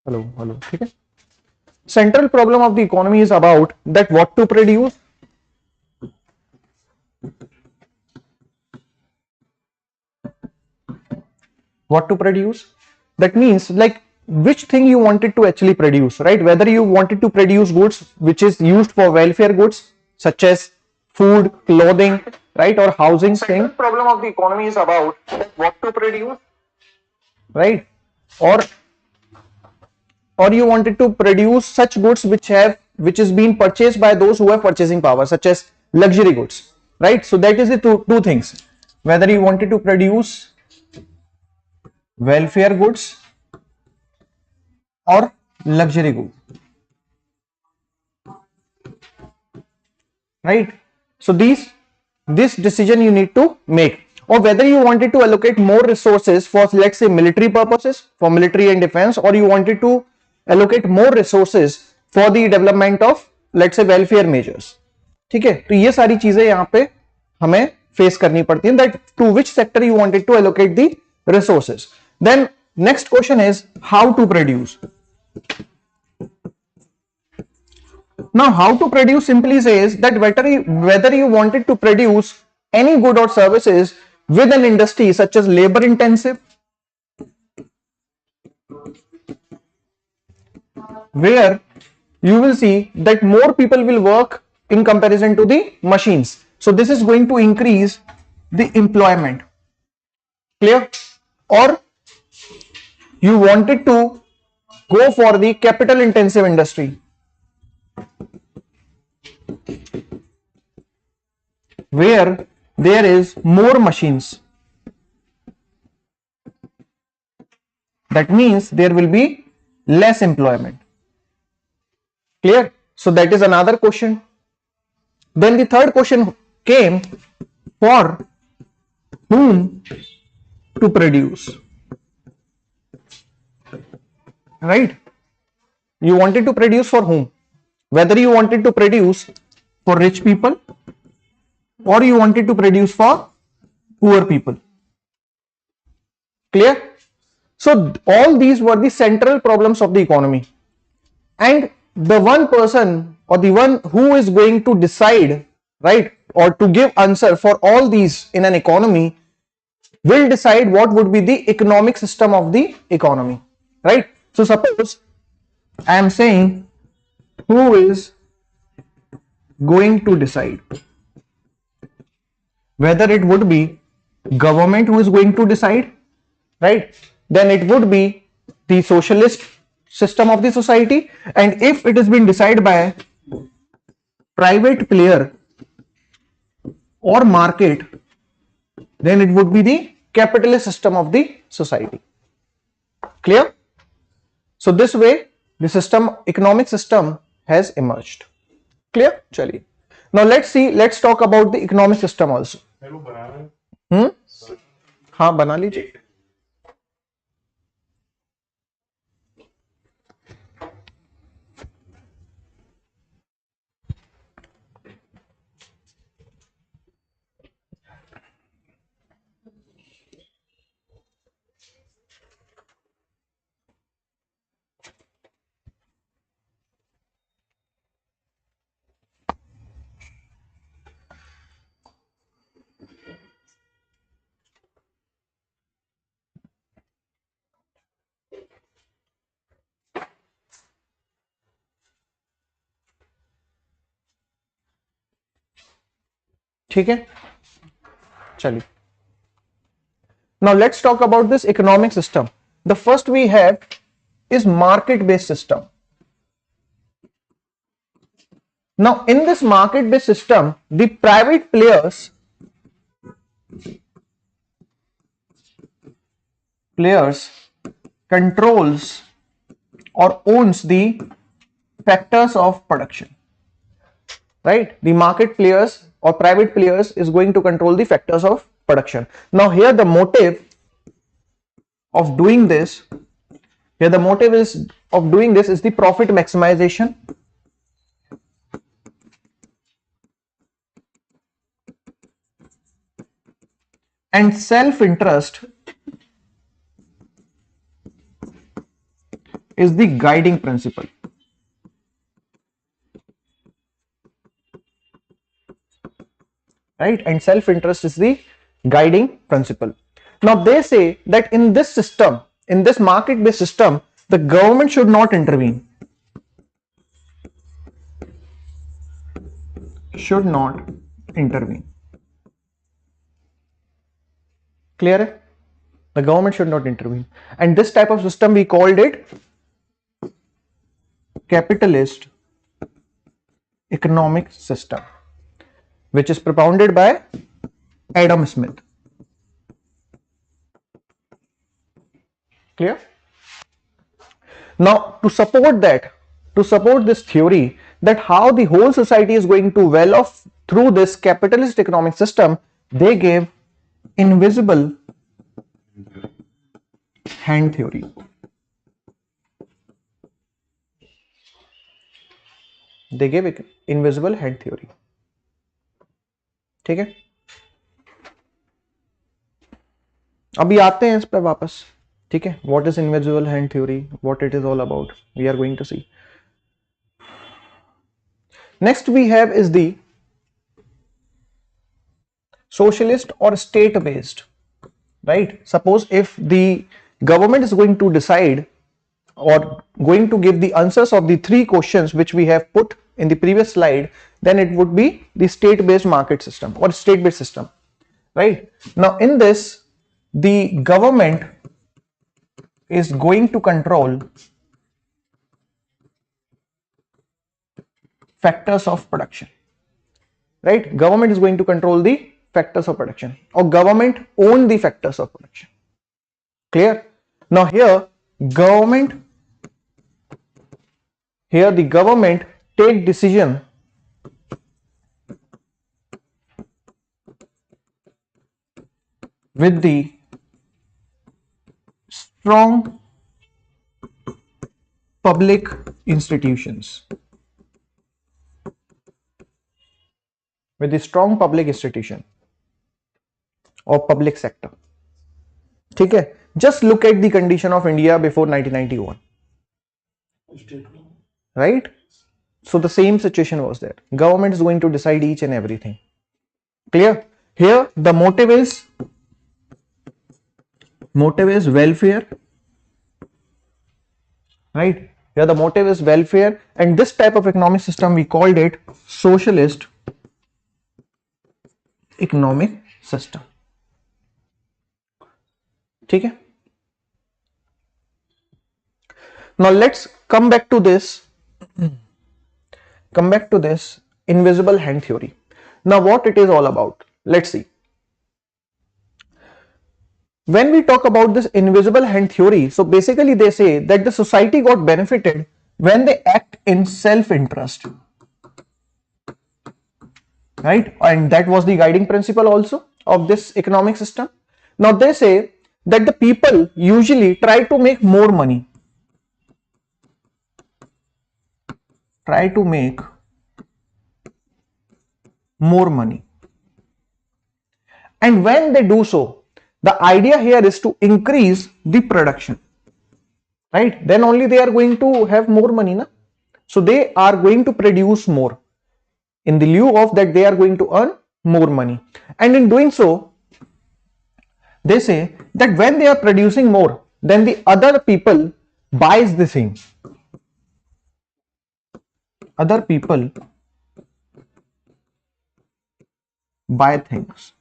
Hello ठीक है. Central problem of the economy is about that what to produce, that means like which thing you wanted to actually produce, right? Whether you wanted to produce goods which is used for welfare goods such as food, clothing, right, or housing thing. Central problem of the economy is about what to produce, right? Or you wanted to produce such goods which is being purchased by those who have purchasing power, such as luxury goods, right? So that is the two things, whether you wanted to produce welfare goods or luxury goods, right? So this decision you need to make, or whether you wanted to allocate more resources for, let's say, military purposes, for military and defense, or you wanted to allocate more resources for the development of, let's say, welfare measures. ठीक है, तो ये सारी चीजें यहाँ पे हमें face करनी पड़ती हैं, that to which sector you wanted to allocate the resources. Then next question is how to produce. Now, how to produce simply says that whether you wanted to produce any good or services with an industry such as labor intensive, where you will see that more people will work in comparison to the machines. So this is going to increase the employment. Clear? Or you wanted to go for the capital intensive industry, where there is more machines. That means there will be less employment. Clear? So that is another question. Then the third question came, for whom to produce, right? You wanted to produce for whom? Whether you wanted to produce for rich people or you wanted to produce for poor people. Clear? So all these were the central problems of the economy, and the one person or the one who is going to decide, right, or to give answer for all these in an economy will decide what would be the economic system of the economy, right? So suppose I am saying who is going to decide, whether it would be government who is going to decide, right? Then it would be the socialist system of the society, and if it has been decided by private player or market, then it would be the capitalist system of the society. Clear? So this way the economic system has emerged. Clear? Chaliye. Now let's talk about the economic system also. हाँ बना लीजिए. ठीक है, चलिए. Now let's talk about this economic system. The first we have is market based system. Now in this market based system, the private players controls or owns the factors of production, right? The market players or private players is going to control the factors of production. Now here the motive of doing this is the profit maximization and self interest is the guiding principle. Right? And self-interest is the guiding principle. Now they say that in this system, in this market-based system, the government should not intervene. Should not intervene. Clear? The government should not intervene. And this type of system we called it capitalist economic system, which is propounded by Adam Smith. Clear? Now, to support this theory that how the whole society is going to well off through this capitalist economic system, they gave invisible hand theory. They gave it invisible hand theory. ठीक है, अभी आते हैं इस पर वापस. ठीक है, what is invisible hand theory, what it is all about, we are going to see. Next we have is the socialist or state based. Right? Suppose if the government is going to decide or going to give the answers of the three questions which we have put in the previous slide, then it would be the state based market system or state based system. Right? Now in this, the government is going to control factors of production. Right? Government is going to control the factors of production, or government own the factors of production. Clear? Now here the government take decision with the strong public institutions. With the strong public institution or public sector. ठीक है, just look at the condition of India before 1991. Right? So the same situation was there. Government is going to decide each and everything. Clear? Here the motive is welfare. Right? Here the motive is welfare, and this type of economic system we called it socialist economic system. ठीक है? Now let's come back to this invisible hand theory. Now what it is all about, let's see. When we talk about this invisible hand theory, so basically they say that the society got benefited when they act in self-interest. Right? And that was the guiding principle also of this economic system. Now they say that the people usually try to make more money. Try to make more money. And when they do so, the idea here is to increase the production. Right? Then only they are going to have more money. Na? So they are going to produce more. In the lieu of that, they are going to earn more money. And in doing so, they say that when they are producing more, then the other people buys the same. Other people buy things.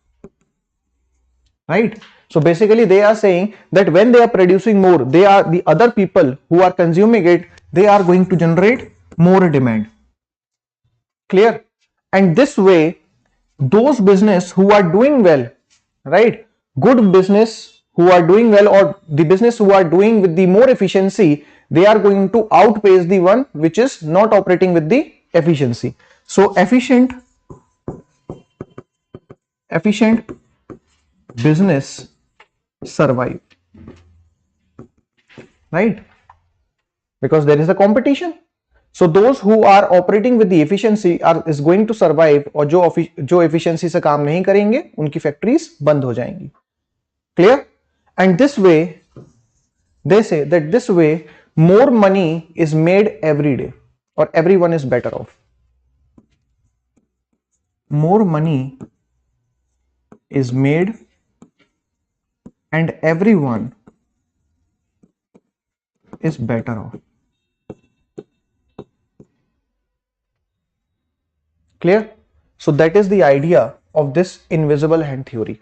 Right? So basically they are saying that when they are producing more, they are the other people who are consuming it, they are going to generate more demand. Clear? And this way, those business who are doing well, right, good business who are doing well, or the business who are doing with the more efficiency, they are going to outpace the one which is not operating with the efficiency. So efficient business survive, right? Because there is a competition. So those who are operating with the efficiency is going to survive, और जो efficiency से काम नहीं करेंगे उनकी factories बंद हो जाएंगी. Clear? And this way, they say that this way more money is made every day or everyone is better off. More money is made and everyone is better off. Clear? So that is the idea of this invisible hand theory.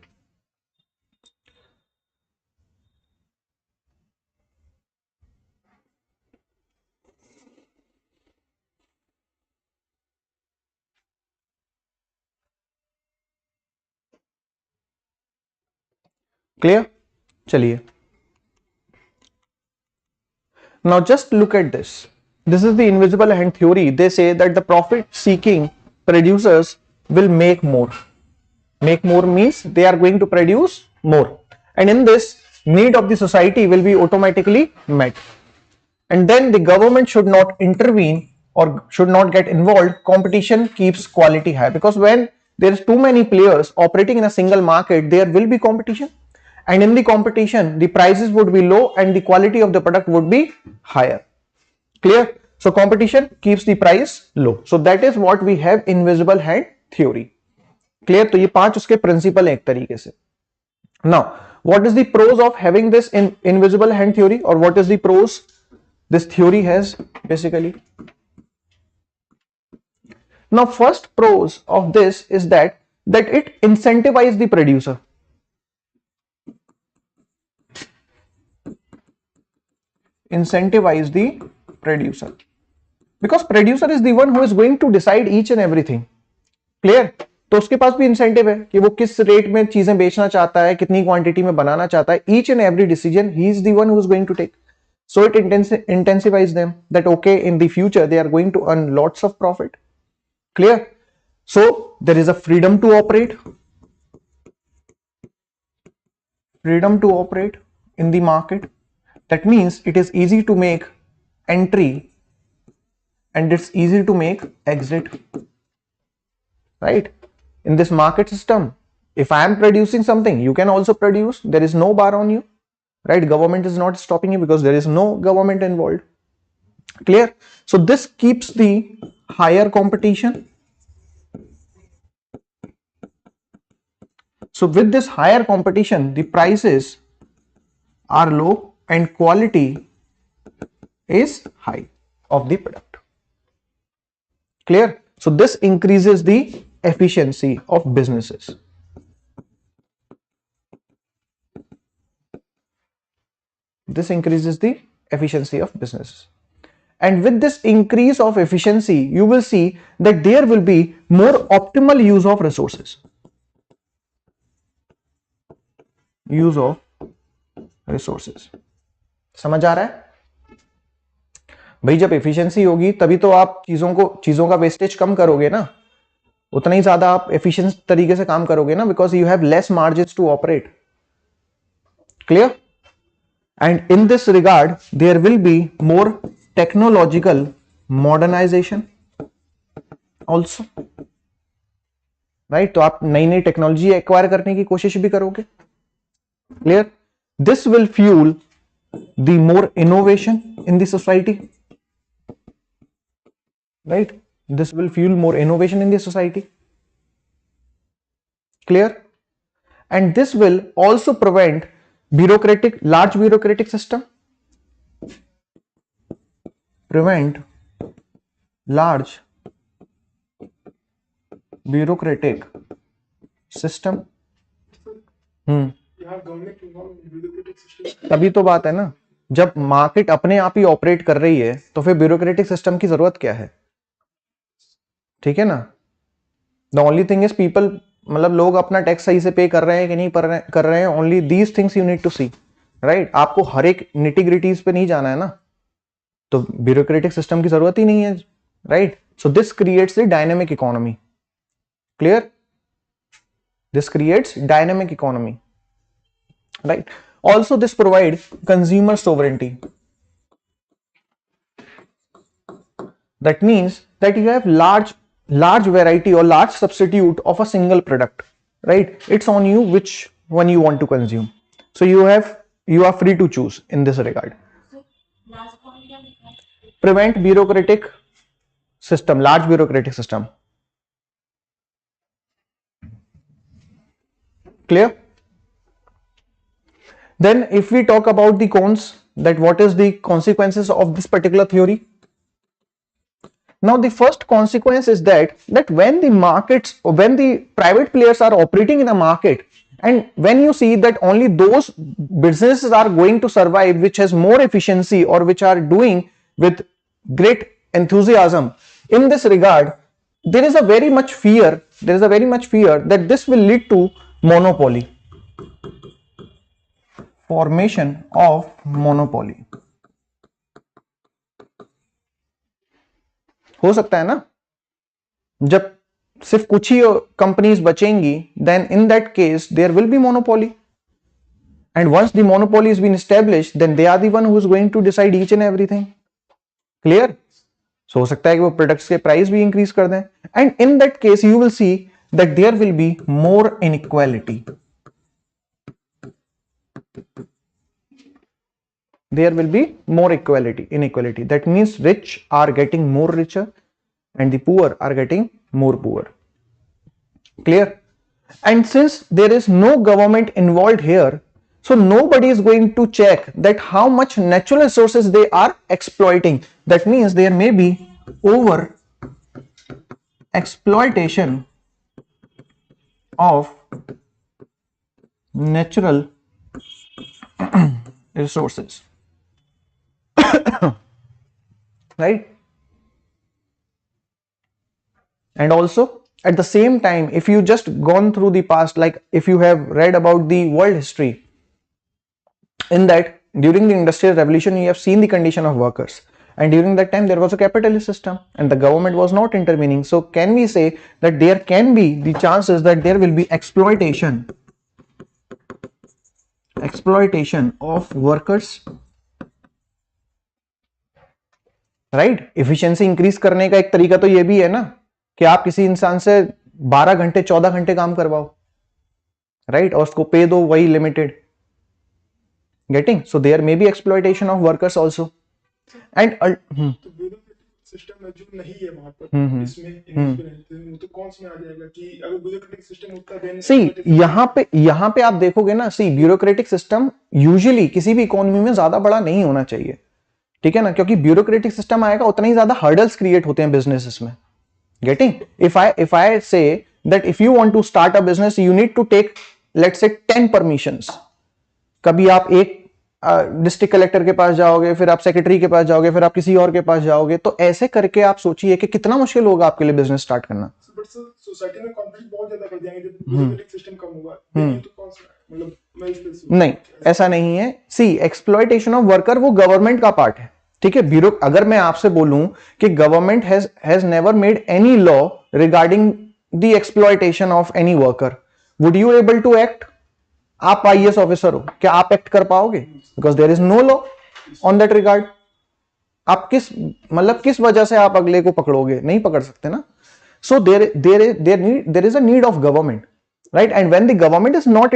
Clear? चलिए. Now just look at this. This is the invisible hand theory. They say that the profit seeking producers will make more. Make more means they are going to produce more. And in this, need of the society will be automatically met. And then the government should not intervene or should not get involved. Competition keeps quality high, because when there is too many players operating in a single market, there will be competition, and in the competition the prices would be low and the quality of the product would be higher. Clear? So competition keeps the price low. So that is what we have invisible hand theory. Clear? तो ये 5 उसके principal है एक तरीके से. Now what is the pros of having this invisible hand theory, or what is the pros this theory has basically? Now first pros of this is that it incentivizes the producer. Incentivize the producer, because producer is the one who is going to decide each and everything. Clear? तो उसके पास भी incentive है कि वो किस rate में चीजें बेचना चाहता है, कितनी क्वांटिटी में बनाना चाहता है. Each and every decision he is the one who is going to take. So it intensifies them that okay, in the future they are going to earn lots of profit. Clear? So there is a freedom to operate. Freedom to operate in the market. That means it is easy to make entry and it's easy to make exit. Right? In this market system, if I am producing something, you can also produce. There is no bar on you. Right? Government is not stopping you because there is no government involved. Clear? So this keeps the higher competition. So with this higher competition, the prices are low and quality is high of the product. Clear? So this increases the efficiency of businesses. This increases the efficiency of businesses. And with this increase of efficiency, you will see that there will be more optimal use of resources. Use of resources. समझ आ रहा है भाई? जब efficiency होगी तभी तो आप चीजों का वेस्टेज कम करोगे ना, उतना ही ज्यादा आप एफिशिएंट तरीके से काम करोगे ना, because you have less margins to operate. Clear? And in this regard, there will be more technological modernization also. Right? तो आप नई नई टेक्नोलॉजी एक्वायर करने की कोशिश भी करोगे. Clear? This will fuel the more innovation in the society. Right? This will fuel more innovation in the society. Clear? And this will also prevent large bureaucratic system. Prevent large bureaucratic system. तभी तो बात है ना, जब market अपने आप ही operate कर रही है तो फिर ब्यूरोक्रेटिक सिस्टम की जरूरत क्या है? ठीक है ना? The only thing is people, मतलब लोग अपना टैक्स सही से पे कर रहे हैं कि नहीं कर रहे हैं. Only these things you need to see. Right? आपको हर एक निटी-ग्रिटीज पे नहीं जाना है ना, तो ब्यूरोक्रेटिक सिस्टम की जरूरत ही नहीं है. Right? So this creates the dynamic economy. Clear? This creates dynamic economy. Right? Also this provides consumer sovereignty. That means that you have large variety or large substitute of a single product. Right? It's on you which one you want to consume. So you are free to choose in this regard. So last point prevent bureaucratic system, large bureaucratic system. Clear? Then if we talk about the cons, that what is the consequences of this particular theory? Now the first consequence is that when the markets, or when the private players are operating in a market, and when you see that only those businesses are going to survive which has more efficiency or which are doing with great enthusiasm, in this regard there is a very much fear that this will lead to monopoly, formation of monopoly. हो सकता है ना, जब सिर्फ कुछ ही companies बचेंगी, then in that case there will be monopoly, and once the monopoly has been established, then they are the one who is going to decide each and everything. Clear? So हो सकता है कि वो products के price भी increase कर दें, and in that case you will see that there will be more inequality. There will be more inequality. That means rich are getting more richer and the poor are getting more poor. Clear? And since there is no government involved here, so nobody is going to check that how much natural resources they are exploiting. That means there may be over exploitation of natural resources. Right? And also at the same time, if you just gone through the past, like if you have read about the world history, in that during the industrial revolution you have seen the condition of workers, and during that time there was a capitalist system and the government was not intervening. So can we say that there can be the chances that there will be exploitation of workers? Right? Efficiency increase करने का एक तरीका तो ये भी है ना कि आप किसी इंसान से 12 घंटे 14 घंटे काम करवाओ, राइट? और उसको पे दो वही limited. Getting? So there may be exploitation of workers also. And system में जो नहीं है वहां पर, इसमें तो कौन सा में आ जाएगा कि अगर ब्यूरोक्रेटिक सिस्टम होता है, सी यहाँ पे आप देखोगे ना, सी ब्यूरोक्रेटिक सिस्टम यूजुअली किसी भी इकोनॉमी में ज्यादा बड़ा नहीं होना चाहिए, ठीक है ना, क्योंकि ब्यूरोक्रेटिक सिस्टम आएगा उतना ही ज्यादा हर्डल्स क्रिएट होते हैं बिजनेसेस में. Getting? If I say that if you want to start a business you need to take let's say 10 permissions. कभी आप एक डिस्ट्रिक्ट कलेक्टर के पास जाओगे, फिर आप सेक्रेटरी के पास जाओगे, फिर आप किसी और के पास जाओगे, तो ऐसे करके आप सोचिए कि कितना मुश्किल होगा आपके लिए बिजनेस स्टार्ट करना. सोसाइटी में कॉम्पिटिशन बहुत ज्यादा कर देंगे जब ब्यूरोक्रेटिक सिस्टम कम होगा. तो कौन सा मतलब मैं इस पे नहीं, ऐसा नहीं है. सी एक्सप्लॉयटेशन ऑफ वर्कर वो गवर्नमेंट का पार्ट है, ठीक है. ब्यूरो अगर मैं आपसे बोलूं कि government has never made any law regarding the exploitation of any worker, would you able to act? आप आईएएस ऑफिसर हो, क्या आप एक्ट कर पाओगे? Because there is no law on that regard. आप किस वजह से आप अगले को पकड़ोगे? नहीं पकड़ सकते ना. So there is a need of government, right? And when the government is not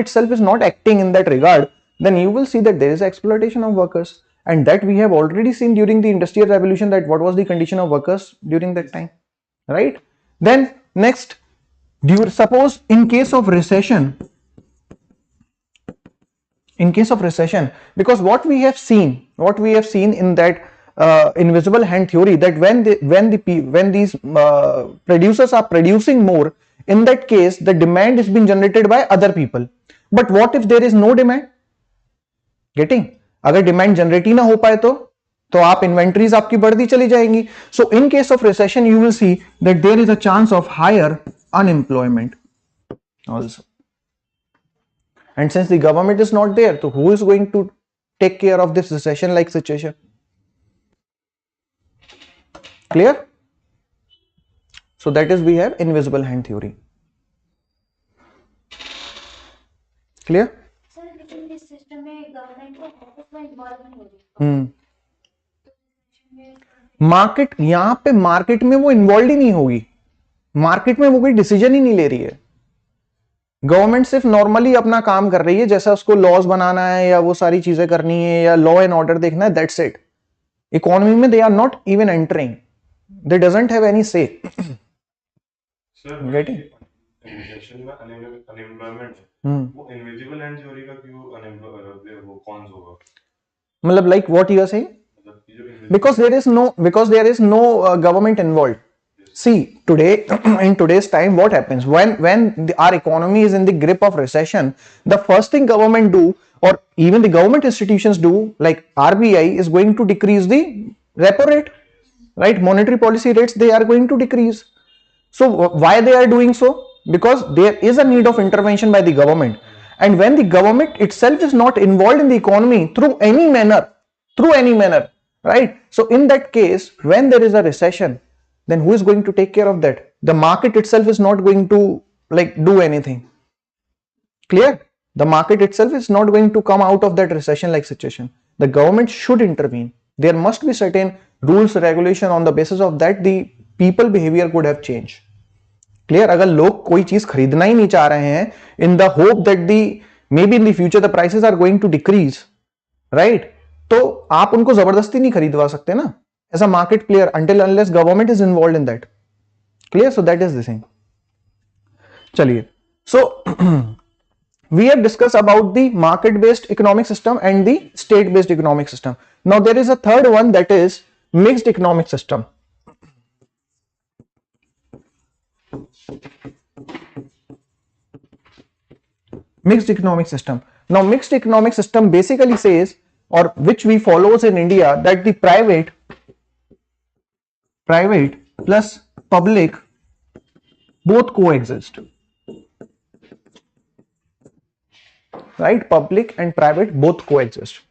acting in that regard, then you will see that there is exploitation of workers, and that we have already seen during the industrial revolution, that what was the condition of workers during that time, right? Then next, suppose in case of recession, because what we have seen in that invisible hand theory, that when these producers are producing more, in that case the demand is being generated by other people. But what if there is no demand? Getting? अगर demand generate ही ना हो पाए तो आप inventories आपकी बढ़ती चली जाएंगी. So in case of recession you will see that there is a chance of higher unemployment also. And since the government is not there, so who is going to take care of this recession like situation? Clear? So that is, we have invisible hand theory. Clear? Sir, in this system में government को office में involve नहीं होगी. Market, यहाँ पे market में वो involve ही नहीं होगी. मार्केट में वो कोई डिसीजन ही नहीं ले रही है. गवर्नमेंट सिर्फ नॉर्मली अपना काम कर रही है, जैसा उसको लॉज बनाना है या वो सारी चीजें करनी है या लॉ एंड ऑर्डर देखना है, दैट्स इट. Economy में they are not even entering, they doesn't have any say. Sir Getting? Recession में अनएम्प्लॉयमेंट वो इनविजिबल हैंड थ्योरी का क्यों वो कौन होगा? मतलब like what you are saying? Because there is no government involved. See, today in today's time, what happens when our economy is in the grip of recession, the first thing government do, or even the government institutions do, like RBI is going to decrease the repo rate, right? Monetary policy rates, they are going to decrease. So why they are doing so? Because there is a need of intervention by the government, and when the government itself is not involved in the economy through any manner, right? So in that case, when there is a recession, then who is going to take care of that? The market itself is not going to like do anything. Clear? The market itself is not going to come out of that recession like situation. The government should intervene. There must be certain rules, regulation, on the basis of that the people behavior could have changed. Clear? अगर लोग कोई चीज खरीदना ही नहीं चाह रहे हैं in the hope that the may be in the future the prices are going to decrease, right? तो आप उनको जबरदस्ती नहीं खरीदवा सकते ना as a market player until unless government is involved in that. Clear? So that is the thing. चलिए, so we have discussed about the market based economic system and the state based economic system. Now there is a third one, that is mixed economic system. Mixed economic system. Now mixed economic system basically says, or which we follows in India, that the private plus public both coexist, right? Public and private both coexist.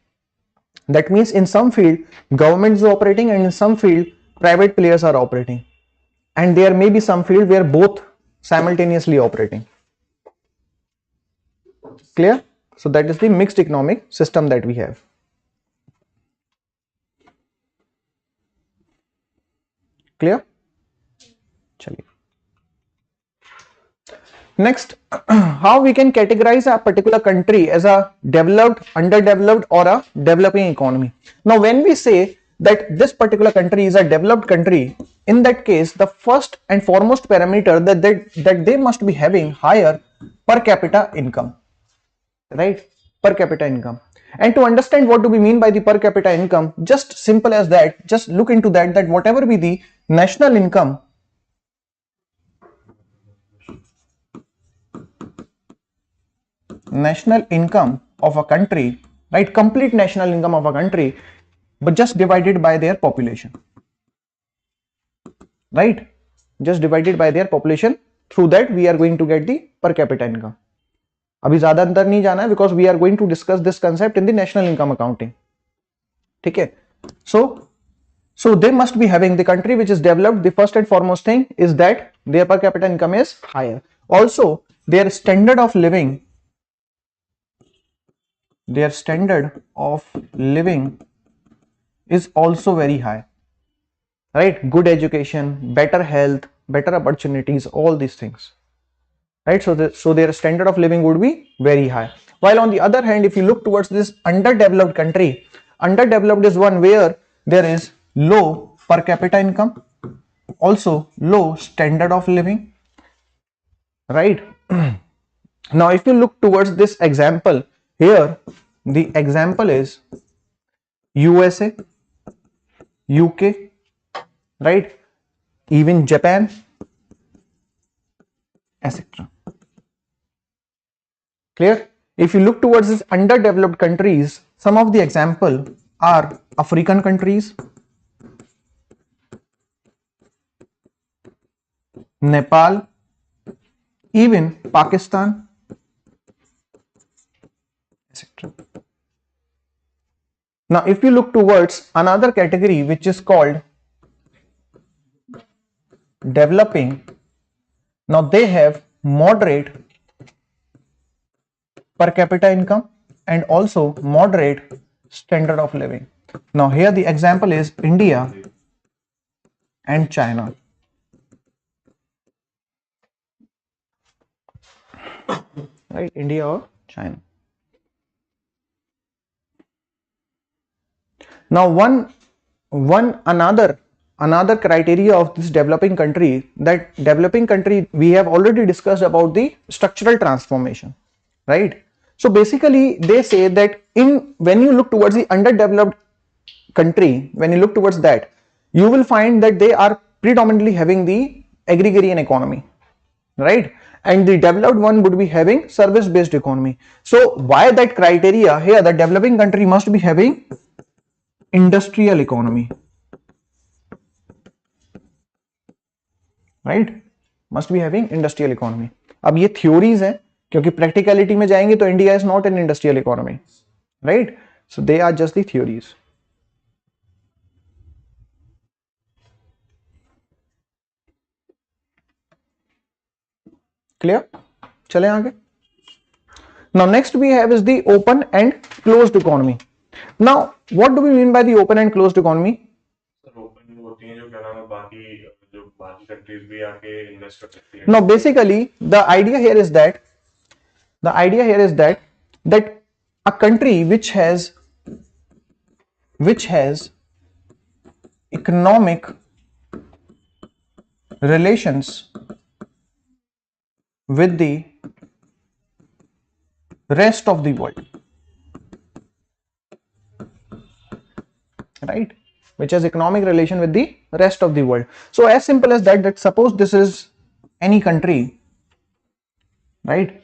That means in some field government is operating and in some field private players are operating, and there may be some field where both simultaneously operating. Clear? So that is the mixed economic system that we have. Clear? Chaliye. Next, how we can categorize a particular country as a developed, underdeveloped, or a developing economy. Now when we say that this particular country is a developed country, in that case the first and foremost parameter that they must be having higher per capita income, right? Per capita income. And to understand what do we mean by the per capita income, just simple as that, just look into that whatever be the national income of a country, right? Complete national income of a country, but just divided by their population, right? Just divided by their population. Through that we are going to get the per capita income. अभी ज्यादा अंदर नहीं जाना है, because we are going to discuss this concept in the national income accounting. ठीक है? So they must be having, the country which is developed, the first and foremost thing is that their per capita income is higher. Also their standard of living is also very high, right? Good education, better health, better opportunities, all these things, right? So their standard of living would be very high. While on the other hand, if you look towards this underdeveloped country, underdeveloped is one where there is low per capita income, also low standard of living, right? Now if you look towards this example here, the example is USA, UK, right? Even Japan, etc. Clear? If you look towards these underdeveloped countries, some of the example are African countries, Nepal, even Pakistan, etc. Now if you look towards another category which is called developing, now they have moderate per capita income and also moderate standard of living. Now here the example is India and China. Right? India or China. Now one another criteria of this developing country, that developing country we have already discussed about the structural transformation, right? So basically they say that when you look towards the underdeveloped country, when you look towards that, you will find that they are predominantly having the agrarian economy, right? And the developed one would be having service based economy. So why that criteria here, the developing country must be having industrial economy, right? Must be having industrial economy. अब ये theories हैं, क्योंकि practicality में जाएंगे तो India is not an industrial economy, right? So they are just the theories. Clear? चलें आगे. Now next we have is the open and closed economy. Now what do we mean by the open and closed economy? Sir open होती हैं जो क्या नाम है बाकी countries भी आके इन्वेस्ट कर सकती हैं. Now basically the idea here is that a country which has economic relations with the rest of the world, right? Which has economic relation with the rest of the world. So as simple as that suppose this is any country, right?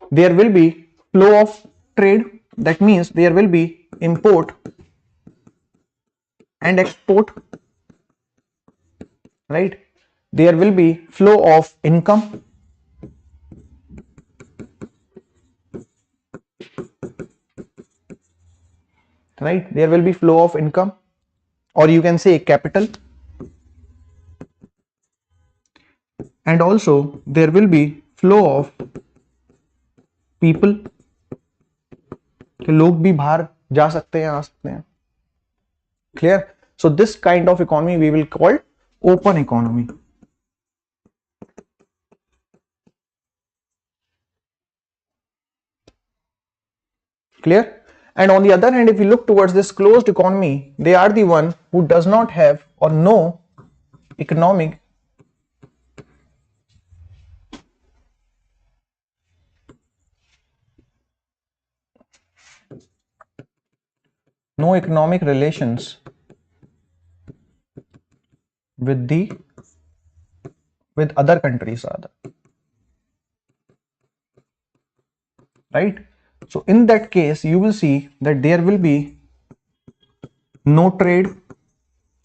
There will be flow of trade, that means there will be import and export, right? There will be flow of income, right? There will be flow of income, or you can say capital, and also there will be flow of people, कि लोग भी बाहर जा सकते हैं, आ सकते हैं. Clear? So this kind of economy we will call open economy. Clear? And on the other hand, if we look towards this closed economy, they are the one who does not have or no economic relations with other countries rather, right? So in that case you will see that there will be no trade,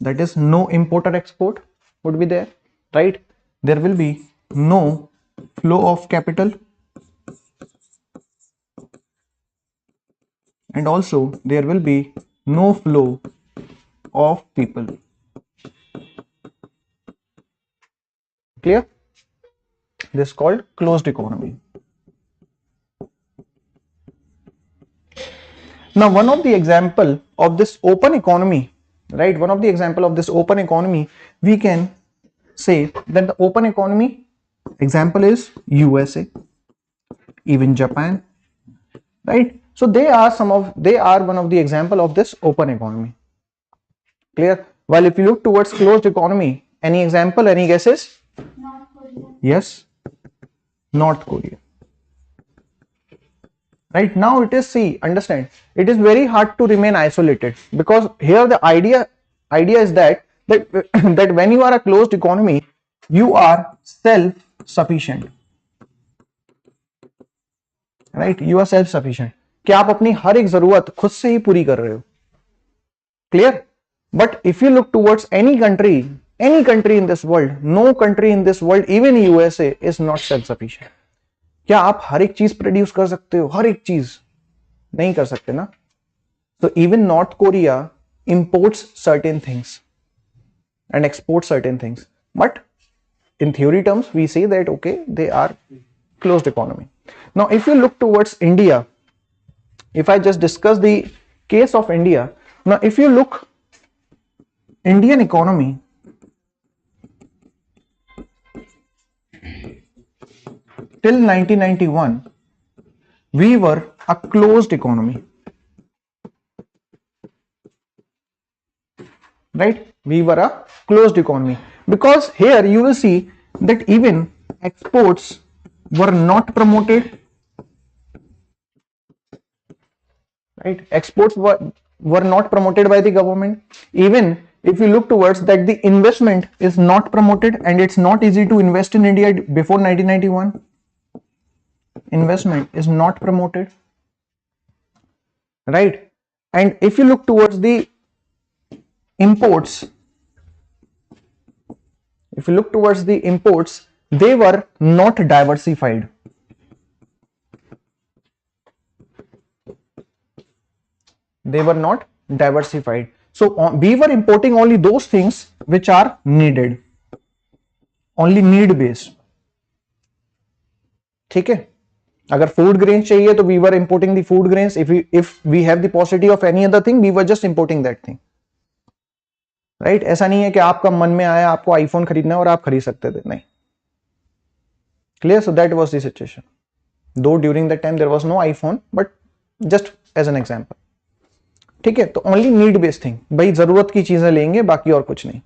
that is no import or export would be there, right? There will be no flow of capital, and also there will be no flow of people. Clear? This is called closed economy. Now one of the example of this open economy, right? One of the example of this open economy, we can say that the open economy example is USA, even Japan, right? So they are one of the example of this open economy. Clear? While if you look towards closed economy, any example, any guesses? North Korea. Yes, North Korea. Right now it is, see, understand, it is very hard to remain isolated, because here the idea is that that when you are a closed economy, you are self-sufficient, right? You are self-sufficient, कि आप अपनी हर एक जरूरत खुद से ही पूरी कर रहे हो. Clear? But if you look towards any country in this world, no country in this world, even USA, is not self-sufficient. क्या आप हर एक चीज प्रोड्यूस कर सकते हो? हर एक चीज नहीं कर सकते ना. So even North Korea imports certain things and exports certain things, but in theory terms we say that okay, they are closed economy. Now if you look towards India, if I just discuss the case of India, now if you look Indian economy, till 1991 we were a closed economy. right? We were a closed economy, because here you will see that even exports were not promoted, right? Exports were not promoted by the government. Even if you look towards that, the investment is not promoted, and it's not easy to invest in India before 1991. Investment is not promoted, right? And if you look towards the imports, they were not diversified. They were not diversified. So we were importing only those things which are needed, only need based. ठीक है? अगर food grain चाहिए तो we were importing the food grains. If we have the possibility of any other thing, we were just importing that thing, right? ऐसा नहीं है कि आपका मन में आया आपको आईफोन खरीदना है और आप खरीद सकते थे, नहीं. Clear? So that was the situation. Though during that time there was no iPhone, but just as an example. ठीक है? तो ओनली नीड बेस्ड थिंग, भाई जरूरत की चीजें लेंगे, बाकी और कुछ नहीं.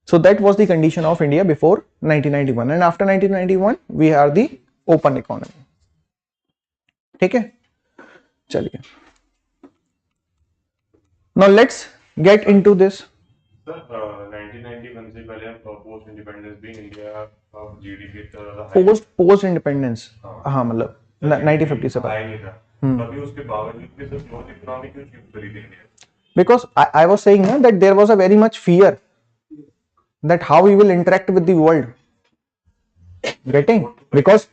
So that was the condition of India before 1991, and after 1991 we are the open economy. ठीक है? चलिए, now let's get into this. Sir 1991 से पहले पोस्ट इंडिपेंडेंस भी इंडिया जीडीपी पोस्ट इंडिपेंडेंस, हाँ, मतलब 1950 से पहले नहीं था. अभी उसके बावजूद भी सर ग्रोथ इकोनॉमी क्यों चूज करी थी India? Because I was saying that there was a very much fear that how we will interact with the world. Getting? Because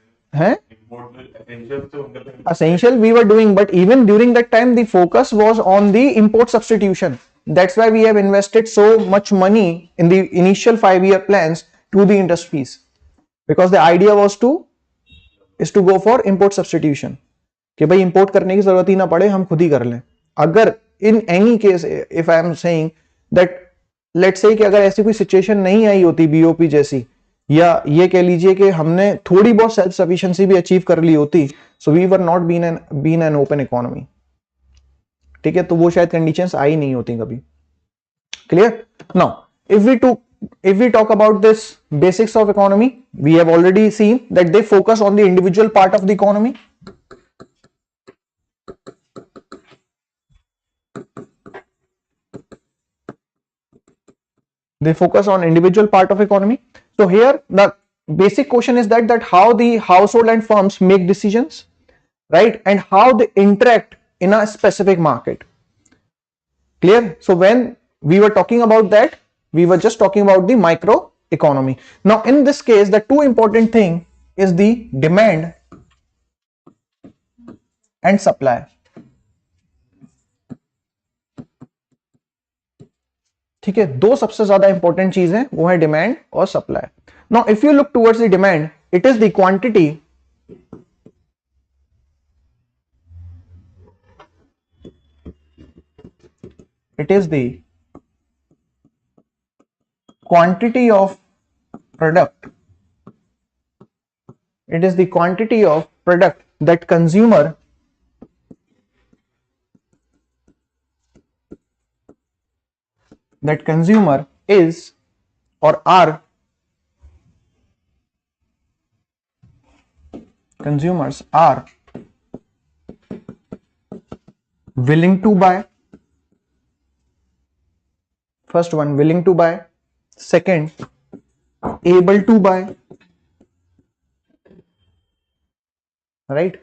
essential we were doing, but even during that time the focus was on the import substitution. That's why we have invested so much money in the initial 5-year plans to the industries, because the idea was to go for import substitution. कि भाई import करने की जरूरत ही ना पड़े, हम खुद ही कर लें. अगर in any case if I am saying that, let's say कि अगर ऐसी कोई सिचुएशन नहीं आई होती बीओपी जैसी, या ये कह लीजिए कि हमने थोड़ी बहुत सेल्फ सफिशिएंसी भी अचीव कर ली होती, so we were not been an open economy. ठीक है? तो वो शायद कंडीशंस आई नहीं होती कभी. Clear? Now if we talk about this basics of economy, we have already seen that they focus on the individual part of the economy. They focus on individual part of economy. So here the basic question is that how the household and firms make decisions, right, and how they interact in a specific market. Clear? So when we were talking about that, we were just talking about the micro economy. Now in this case, the two important thing is the demand and supply. ठीक है? दो सबसे ज्यादा important चीज है, वो है demand और supply. Now if you look towards the demand, it is the quantity of product. It is the quantity of product that consumer is or are consumers are willing to buy. First one, willing to buy. Second, able to buy. Right?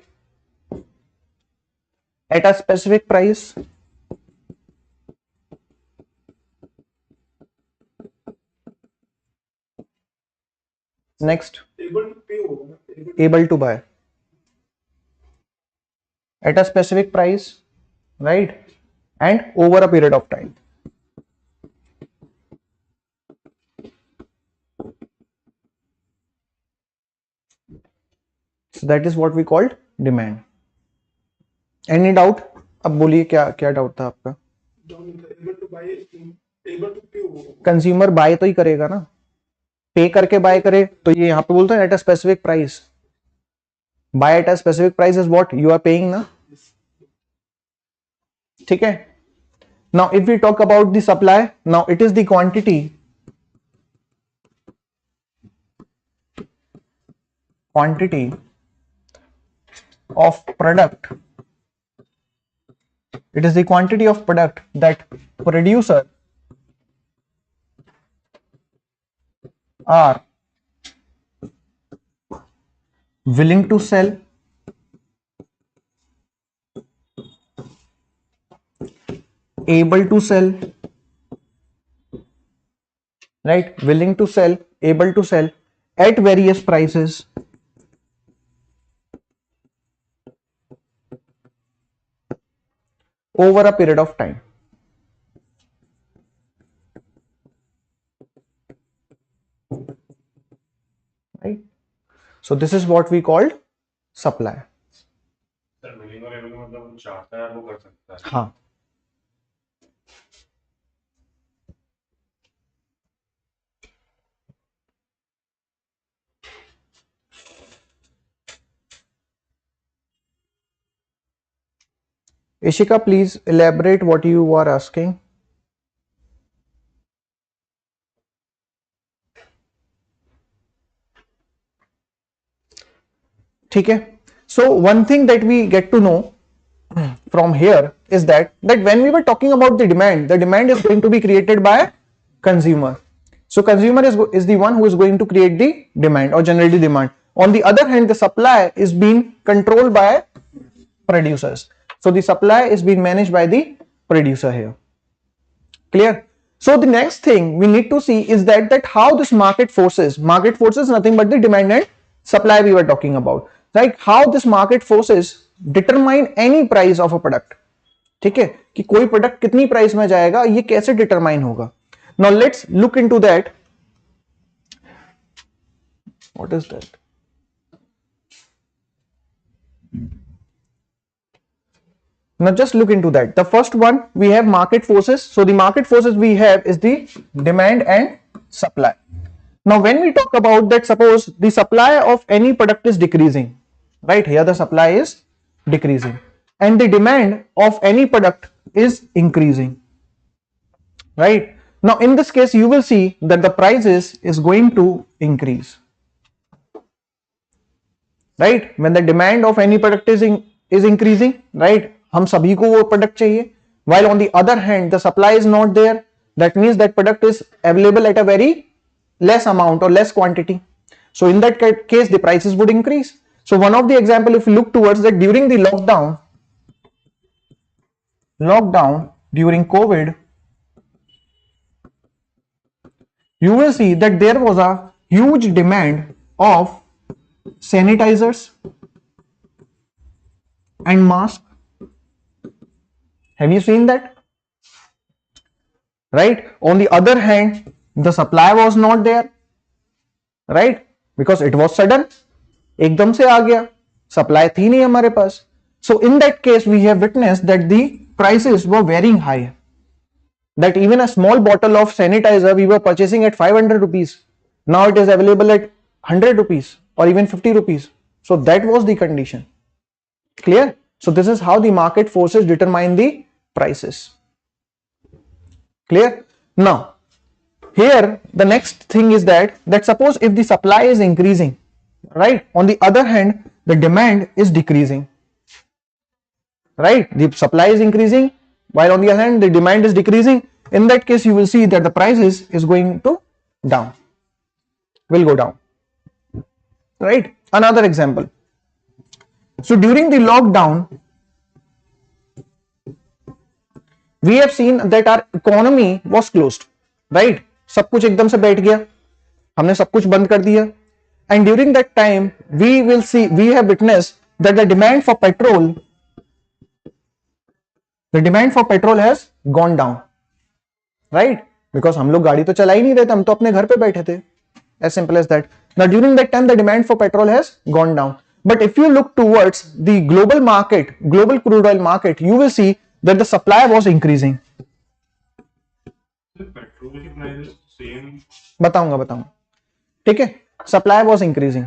At a specific price. Next, able to buy at a specific price, right, and over a period of time. So that is what we called demand. Any doubt? अब बोलिए क्या doubt था आपका? Consumer bye तो ही करेगा ना, पे करके बाय करे, तो ये यहाँ पे बोलते हैं at a specific price. Buy at a specific price is what you are paying ना. ठीक है? Now if we talk about the supply, now it is the quantity of product, it is the quantity of product that producer are willing to sell, able to sell, right, willing to sell, able to sell at various prices over a period of time, right? So this is what we called supply. Sir willing और able मतलब वो चाहता है वो कर सकता है. हाँ, Ishika, please elaborate what you are asking. ठीक है. So one thing that we get to know from here is that when we were talking about the demand is going to be created by consumer. So consumer is the one who is going to create the demand or generate the demand. On the other hand, the supply is being controlled by producers. So the supply is being managed by the producer here. Clear? So the next thing we need to see is that how this market forces nothing but the demand and supply we were talking about, right? How this market forces determine any price of a product. ठीक है, कि कोई product कितनी price में जाएगा ये कैसे determine होगा. Now let's look into that. What is that? Now just look into that. The first one, we have market forces. So the market forces we have is the demand and supply. Now when we talk about that, suppose the supply of any product is decreasing, right? Here the supply is decreasing and the demand of any product is increasing, right? Now in this case you will see that the prices is going to increase, right? When the demand of any product is increasing, right? हम सभी को वो product चाहिए, while on the other hand the supply is not there, that means that product is available at a very less amount or less quantity. So in that case the prices would increase. So one of the example, if you look towards that, during the lockdown during COVID, you will see that there was a huge demand of sanitizers and masks. Have you seen that? Right? On the other hand, the supply was not there, right? Because it was sudden. एकदम से आ गया, supply थी नहीं हमारे पास. So in that case, we have witnessed that the prices were varying high. That even a small bottle of sanitizer we were purchasing at 500 rupees. Now it is available at 100 rupees or even 50 rupees. So that was the condition. Clear? So this is how the market forces determine the prices. Clear? Now, here the next thing is that suppose if the supply is increasing, right? On the other hand, the demand is decreasing, right? The supply is increasing, while on the other hand, the demand is decreasing. In that case, you will see that the prices is going to down, will go down, right? Another example. So during the lockdown, we have seen that our economy was closed, right? सब कुछ एकदम से बैठ गया, हमने सब कुछ बंद कर दिया. And during that time, we have witnessed that the demand for petrol has gone down, right? Because हम लोग गाड़ी तो चला ही नहीं रहे थे, हम तो अपने घर पे बैठे थे. As simple as that. Now during that time, the demand for petrol has gone down. But if you look towards the global market, global crude oil market, you will see that the supply was increasing. Petrol की price same बताऊंगा. ठीक है, supply was increasing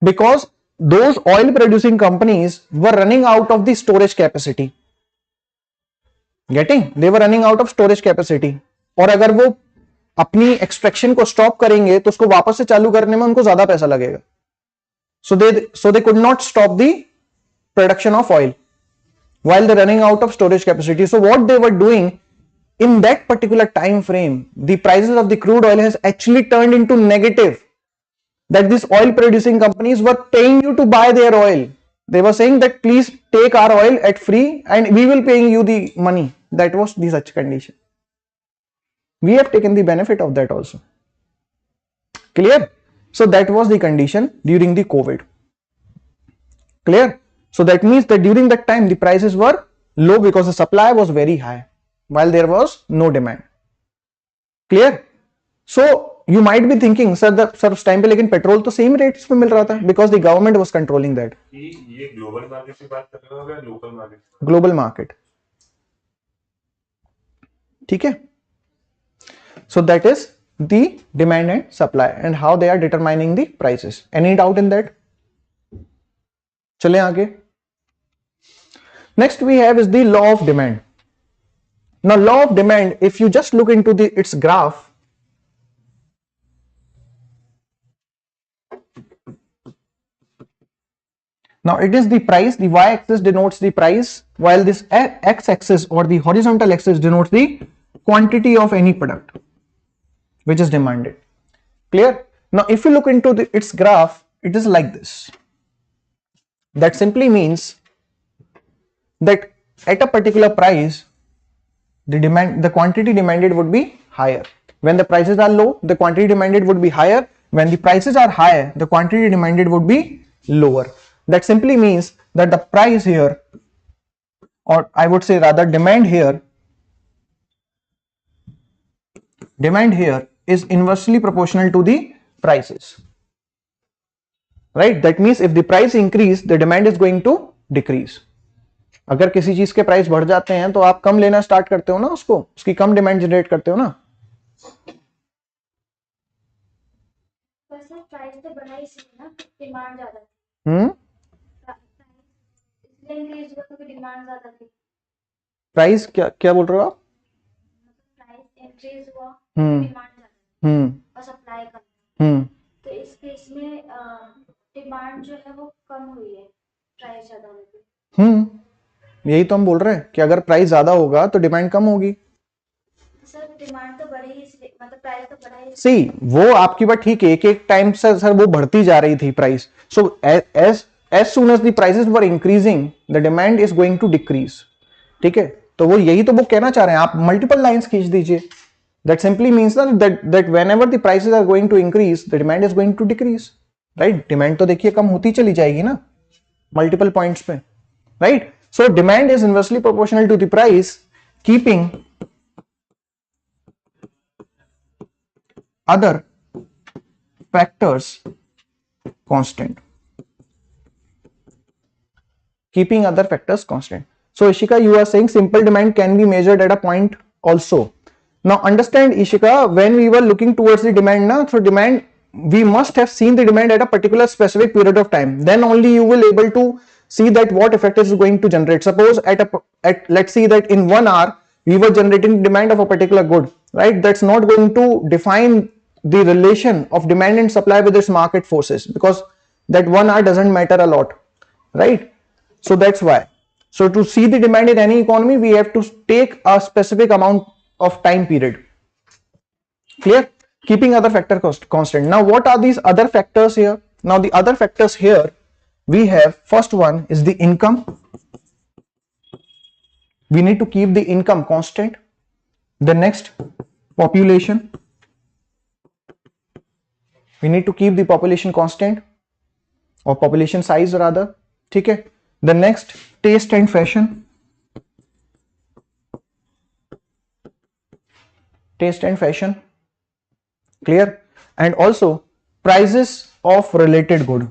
because those oil producing companies were running out of the storage capacity. Getting, they were running out of storage capacity, और अगर वो अपनी extraction को stop करेंगे तो उसको वापस से चालू करने में उनको ज्यादा पैसा लगेगा. So they could not stop the production of oil while they're running out of storage capacity. So what they were doing in that particular time frame, the prices of the crude oil has actually turned into negative. That these oil producing companies were paying you to buy their oil. They were saying that please take our oil at free and we will paying you the money. That was the such condition. We have taken the benefit of that also. Clear? So that was the condition during the COVID. Clear? So that means that during that time the prices were low because the supply was very high while there was no demand. Clear? So you might be thinking, sir, उस time पे लेकिन petrol तो same rates पे मिल रहा था because the government was controlling that. ये global market की बात कर रहे हो या लोकल मार्केट? Global market. ठीक है. So that is the demand and supply and how they are determining the prices. Any doubt in that? चलें आगे. Next we have is the law of demand. Now law of demand, if you just look into its graph, now it is the price, the y-axis denotes the price, while this x-axis or the horizontal axis denotes the quantity of any product which is demanded. Clear? Now if you look into its graph, it is like this. That simply means that at a particular price, the quantity demanded would be higher. When the prices are low, the quantity demanded would be higher. When the prices are higher, the quantity demanded would be lower. That simply means that the price here, or I would say rather demand here is inversely proportional to the prices. Right? That means if the price increase, the demand is going to decrease. अगर किसी चीज के price बढ़ जाते हैं तो आप कम लेना स्टार्ट करते हो ना, उसकी कम डिमांड जनरेट करते हो ना. प्राइस तो बढ़ा इसलिए ना, डिमांड ज्यादा थी. इसलिए इंक्रीज हुआ तो डिमांड ज्यादा थी. प्राइस क्या बोल रहे हो आप? प्राइस इंक्रीज हुआ, डिमांड ज्यादा और सप्लाई कम. तो इस केस में डिमांड जो है वो कम हुई है प्राइस ज्यादा होने पे. यही तो हम बोल रहे हैं कि अगर प्राइस ज्यादा होगा तो डिमांड कम होगी. सर डिमांड तो बढ़ी इसलिए, मतलब प्राइस तो बढ़ा है. सी, वो आपकी बात ठीक है, एक टाइम से सर वो बढ़ती जा रही थी price. So as soon as the prices were increasing, the demand is going to decrease. ठीक है, तो वो यही तो वो कहना चाह रहे हैं. आप मल्टीपल लाइंस खींच दीजिए. That simply means that whenever the prices are going to increase, the demand is going to decrease. Right? Demand तो देखिए कम होती चली जाएगी ना मल्टीपल पॉइंट्स पे. Right? So demand is inversely proportional to the price, keeping other factors constant. Keeping other factors constant. So Ishika, you are saying simple demand can be measured at a point also. Now understand Ishika, when we were looking towards the demand, so demand, we must have seen the demand at a particular specific period of time. Then only you will able to see that what effect is going to generate. Suppose let's see that in 1 hour we were generating demand of a particular good, right? That's not going to define the relation of demand and supply with its market forces, because that 1 hour doesn't matter a lot, right? So that's why. So to see the demand in any economy, we have to take a specific amount of time period. Clear? Keeping other factor constant. Now what are these other factors here? Now the other factors here we have, first one is the income. We need to keep the income constant. The next, population. We need to keep the population constant, or population size rather. ठीक है. The next, taste and fashion. Taste and fashion. Clear? And also prices of related good.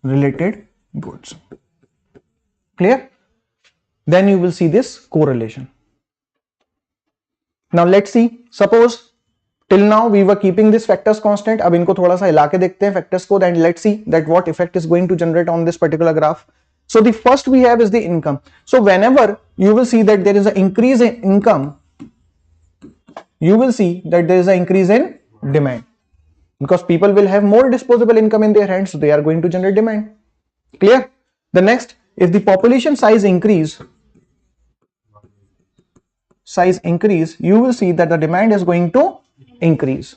Related goods. Clear? Then you will see this correlation. Now let's see. Suppose till now we were keeping these factors constant. अब इनको थोड़ा सा हिला के देखते हैं factors को, then let's see that what effect is going to generate on this particular graph. So the first we have is the income. So whenever you will see that there is an increase in income, you will see that there is an increase in demand, because people will have more disposable income in their hands, so they are going to generate demand. Clear? The next, if the population size increase, you will see that the demand is going to increase.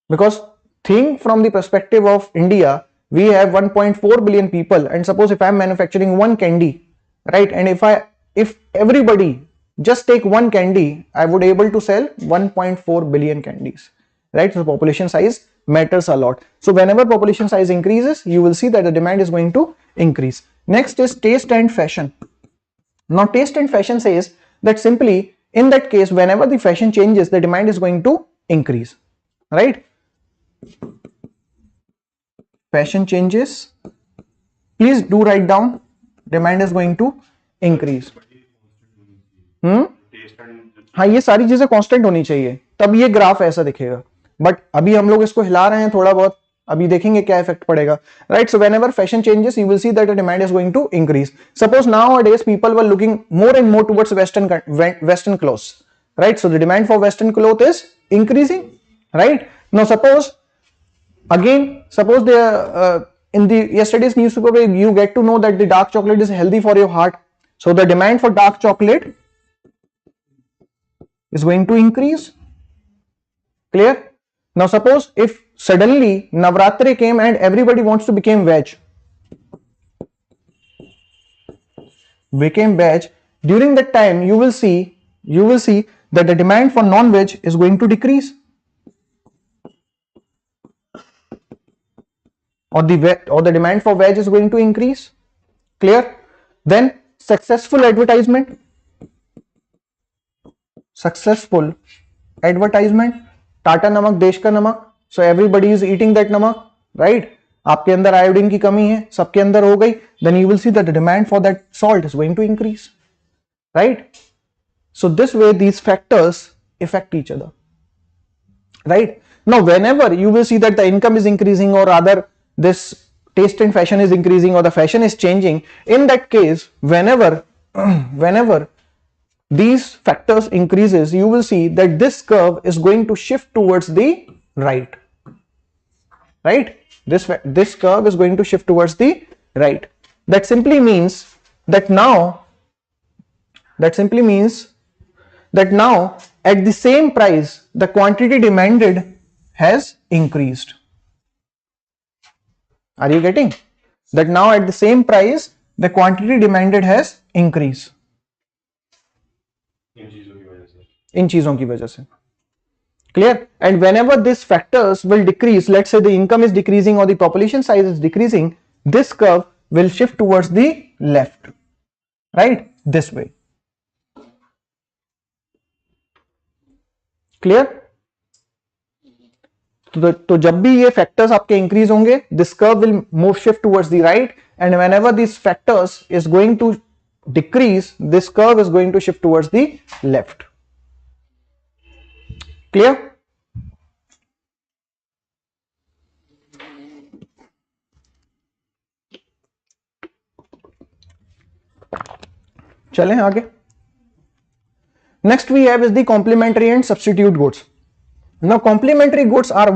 Because think from the perspective of India, we have 1.4 billion people, and suppose if I am manufacturing one candy, right, and if everybody just take one candy, I would able to sell 1.4 billion candies, right? So population size matters a lot. So whenever population size increases, you will see that the demand is going to increase. Next is taste and fashion. Now taste and fashion says that simply in that case, whenever the fashion changes, the demand is going to increase, right? Fashion changes, please do write down, demand is going to increase. हाँ, ये सारी चीजें constant होनी चाहिए, तब ये graph ऐसा दिखेगा, बट अभी हम लोग इसको हिला रहे हैं थोड़ा बहुत, अभी देखेंगे क्या इफेक्ट पड़ेगा, right? So whenever fashion changes, you will see that the demand is going to increase. Suppose nowadays people were looking more and more towards western clothes, right? So the demand for western cloth is increasing, right? Now suppose they in the yesterday's newspaper you get to know that the dark chocolate is healthy for your heart, so the demand for dark chocolate is going to increase. Clear? Now suppose if suddenly Navratri came and everybody wants to become veg, during that time you will see that the demand for non-veg is going to decrease, or the demand for veg is going to increase. Clear? Then successful advertisement, Tata नमक देश का नमक, so everybody is eating that नमक, right? आपके अंदर iodine की कमी है, सबके अंदर हो गई, then you will see that the demand for that salt is going to increase, right? So this way these factors affect each other, right? Now whenever you will see that the income is increasing, or rather this taste and fashion is increasing, or the fashion is changing, in that case whenever these factors increases, you will see that this curve is going to shift towards the right, this curve is going to shift towards the right. That simply means that now at the same price the quantity demanded has increased. Are you getting that? Now at the same price the quantity demanded has increased इन चीजों की वजह से. Clear? And whenever these factors will decrease, let's say the income is decreasing or the population size is decreasing, this curve will shift towards the left, right? This way. Clear? तो जब भी ये factors आपके increase होंगे, this curve will move shift towards the right, and whenever these factors is going to decrease, this curve is going to shift towards the left. Clear? चलें आगे. Next we have is the complementary and substitute goods. Now complementary goods are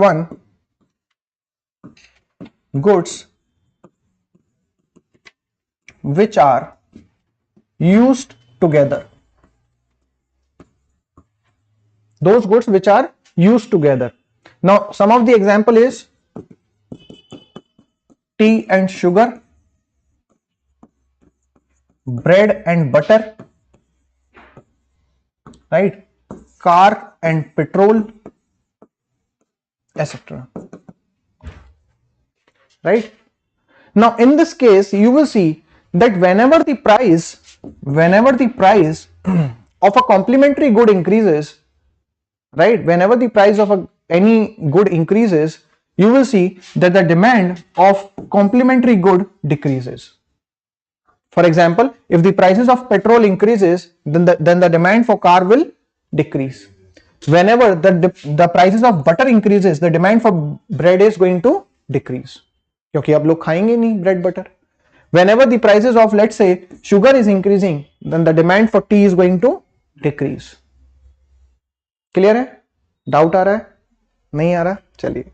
goods which are used together. Those goods which are used together. Now some of the example is tea and sugar, bread and butter, right? Car and petrol, etc. Right? Now in this case you will see that whenever the price of a complementary good increases, right, whenever the price of any good increases, you will see that the demand of complementary good decreases. For example, if the prices of petrol increases, then the demand for car will decrease. Whenever the prices of butter increases, the demand for bread is going to decrease, क्योंकि अब लोग खाएंगे नहीं bread butter. whenever the prices of, let's say, sugar is increasing, then the demand for tea is going to decrease. Clear है? Doubt आ रहा है? नहीं आ रहा? चलिए,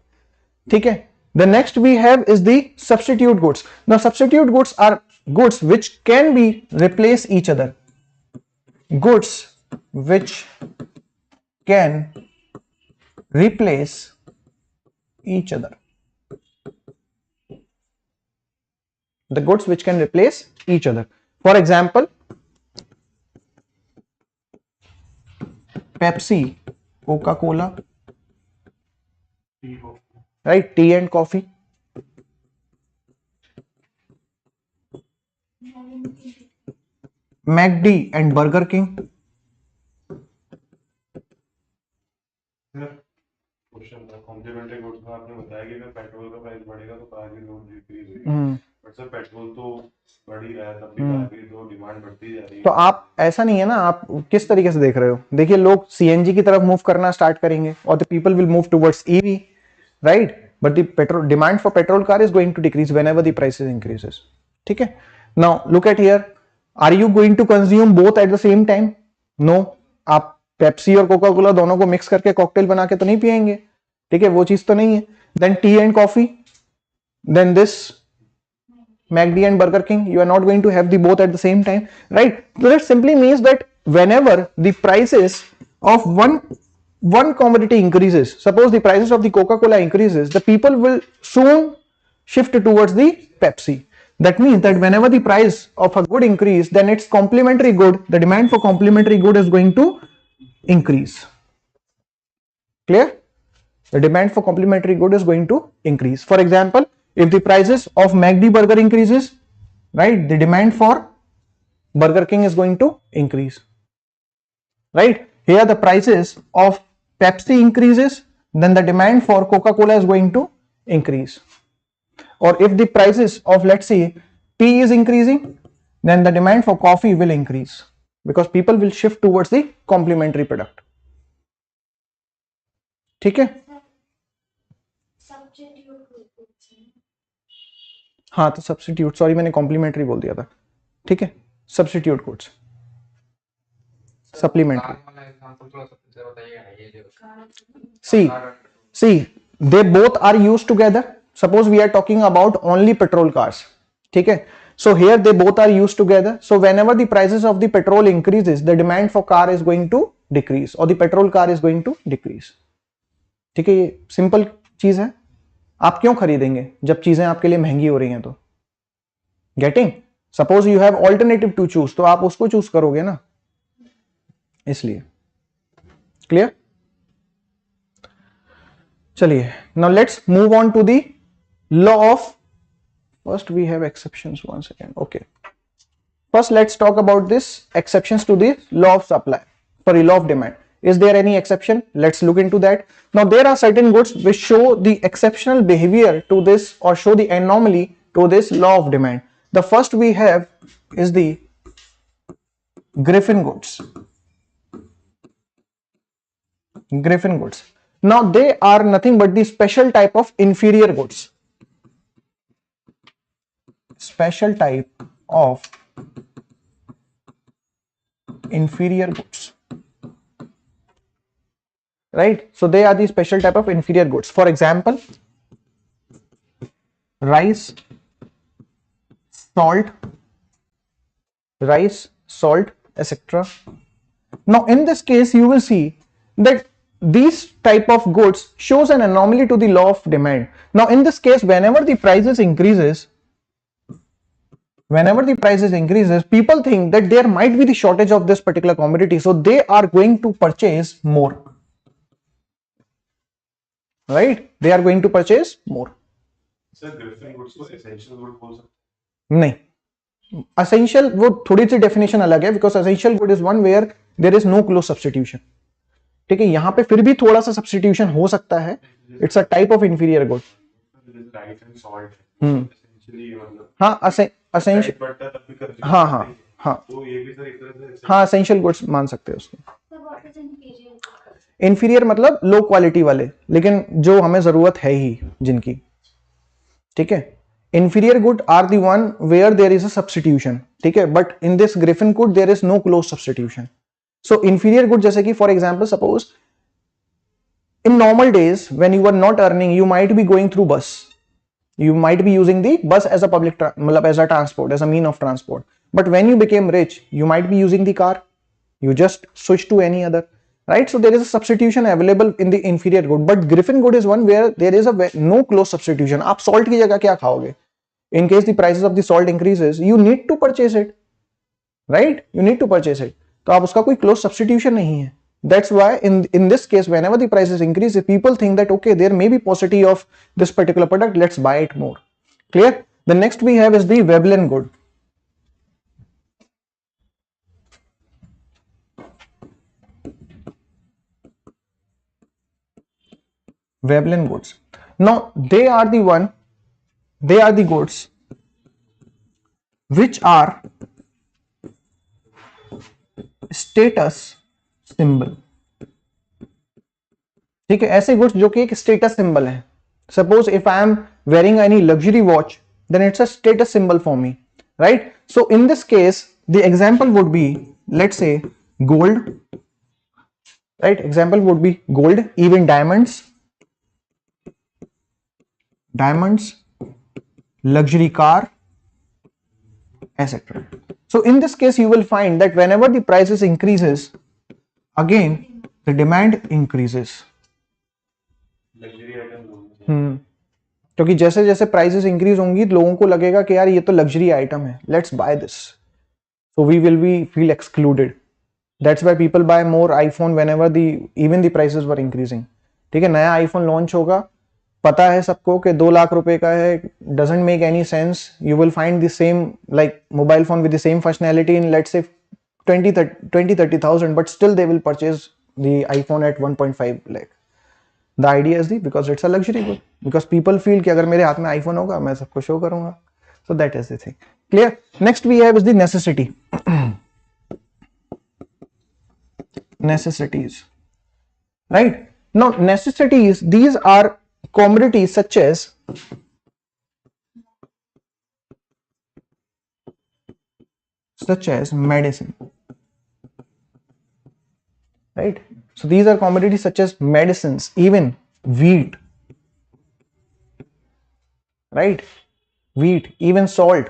ठीक है. The next we have is the substitute goods. Now substitute goods are goods which can be replace each other. Goods which can replace each other. The goods which can replace each other. For example, Pepsi, Coca-Cola, right? Tea and coffee. McD and Burger King. Complementary goods में आपने बताया कि अगर petrol का price बढ़ेगा तो car की load decrease होगी, बट सर पेट्रोल तो बढ़ ही रहा है, तब भी कार की तो डिमांड बढ़ती जा रही है. तो आप ऐसा नहीं है ना, आप किस तरीके से देख रहे हो? देखिए, लोग सीएनजी की तरफ मूव करना स्टार्ट करेंगे और the people will move towards EV, right? But the petrol demand for petrol car is going to decrease whenever the prices increases. ठीक है. Now look at here, are you going to consume both at the same time? No. आप Pepsi और Coca Cola दोनों को mix करके cocktail बना के तो नहीं पिएंगे. ठीक है, वो चीज तो नहीं है. Then tea and coffee, then this McD and Burger King, you are not going to have the both at the same time, right? So that simply means that whenever the prices of one commodity increases, suppose the prices of the Coca-Cola increases, the people will soon shift towards the Pepsi. That means that whenever the price of a good increase, then its complementary good, the demand for complementary good is going to increase. Clear? The demand for complementary good is going to increase. For example, if the prices of McD burger increases, right, the demand for Burger King is going to increase, right? Here the prices of Pepsi increases, then the demand for Coca-Cola is going to increase. Or if the prices of, let's say, tea is increasing, then the demand for coffee will increase because people will shift towards the complementary product. ठीक है? हाँ, तो substitute, sorry मैंने complementary बोल दिया था. ठीक है, substitute goods, supplementary. See they both are used together. Suppose we are talking about only petrol cars. ठीक है, so here they both are used together. So whenever the prices of the petrol increases, the demand for car is going to decrease और the petrol car is going to decrease. ठीक है, ये simple चीज है. आप क्यों खरीदेंगे जब चीजें आपके लिए महंगी हो रही हैं? तो getting, suppose you have alternative to choose, तो आप उसको चूज करोगे ना, इसलिए. क्लियर? चलिए, now let's move on to the law of, first we have exceptions, one second. Okay, first let's talk about this exceptions to the law of supply, sorry, law of demand. Is there any exception? Let's look into that. Now there are certain goods which show the exceptional behavior to this or show the anomaly to this law of demand. The first we have is the Griffin goods. Griffin goods. Now they are nothing but the special type of inferior goods. Special type of inferior goods. Right, so they are the special type of inferior goods. For example, rice, salt, etc. Now in this case you will see that these type of goods shows an anomaly to the law of demand. Now in this case, whenever the prices increases, people think that there might be the shortage of this particular commodity, so they are going to purchase more. Right, they are going to purchase more. Sir, Griffin goods को essential good बोल सकते? नहीं, essential वो थोड़ी सी definition अलग है, because essential good is one where there is no close substitution. ठीक है, यहाँ पे फिर भी थोड़ा सा सब्स्टिट्यूशन हो सकता है. It's a type of inferior good. Rice and salt essentially, मतलब हाँ, एसेंशियल, हाँ, तो ये भी सर एक तरह से हाँ एसेंशियल गुड्स मान सकते हैं उसको. इंफीरियर मतलब लो क्वालिटी वाले, लेकिन जो हमें जरूरत है ही जिनकी. ठीक है, inferior good are the one where there is a substitution, ठीक है, but in this Griffin good there is no close substitution. So inferior good जैसे कि for example suppose in normal days when you were not earning you might be going through bus, you might be using the bus as a public मतलब as a transport, as a mean of transport, but when you became rich you might be using the car, you just switch to any other, right? So there is a substitution available in the inferior good, but Griffin good is one where there is a no close substitution. आप salt की जगह क्या खाओगे? In case the prices of the salt increases, you need to purchase it, right? You need to purchase it. तो आप उसका कोई close substitution नहीं है. That's why in this case, whenever the prices increase, people think that okay, there may be paucity of this particular product, let's buy it more. Clear? The next we have is the Veblen good. Veblen goods. Now they are the goods which are status symbol. ठीक है, ऐसे goods जो कि एक status symbol है. Suppose if I am wearing any luxury watch then it's a status symbol for me, right? So in this case the example would be let's say gold, right? Example would be gold, even diamonds, luxury car, etc. So in this case you will find that whenever the prices increases, again the demand increases. Luxury item क्योंकि जैसे जैसे prices increase होंगी लोगों को लगेगा कि यार ये तो लग्जरी आइटम है, let's buy this, so we will be feel excluded. That's why people buy more iPhone whenever the even the prices were increasing. ठीक है, नया आईफोन लॉन्च होगा, पता है सबको कि 2 लाख रुपए का है, doesn't make any sense. You will find the same like mobile phone with the same functionality in let's say 20-30,000, but still they will purchase the iPhone at 1.5 lakh. The idea is because it's a luxury good, because people feel कि अगर मेरे हाथ में iPhone होगा मैं सबको show करूंगा. So that is the thing. Clear? Next we have is the necessity. Necessities, right? Now necessities, these are commodities such as medicine, right? So these are commodities such as medicines, even wheat, right? Wheat, even salt,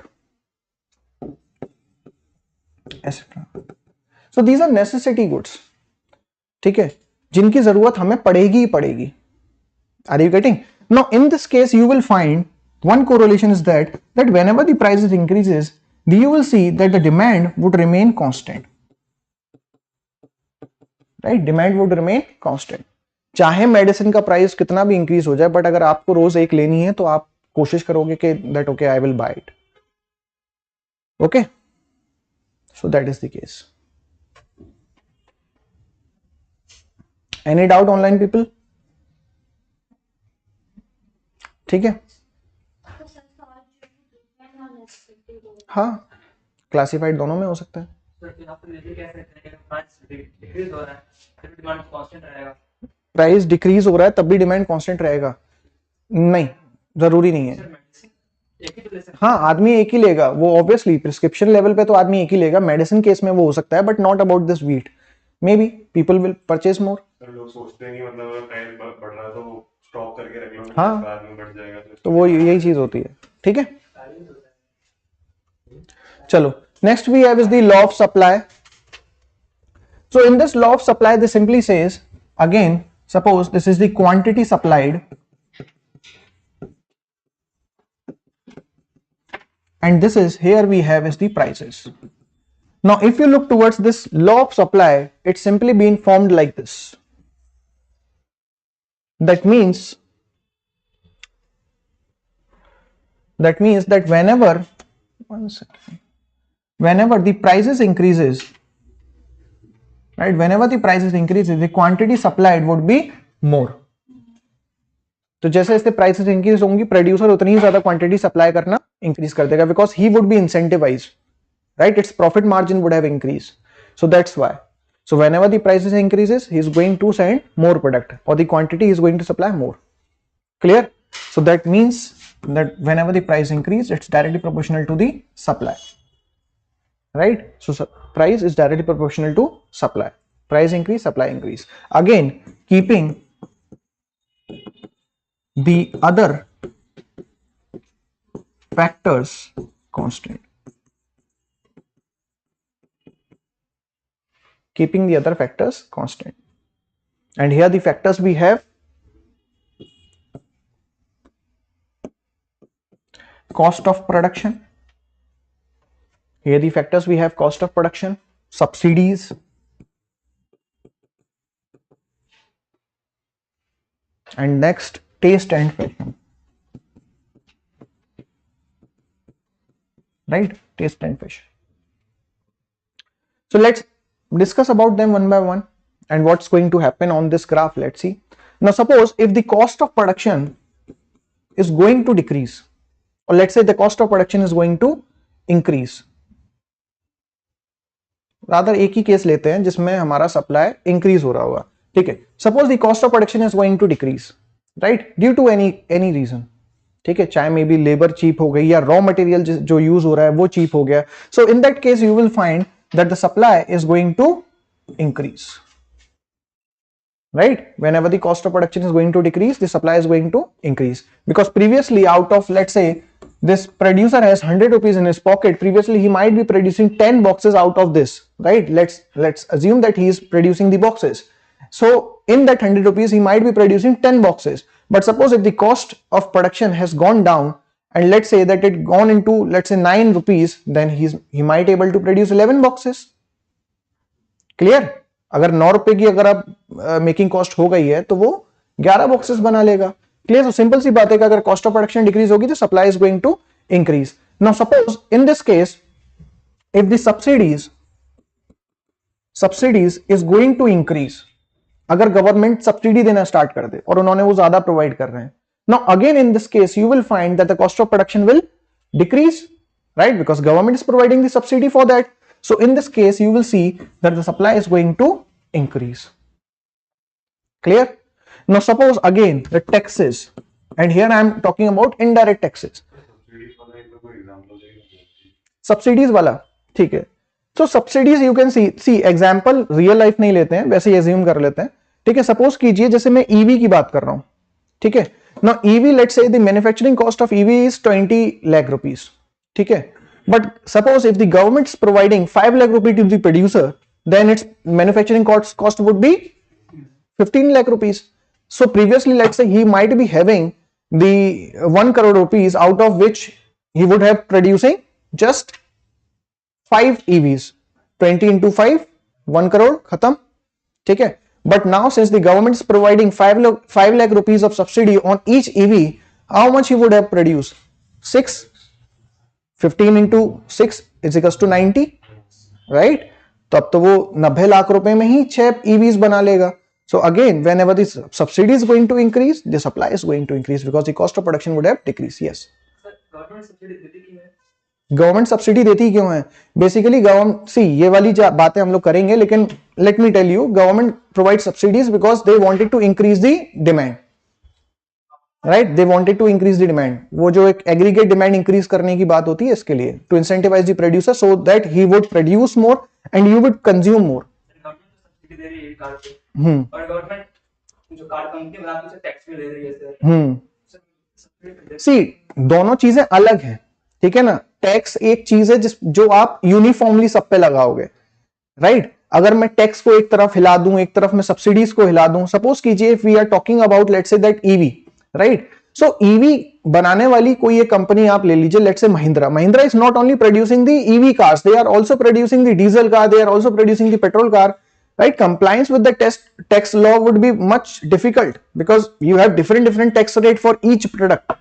etc. So these are necessity goods, ठीक है, जिनकी जरूरत हमें पड़ेगी ही पड़ेगी. Are you getting? Now in this case you will find one correlation is that whenever the prices increases, you will see that the demand would remain constant, right? Demand would remain constant. चाहे medicine का price कितना भी increase हो जाए, but अगर आपको रोज एक लेनी है तो आप कोशिश करोगे कि that okay I will buy it. Okay, so that is the case. Any doubt online people? ठीक है, हाँ, क्लासिफाइड दोनों में हो सकता है. प्राइस डिक्रीज हो रहा है तब भी डिमांड कांस्टेंट रहेगा? नहीं, जरूरी नहीं है. हाँ, आदमी एक ही लेगा, वो ऑब्वियसली प्रिस्क्रिप्शन लेवल पे तो आदमी एक ही लेगा. मेडिसिन केस में वो हो सकता है, but not about this wheat. Maybe people will purchase more. लोग सोचते नहीं, मतलब अगर प्राइस बढ़ रहा है तो स्टॉक करके रख लो, हाँ, बाद में बढ़ जाएगा तो वो यही चीज होती है. ठीक है, चलो next we have is the law of supply. So in this law of supply this simply says, again suppose this is the quantity supplied and this is, here we have is the prices. Now if you look towards this law of supply, it's simply been formed like this. That means that whenever, one second, whenever the prices increases, right, whenever the prices increases, the quantity supplied would be more. तो जैसे जैसे prices increase होंगी, producer उतनी ही ज्यादा quantity supply करना increase कर देगा, because he would be incentivized, right? Its profit margin would have increase. So that's why, so whenever the prices increases he is going to send more product और the quantity is going to supply more. Clear? So that means that whenever the price increase, it's directly proportional to the supply, right? So price is directly proportional to supply. Price increase, supply increase. Again, keeping the other factors constant. Keeping the other factors constant. And here the factors we have cost of production. Here the factors we have cost of production, subsidies, and next taste and fashion. Right? Taste and fashion. So let's discuss about them one by one and what's going to happen on this graph. Let's see. Now suppose if the cost of production is going to decrease, or let's say the cost of production is going to increase. Rather एक ही case लेते हैं जिसमें हमारा supply increase हो रहा होगा, ठीक है. Suppose the cost of production is going to decrease, right, due to any reason, ठीक है, चाहे मे बी लेबर चीप हो गई या रॉ मटेरियल जो यूज हो रहा है वो चीप हो गया. So in that case you will find that the supply is going to increase, right? Whenever the cost of production is going to decrease, the supply is going to increase, because previously out of, let's say this producer has 100 rupees in his pocket, previously he might be producing 10 boxes out of this, right? Let's assume that he is producing the boxes. So in that 100 rupees he might be producing 10 boxes, but suppose if the cost of production has gone down and let's say that it gone into, let's say 9 rupees, then he might able to produce 11 boxes. Clear? अगर 9 रुपए की अगर आप making cost हो गई है तो वो 11 बॉक्सेस बना लेगा. क्लियर? तो सिंपल सी बात है कि अगर कॉस्ट ऑफ प्रोडक्शन डिक्रीज होगी तो supply is going to increase. Now suppose in this case if the subsidies is going to increase, अगर गवर्नमेंट सब्सिडी देना स्टार्ट कर दे और उन्होंने वो ज्यादा प्रोवाइड कर रहे हैं, now again in this case you will find that the cost of production will decrease, right? Because government is providing the subsidy for that. So in this case you will see that the supply is going to increase. Clear? Now suppose again the taxes, and here I am talking about indirect taxes. Subsidies वाला, ठीक है. So subsidies you can see example real life नहीं लेते हैं, वैसे ही assume कर लेते हैं, ठीक है. Suppose कीजिए जैसे मैं EV की बात कर रहा हूं, ठीक है. Now EV, let's say the manufacturing cost of EV is 20 lakh rupees, ठीक है. But suppose if the government is providing 5 lakh rupees to the producer, then its manufacturing cost would be 15 lakh rupees. So previously, let's say he might be having the 1 crore rupees, out of which he would have producing just 5 EVs. 20 into 5, 1 crore, khatam, ठीक है. But now since the government is providing 5 lakh rupees of subsidy on each EV, how much he would have produced? 6. 15 into 6 is equals to 90, right? तो अब तो वो 90 लाख रुपए में ही 6 EVs बना लेगा. So again, whenever this subsidy is going to increase, the supply is going to increase because the cost of production would have decreased. Yes. Government subsidy देती क्यों है? बेसिकली गवर्नमेंट, सी ये वाली बातें हम लोग करेंगे, लेकिन let me tell you, government provide subsidies because they wanted to increase the demand, right? They wanted to increase the demand. वो जो एक एग्रीगेट डिमांड इंक्रीज करने की बात होती है, इसके लिए to incentivize the producer so that he would produce more and you would consume more. See दोनों चीजें अलग हैं, ठीक है ना. टैक्स एक चीज है जो आप यूनिफॉर्मली सब पे लगाओगे, राइट? अगर मैं टैक्स को एक तरफ हिला दूं, एक तरफ मैं सब्सिडीज को हिला दूं, सपोज कीजिए if we are talking about let's say that EV, right? So EV बनाने वाली कोई एक कंपनी आप ले लीजिए, let's say Mahindra is not only producing the EV cars, they are also producing the diesel car, they are also producing the petrol car, right? Compliance with the tax law would be much difficult because you have different tax rate for each product,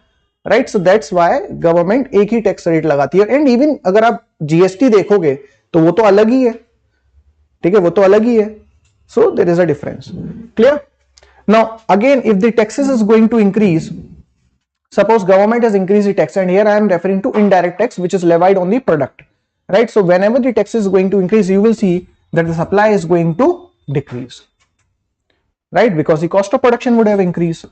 right? So that's why government एक ही tax rate लगाती है. And even अगर आप GST देखोगे तो वो तो अलग ही है, ठीक है, वो तो अलग ही है. So there is a difference. Clear? Now again, if the taxes is going to increase, suppose government has increased the tax, and here I am referring to indirect tax which is levied on the product, right? So whenever the tax is going to increase, you will see that the supply is going to decrease, right? Because the cost of production would have increased.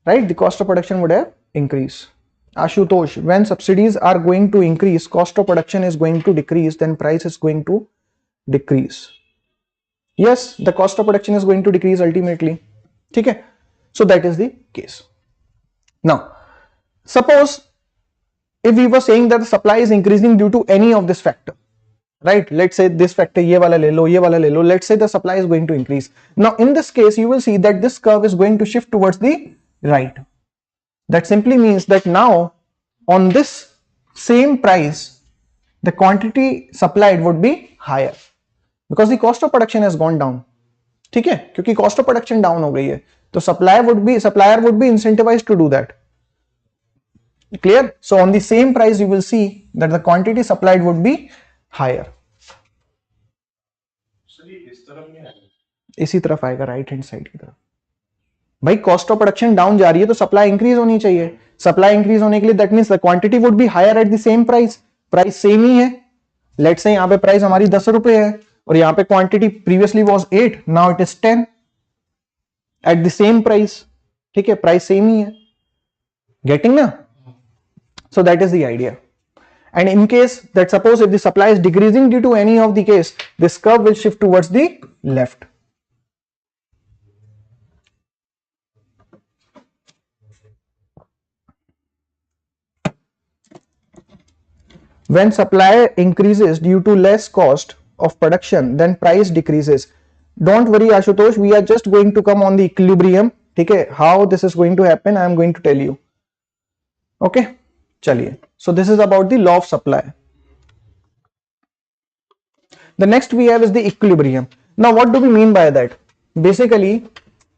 right? The cost of production would have increased. Ashutosh, when subsidies are going to increase, cost of production is going to decrease, then price is going to decrease. Yes, the cost of production is going to decrease ultimately. Okay, so that is the case. Now, suppose if we were saying that the supply is increasing due to any of this factor, right? Let's say this factor, ye wala le lo, ye wala le lo. Let's say the supply is going to increase. Now, in this case, you will see that this curve is going to shift towards the right. That simply means that now on this same price, the quantity supplied would be higher because the cost of production has gone down. ठीक है, क्योंकि cost of production down हो गई है, तो supplier would be incentivized to do that. Clear? So on the same price, you will see that the quantity supplied would be higher. इसी तरफ आएगा, राइट हैंड साइड की तरफ. भाई कॉस्ट ऑफ प्रोडक्शन डाउन जा रही है तो सप्लाई इंक्रीज होनी चाहिए. सप्लाई इंक्रीज होने के लिए that means the quantity would be higher at the same price. Price same ही है. लेट्स से यहां पे प्राइस हमारी 10 रुपए है और यहां पे quantity previously was 8, now it is 10 eight the same price. ठीक है, प्राइस सेम ही है. गेटिंग ना? So that is the idea. And in case that suppose if the supply is decreasing due to any of the case, this curve will shift towards the left. When supply increases due to less cost of production, then price decreases. Don't worry Ashutosh, we are just going to come on the equilibrium. Okay, how this is going to happen, I am going to tell you. Okay, chaliye. So this is about the law of supply. The next we have is the equilibrium. Now what do we mean by that? Basically,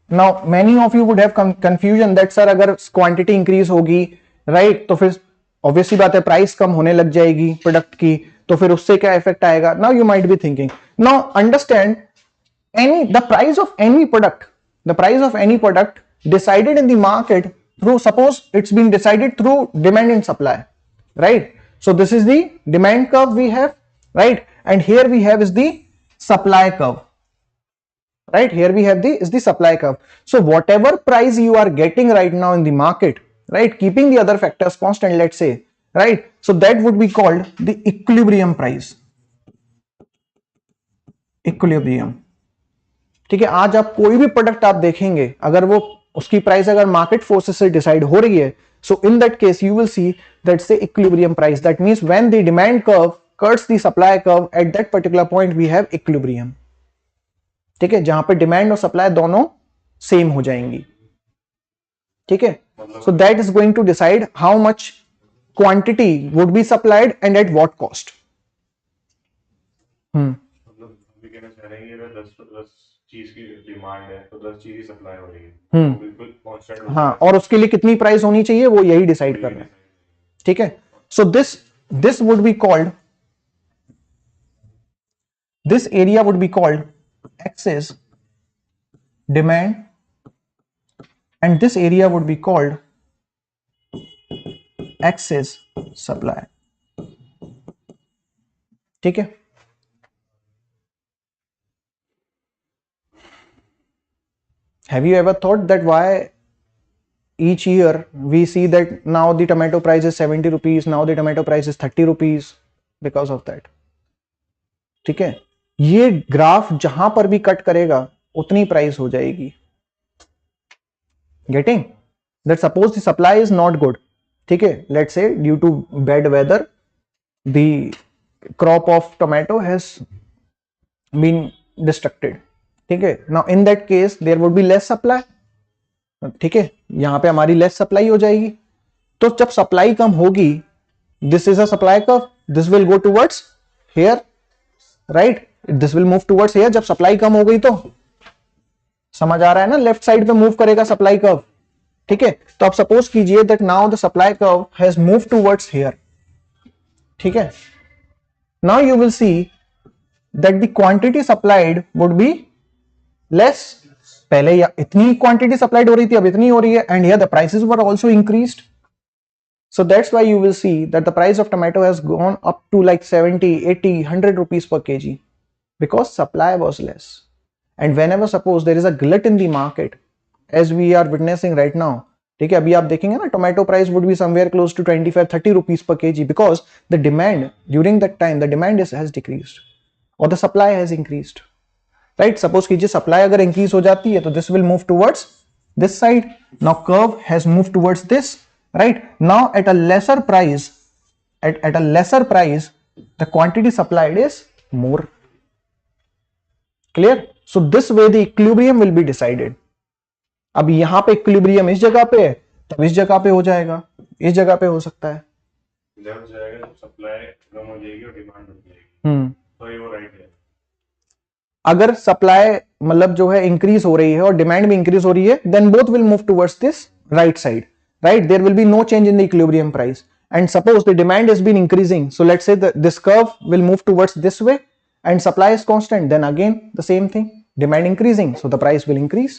now many of you would have confusion that sir अगर quantity increase होगी, right, तो फिर obviously बात है price कम होने लग जाएगी product की, तो फिर उससे क्या इफेक्ट आएगा. Now you might be thinking, now understand the price of any product decided in the market through, suppose it's been decided through demand and supply, right? So this is the demand curve we have, right? And here we have is the supply curve, right? Here we have is the supply curve. So whatever price you are getting right now in the market, right, keeping the other factors constant, let's say, right, so that would be called the equilibrium price. Equilibrium. ठीक है, आज आप कोई भी product आप देखेंगे, अगर वो उसकी प्राइस अगर मार्केट फोर्सेस से डिसाइड हो रही है, so in that case you will see that's the equilibrium price. That means when the demand curve cuts the supply curve, at that particular point we have equilibrium. ठीक है, जहां पे demand और supply दोनों same हो जाएंगी. ठीक है, so that is going to decide how much quantity would be supplied and at what cost. चीज की डिमांड है तो 10 चीज ही सप्लाई हो रही है, तो बिल्कुल कांस्टेंट. हाँ, और उसके लिए कितनी प्राइस होनी चाहिए वो यही डिसाइड करना है. ठीक है, so this would be called, this area would be called excess demand and this area would be called excess supply. ठीक है, have you ever thought that why each year we see that now the tomato price is 70 rupees, now the tomato price is 30 rupees because of that. ठीक है, ये graph जहां पर भी cut करेगा उतनी प्राइस हो जाएगी. Getting that? Suppose the supply is not good. ठीक है, let's say due to bad weather the crop of tomato has been destructed. ठीक है, now in that case there would be less supply. ठीक है, यहां पे हमारी लेस सप्लाई हो जाएगी. तो जब सप्लाई कम होगी, this is a supply curve, this will go towards here, right, this will move towards here. जब सप्लाई कम हो गई तो समझ आ रहा है ना, लेफ्ट साइड पे मूव करेगा सप्लाई कर्व. ठीक है, तो आप सपोज कीजिए that now the supply curve has move towards here. ठीक है, now you will see that the quantity supplied would be less. पहले या इतनी क्वांटिटी सप्लाइड हो रही थी, अब इतनी हो रही है, and here the prices were also increased. So that's why you will see that the price of tomato has gone up to like 70, 80, 100 rupees per kg because supply was less. And whenever suppose there is a glut in the market, as we are witnessing right now, ठीक है, अभी आप देखेंगे ना tomato price would be somewhere close to 25-30 rupees per kg because the demand during that time the demand has decreased और the supply has increased, right. Suppose कीजिए supply अगर increase हो जाती है तो this will move towards this side. Now curve has moved towards this, right. Now at a lesser price, at a lesser price, the quantity supplied is more. Clear? So this way the equilibrium will be decided. अब यहां पे equilibrium इस जगह पे है, तब इस जगह पे हो जाएगा, इस जगह पे हो सकता है. जब जाएगा जब सप्लाई कम हो जाएगी और डिमांड बढ़ जाएगी, तो ये वो राइट है. अगर सप्लाई मतलब जो है इंक्रीज हो रही है और डिमांड भी इंक्रीज हो रही है, then both will move towards this right side, right. There will be no change in the equilibrium price and suppose the demand has been increasing, so let's say this curve will move towards this way and supply is constant, then again the same thing, demand increasing, so the price will increase.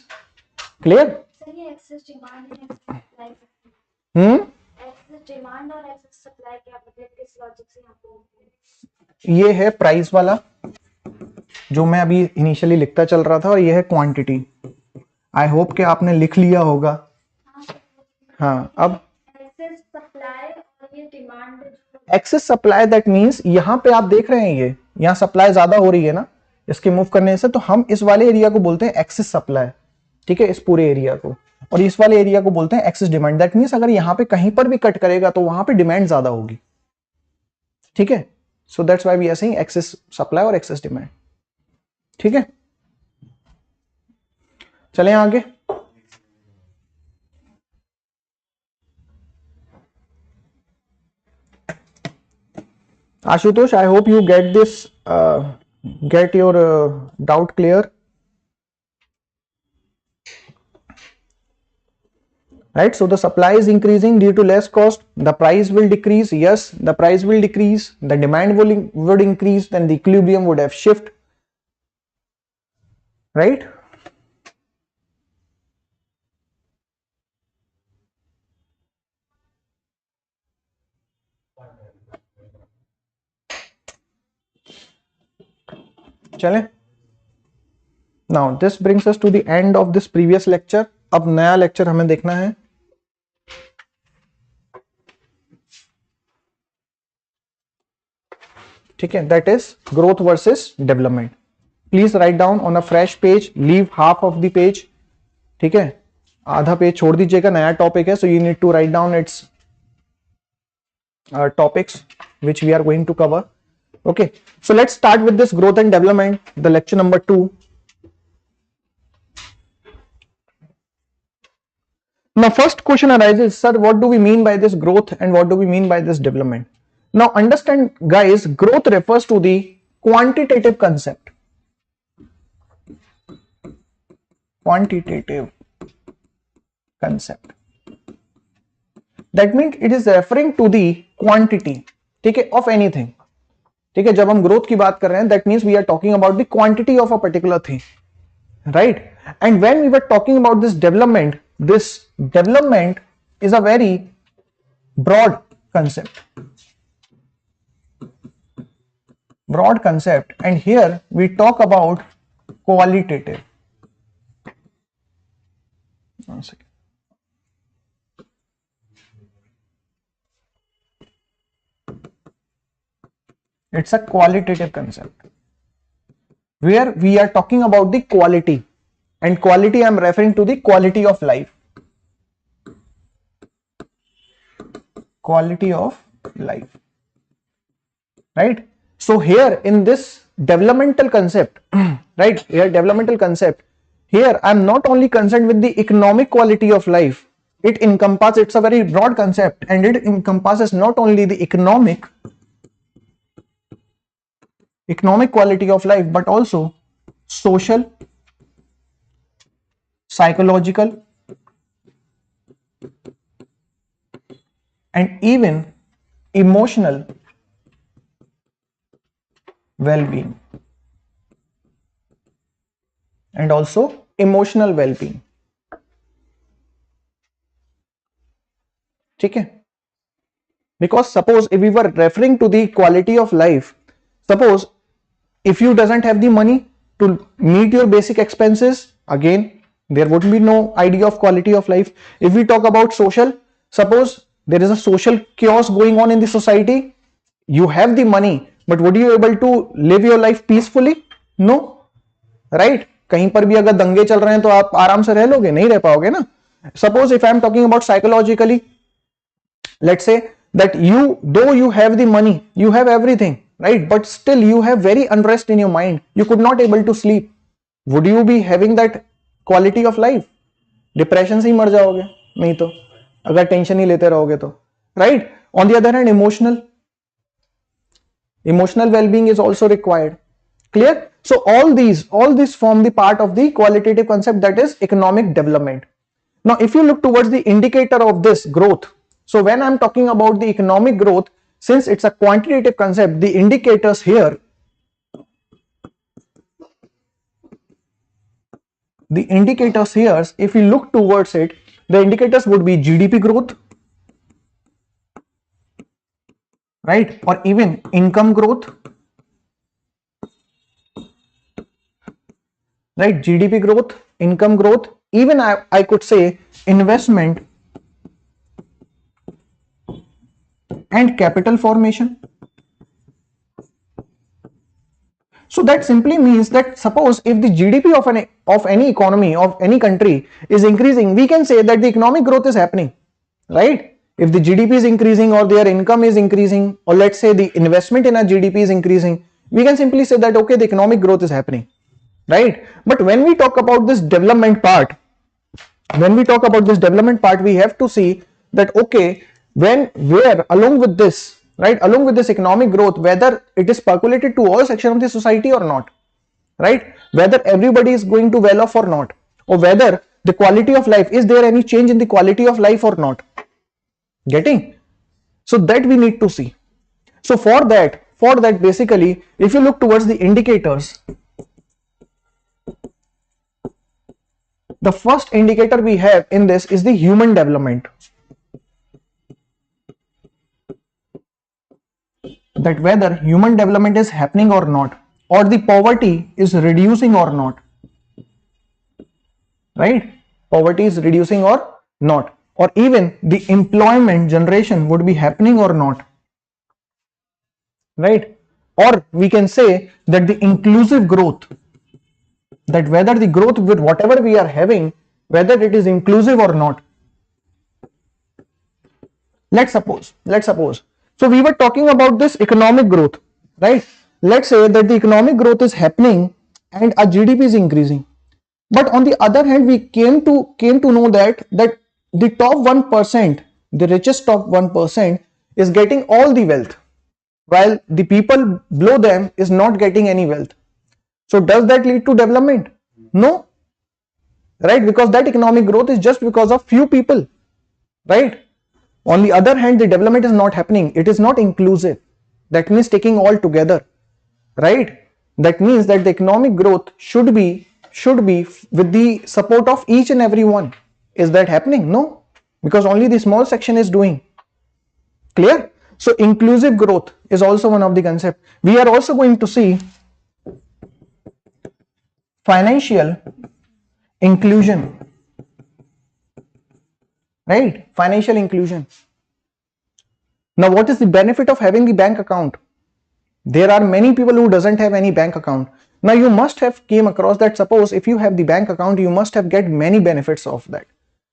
Clear? सही, excess demand and excess supply, excess demand और excess supply क्या मतलब किस logic से यहाँ पे? ये है प्राइस वाला जो मैं अभी इनिशियली लिखता चल रहा था और ये है क्वांटिटी. आई होप कि आपने लिख लिया होगा. हाँ, अब एक्सेस सप्लाई और ये demand, excess supply that means यहां पे आप देख रहे हैं ये यहां सप्लाई ज्यादा हो रही है ना इसके मूव करने से, तो हम इस वाले एरिया को बोलते हैं एक्सेस सप्लाई, ठीक है, इस पूरे एरिया को. और इस वाले एरिया को बोलते हैं एक्सेस डिमांड. दैट मींस अगर यहां पे कहीं पर भी कट करेगा तो वहां पे डिमांड ज्यादा होगी, ठीक है. So that's why we are saying excess supply और एक्सेस डिमांड. ठीक है, चलें आगे. Ashutosh, I hope you get this, get your doubt clear, right. So the supply is increasing due to less cost, the price will decrease. Yes, the price will decrease, the demand would increase, then the equilibrium would have shift, right. चलें. Now this brings us to the end of this previous lecture. अब नया lecture हमें देखना है. ठीक है, that is growth versus development. Please write down on a fresh page, leave half of the page. ठीक है, आधा पेज छोड़ दीजिएगा, नया टॉपिक है, so you need to write down its topics which we are going to cover. Okay, so let's start with this growth and development, the lecture number 2. Now first question arises, sir, what do we mean by this growth and what do we mean by this development? Now understand guys, growth refers to the quantitative concept. Quantitative concept. That means it is referring to the quantity, ठीक है, of anything. ठीक है, जब हम growth की बात कर रहे हैं that means we are talking about the quantity of a particular thing, right. And when we were talking about this development is a very broad concept and here we talk about qualitative. One second. It's a qualitative concept where we are talking about the quality, and quality I am referring to the quality of life. Quality of life, right. So here in this developmental concept, right, here developmental concept, here I am not only concerned with the economic quality of life. It encompasses, it's a very broad concept and it encompasses not only the economic quality of life but also social, psychological and even emotional well-being, and also emotional well-being. ठीक है, because suppose if we were referring to the quality of life, suppose if you doesn't have the money to meet your basic expenses, again There would be no idea of quality of life. If we talk about social, suppose there is a social chaos going on in the society, you have the money, but would you able to live your life peacefully? No, right? कहीं पर भी अगर दंगे चल रहे हैं तो आप आराम से रह लोगे? नहीं रह पाओगे ना. Suppose if I am talking about psychologically, let's say that you, though you have the money, you have everything, right, but still you have very unrest in your mind, you could not able to sleep, would you be having that quality of life? Depression से ही मर जाओगे नहीं तो, अगर tension ही लेते रहोगे तो, right? On the other hand, emotional well-being is also required. Clear? So all these form the part of the qualitative concept, that is economic development. Now if you look towards the indicator of this growth, so when I'm talking about the economic growth, since it's a quantitative concept, the indicators here, if you look towards it, the indicators would be GDP growth, right, or even income growth, right? GDP growth, income growth, even I could say investment and capital formation. So that simply means that suppose if the GDP of any economy of any country is increasing, we can say that the economic growth is happening, right? If the GDP is increasing or their income is increasing, or let's say the investment in a GDP is increasing, we can simply say that okay, the economic growth is happening, right? But when we talk about this development part, we have to see that okay, where along with this, right, along with this economic growth, whether it is percolated to all sections of the society or not, right? Whether everybody is going to well off or not, or whether the quality of life, is there any change in the quality of life or not? Getting? So that we need to see. So for that basically, if you look towards the indicators, the first indicator we have in this is the human development, that whether human development is happening or not, or the poverty is reducing or not, right? Poverty is reducing or not, or even the employment generation would be happening or not, right? Or we can say that the inclusive growth, that whether the growth with whatever we are having, whether it is inclusive or not. Let's suppose, so we were talking about this economic growth, right? Let's say that the economic growth is happening and our GDP is increasing, but on the other hand, we came to know that the top 1%, the richest top 1% is getting all the wealth, while the people below them is not getting any wealth. So does that lead to development? No, right? Because that economic growth is just because of few people, right? On the other hand, the development is not happening. It is not inclusive. That means taking all together, right? That means that the economic growth should be with the support of each and every one. Is that happening? No, because only the small section is doing. Clear? So inclusive growth is also one of the concepts. We are also going to see financial inclusion, right? Financial inclusion. Now what is the benefit of having the bank account? There are many people who doesn't have any bank account. Now you must have came across that suppose if you have the bank account, you must have get many benefits of that.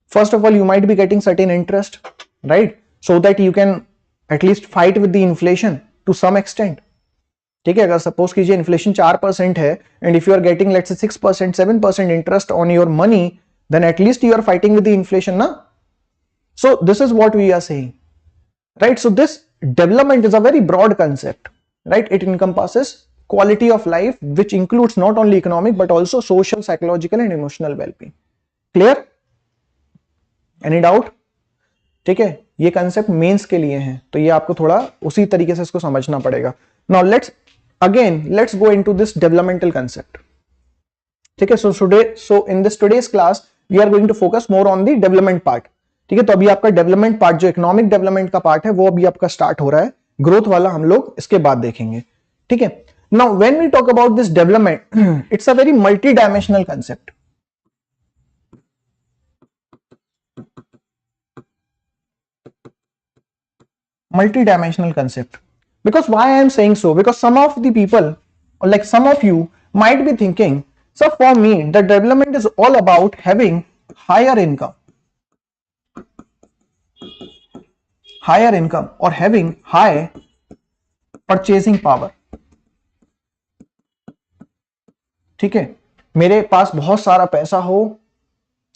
First of all, you might be getting certain interest, right? So that you can at least fight with the inflation to some extent. ठीक है, अगर suppose कीजिए inflation 4% है and if you are getting let's say 6%, 7% interest on your money, then at least you are fighting with the inflation, na? So this is what we are saying, right? So this development is a very broad concept, right? It encompasses quality of life, which includes not only economic but also social, psychological and emotional well-being. Clear? Any doubt? ठीक है, ये concept mains के लिए है, तो ये आपको थोड़ा उसी तरीके से इसको समझना पड़ेगा. Now let's go into this developmental concept. ठीक है, so in this today's class we are going to focus more on the development part. ठीक है, तो अभी आपका डेवलपमेंट पार्ट जो इकोनॉमिक डेवलपमेंट का पार्ट है वो अभी आपका स्टार्ट हो रहा है. ग्रोथ वाला हम लोग इसके बाद देखेंगे. ठीक है, now when we talk about this development, it's a very multi dimensional concept. multi-dimensional concept. Because why I am saying so? Because some of the people, or like some of you, might be thinking, so for me, the development is all about having higher income or having high purchasing power. ठीक है, मेरे पास बहुत सारा पैसा हो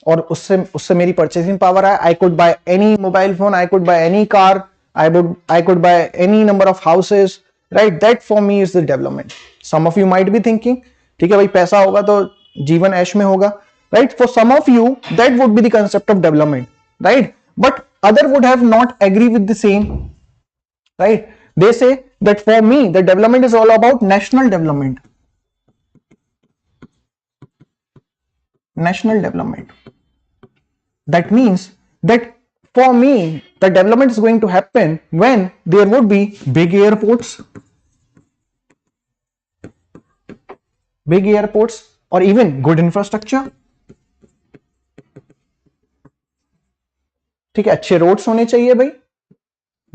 और उससे मेरी परचेसिंग पावर है. I could buy any mobile phone, I could buy any car, I could buy any number of houses, right? That for me is the development. Some of you might be thinking, ठीक है भाई, पैसा होगा तो जीवन ऐश में होगा, right? For some of you that would be the concept of development, right? But other would have not agree with the same, right? They say that for me the development is all about national development. National development, that means that for me the development is going to happen when there would be big airports or even good infrastructure. ठीक है, अच्छे roads होने चाहिए भाई.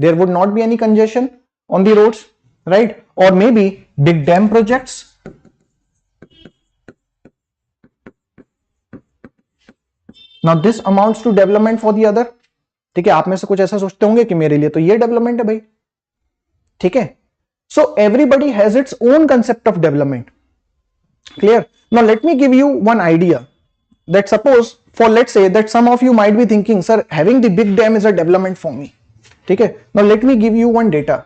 There would not be any congestion on the roads, right? और maybe big dam projects. Now this amounts to development for the other. ठीक है, आप में से कुछ ऐसा सोचते होंगे कि मेरे लिए तो ये डेवलपमेंट है भाई. ठीक है, so everybody has its own concept of development. Clear? Now let me give you one idea. That suppose, for let's say that some of you might be thinking, sir, having the big dam is a development for me. Okay, now let me give you one data.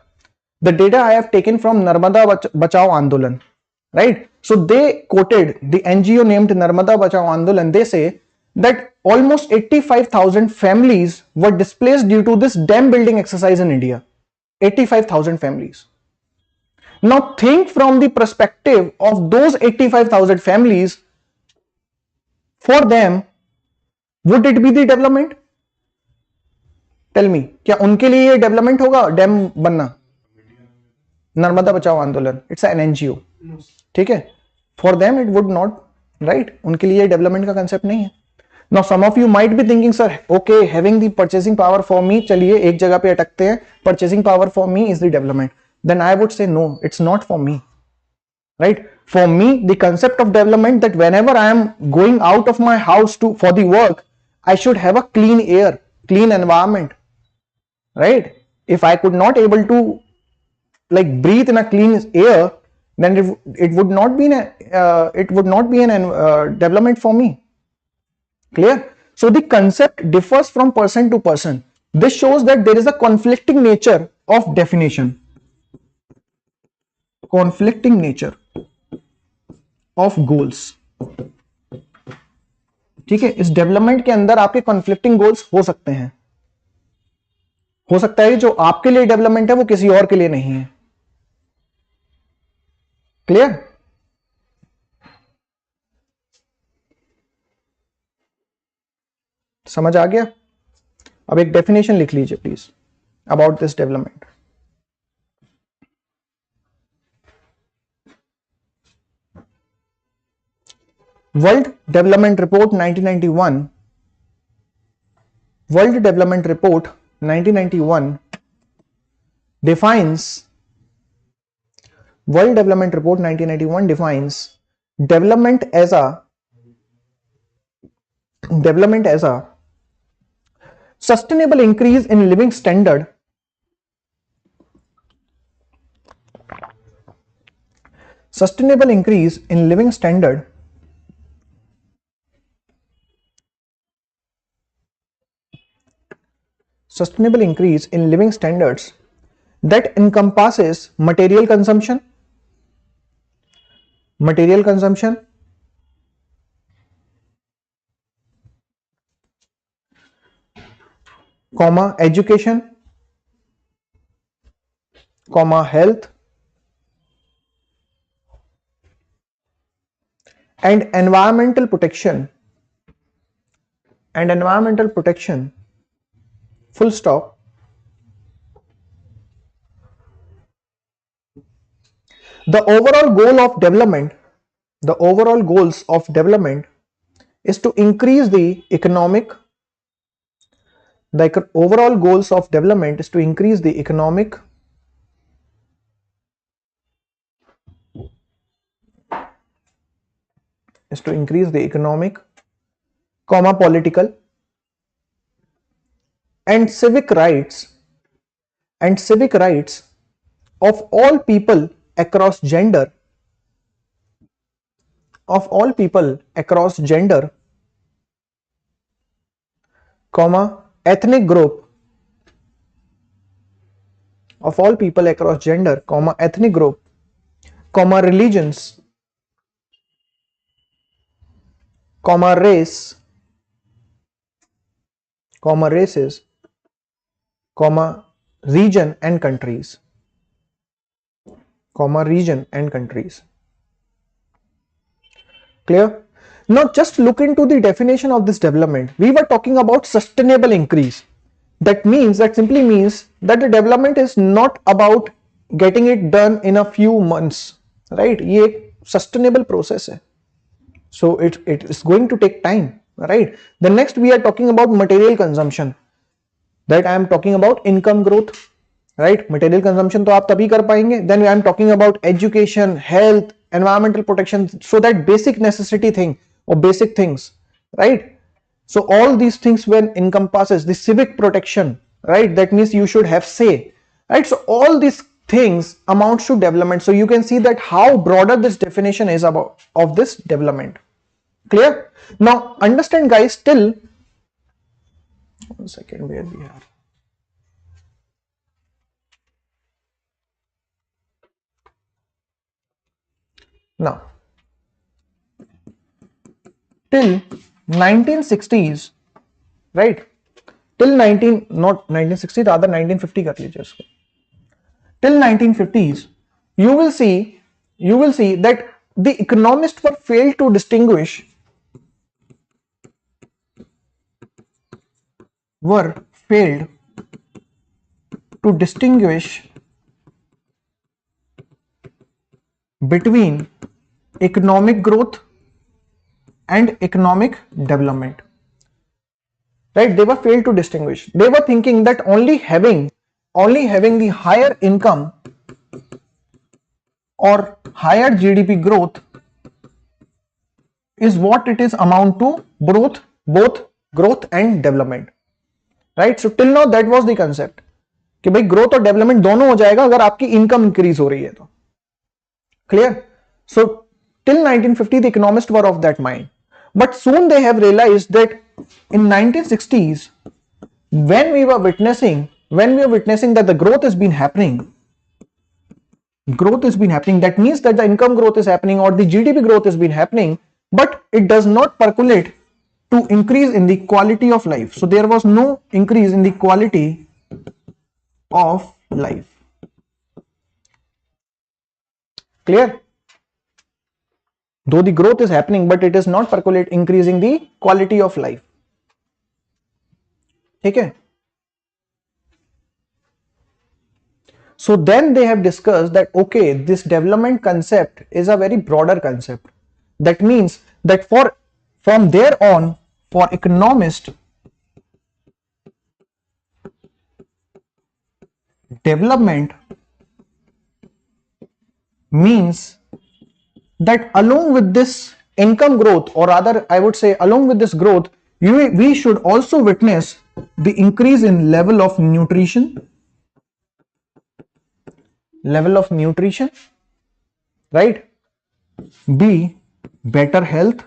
The data I have taken from Narmada Bachao Andolan, right? So they quoted the NGO named Narmada Bachao Andolan. They say that almost 85,000 families were displaced due to this dam building exercise in India. 85,000 families. Now think from the perspective of those 85,000 families. For them, would it be the development? Tell me, क्या उनके लिए ये development होगा dam बनना? नर्मदा बचाओ आंदोलन, it's an NGO. ठीक है, for them it would not, right? उनके लिए डेवलपमेंट का कंसेप्ट नहीं है. Now some of you might be thinking, sir okay, having the purchasing power for me, चलिए एक जगह पे अटकते हैं, purchasing power for me is the development. Then I would say no, it's not for me, right? For me, the concept of development that whenever I am going out of my house for the work, I should have a clean air, clean environment, right? If I could not able to like breathe in a clean air, then it would not be an development for me. Clear? So the concept differs from person to person. This shows that there is a conflicting nature of definition. Conflicting nature of goals. ठीक है, इस development के अंदर आपके conflicting goals हो सकते हैं. हो सकता है जो आपके लिए डेवलपमेंट है वो किसी और के लिए नहीं है. क्लियर? समझ आ गया? अब एक डेफिनेशन लिख लीजिए please about this development. World Development Report 1991. World Development Report 1991 defines. World Development Report 1991 defines development as a sustainable increase in living standard. Sustainable increase in living standard sustainable increase in living standards that encompasses material consumption, education, health, and environmental protection, full stop. The overall goals of development is to increase the economic, the overall goals of development is to increase the economic political and civic rights of all people across gender ethnic group religions, race, races, region and countries, Clear? Now just look into the definition of this development. We were talking about sustainable increase. That simply means that the development is not about getting it done in a few months, right? ये एक sustainable process है. So it is going to take time, right? The next we are talking about material consumption. That I am talking about income growth, right? Material consumption तो आप तभी कर पाएंगे. Then I am talking about education, health, environmental protection, so that basic necessity thing or basic things, right? So all these things when encompasses the civic protection, right? That means you should have say, right? So all these things amounts to development. So you can see that how broader this definition is about of this development. Clear? Now understand guys, till 1 second, where we are. Now till 1960s, right? Till 1960 rather 1950 कर लीजिए इसको. Till 1950s, you will see that the economists were failed to distinguish between economic growth and economic development, right? They were failed to distinguish. They were thinking that only having the higher income or higher GDP growth is what it is amount to both growth and development, right? So till now that was the concept कि भाई growth और development दोनों हो जाएगा अगर आपकी income increase हो रही है तो. Clear? So till 1950 the economists were of that mind, but soon they have realized that in 1960s when we were witnessing that the growth has been happening, that means that the income growth is happening or the GDP growth has been happening, but it does not percolate to increase in the quality of life. So there was no increase in the quality of life. Clear? Though the growth is happening, but it is not increasing the quality of life. Okay. So then they have discussed that okay, this development concept is a very broader concept. That means that from there on, for economists, development means that along with this income growth, or rather I would say along with this growth, we should also witness the increase in level of nutrition, right? B, better health,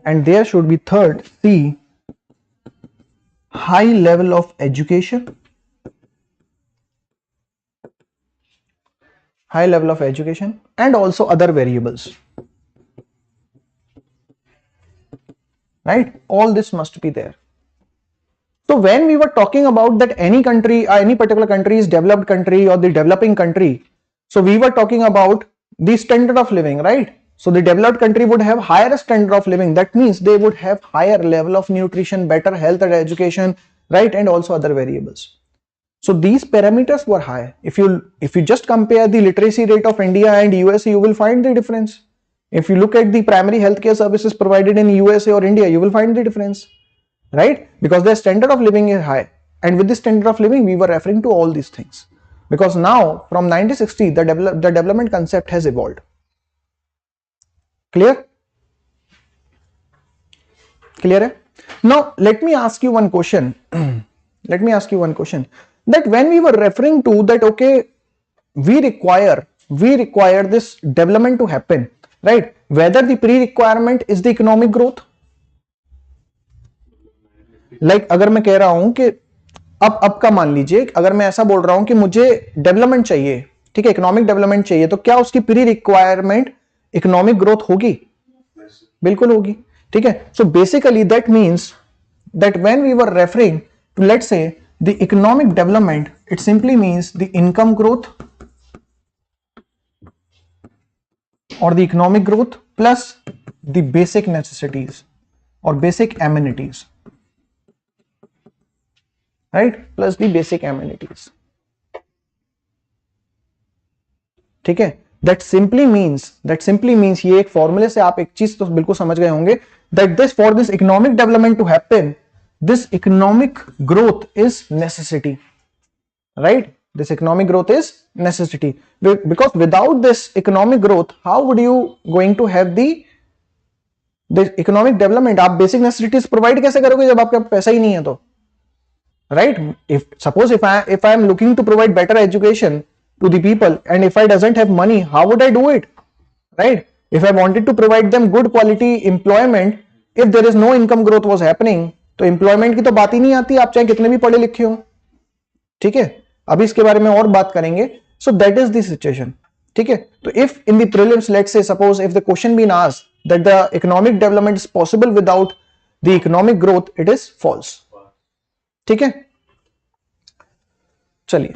and there should be third, C, high level of education, and also other variables, right? All this must be there. So when we were talking about that any country, any particular country is developed country or the developing country, so we were talking about the standard of living, right? So the developed country would have higher standard of living. That means they would have higher level of nutrition, better health and education, right? And also other variables. So these parameters were high. If you just compare the literacy rate of India and USA, you will find the difference. If you look at the primary healthcare services provided in USA or India, you will find the difference, right? Because their standard of living is high, and with the standard of living, we were referring to all these things. Because now, from 1960, the development concept has evolved. Clear? Clear? Now, let me ask you one question. Let me ask you one question. That when we were referring to that, okay, we require this development to happen, right? Whether the pre-requirement is the economic growth. Like अगर मैं कह रहा हूं कि अब का मान लीजिए, अगर मैं ऐसा बोल रहा हूं कि मुझे डेवलपमेंट चाहिए, ठीक है, इकोनॉमिक डेवलपमेंट चाहिए, तो क्या उसकी प्री रिक्वायरमेंट इकोनॉमिक ग्रोथ होगी? बिल्कुल होगी, ठीक है. So basically that means that when we were referring to let's say the economic development, it simply means the income growth or the economic growth plus the basic necessities or basic amenities, right? Plus the basic amenities. ठीक है. That simply means ये एक फॉर्मूले से आप एक चीज तो बिल्कुल समझ गए होंगे that this for this economic development to happen, this economic growth is necessity, right? This economic growth is necessity, because without this economic growth, how would you going to have the economic development? आप basic necessities provide कैसे करोगे जब आपके पास पैसा ही नहीं है तो, right? If suppose if I am looking to provide better education to the people and if I doesn't have money, how would I do it, right? If I wanted to provide them good quality employment, if there is no income growth was happening, तो employment की तो बात ही नहीं आती, आप चाहे कितने भी पढ़े लिखे हो, ठीक है. अभी इसके बारे में और बात करेंगे. So that is the situation, ठीक है. तो if in the prelims let's say suppose if the question been asked that the economic development is possible without the economic growth, it is false, ठीक है. चलिए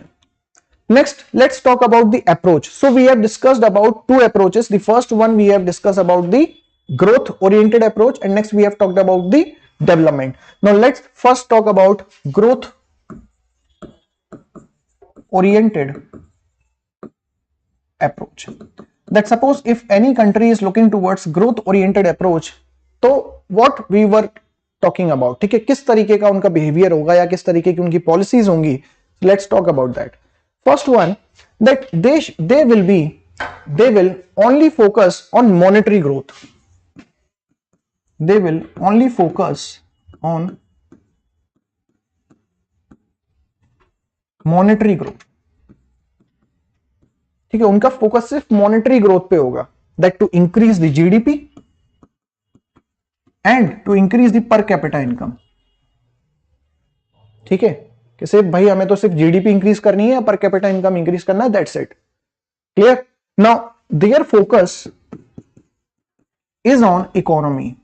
next let's talk about the approach. So we have discussed about two approaches. The first one we have discussed about the growth oriented approach and next we have talked about the development. Now let's first talk about growth oriented approach. That suppose if any country is looking towards growth oriented approach, तो what we were talking about, ठीक है, किस तरीके का उनका behaviour होगा या किस तरीके की उनकी पॉलिसीज होंगी. Let's talk about that. First one, that they will only focus on monetary growth. They will only focus on monetary growth, ठीक है. उनका फोकस सिर्फ मॉनेटरी ग्रोथ पे होगा, that to increase the GDP and to increase the per capita income, ठीक है. कि सिर्फ भाई हमें तो सिर्फ जीडीपी इंक्रीज करनी है या पर कैपिटा इनकम इंक्रीज करना है, that's it. Clear? Now their focus is on economy,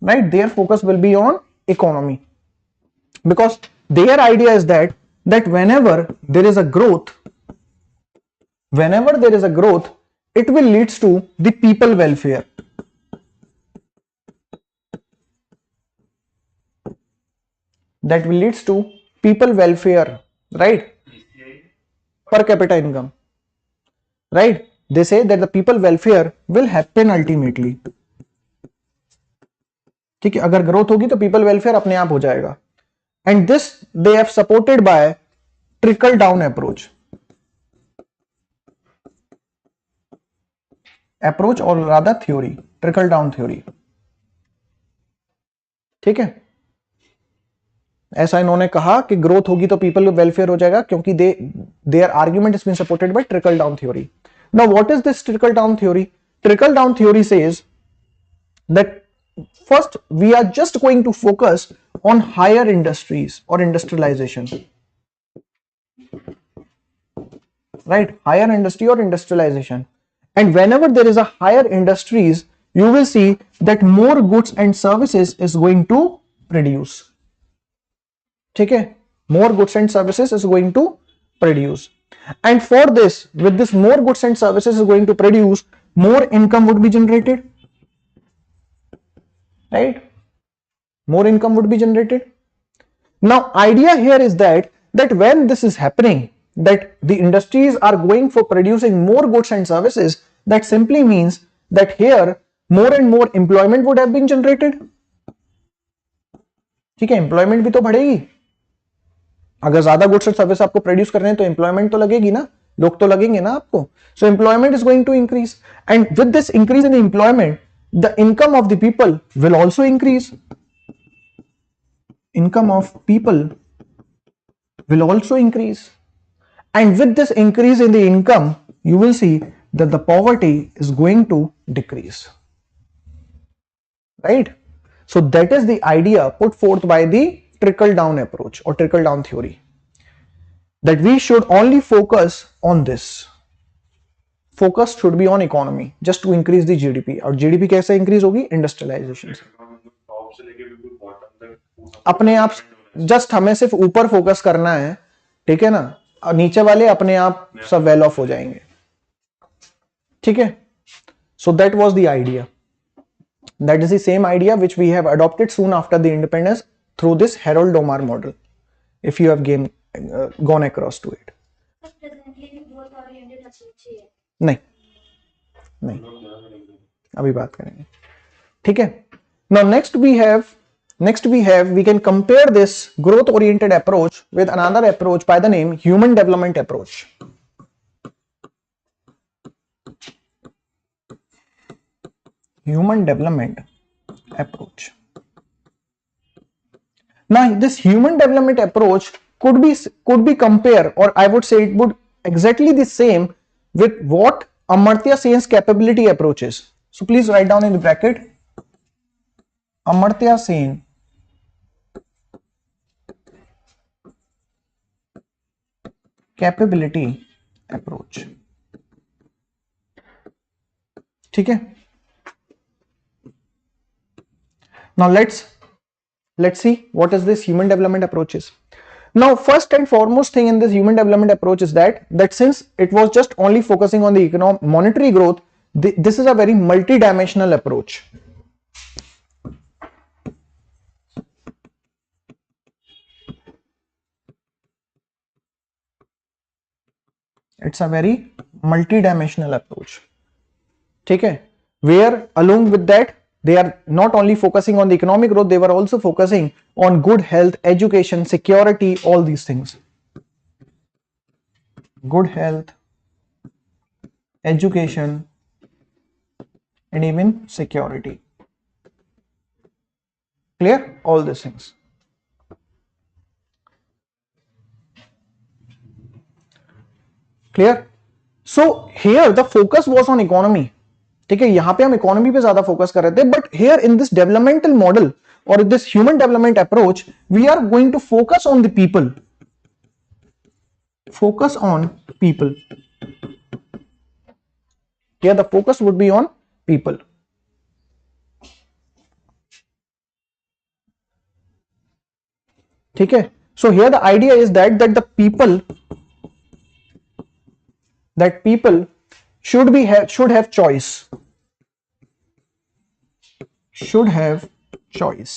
right? Their focus will be on economy. Because their idea is that whenever there is a growth, it will leads to the people welfare. That will leads to people welfare, right? Per capita income, right? They say that the people welfare will happen ultimately. ठीक है, अगर growth होगी तो people welfare अपने आप हो जाएगा. And this they have supported by trickle down approach or rather theory, trickle down theory, ठीक है. ऐसा इन्होंने कहा कि ग्रोथ होगी तो पीपल वेलफेयर हो जाएगा क्योंकि their argument has been supported by trickle down theory. Now what is this trickle down theory? Trickle down theory says that first we are just going to focus on higher industries or industrialization, right? Higher industry or industrialization, and whenever there is a higher industries, you will see that more goods and services is going to produce, ठीक है. More goods and services is going to produce, and for this, with this more goods and services is going to produce, more income would be generated, right? More income would be generated. Now idea here is that when this is happening, that the industries are going for producing more goods and services, that simply means that here more and more employment would have been generated. ठीक है, employment भी तो बढ़ेगी. अगर ज्यादा goods और service आपको produce कर रहे हैं तो एम्प्लॉयमेंट तो लगेगी ना, लोग तो लगेंगे ना आपको. So employment is going to increase, and with this increase in employment the income of the people will also increase. Income of people will also increase, and with this increase in the income you will see that the poverty is going to decrease, right? So that is the idea put forth by the trickle down approach or trickle down theory, that we should only focus on this. Focus should be on economy just to increase the GDP. और GDP कैसे increase होगी? Industrialization से. अपने आप just हमें सिर्फ ऊपर focus करना है, ठीक है ना, और नीचे वाले अपने आप सब वेल ऑफ हो जाएंगे. ठीक है. So that was the idea. That is the same idea which we have adopted soon after the independence through this Harrod Domar model, if you have gone across to it. नहीं नहीं, अभी बात करेंगे. ठीक है. Now next we can compare this growth oriented approach with another approach by the name human development approach. Human development approach. Now this human development approach could be compared, or I would say it would exactly the same with what Amartya Sen's capability approach is. So please write down in the bracket Amartya Sen capability approach. ठीक है. Now let's see what is this human development approach is. Now first and foremost thing in this human development approach is that since it was just only focusing on the monetary growth, this is a very multidimensional approach. It's a very multi-dimensional approach. ठीक है. Where along with that they are not only focusing on the economic growth, they were also focusing on good health, education, security, all these things. Good health, education, and even security. Clear? All these things. Clear? So here the focus was on economy. ठीक है, यहां पे हम economy पे ज्यादा focus कर रहे थे, but here in this developmental model और this human development approach we are going to focus on the people. Focus on people. Here the focus would be on people. ठीक है. So here the idea is that the people should have choice. Should have choice.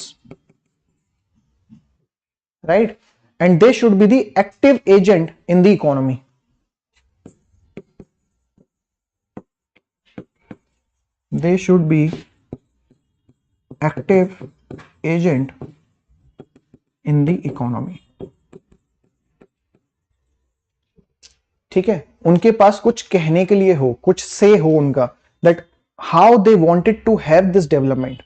Right? And they should be the active agent in the economy. They should be active agent in the economy. ठीक है, उनके पास कुछ कहने के लिए हो, कुछ से हो उनका, that how they wanted to have this development.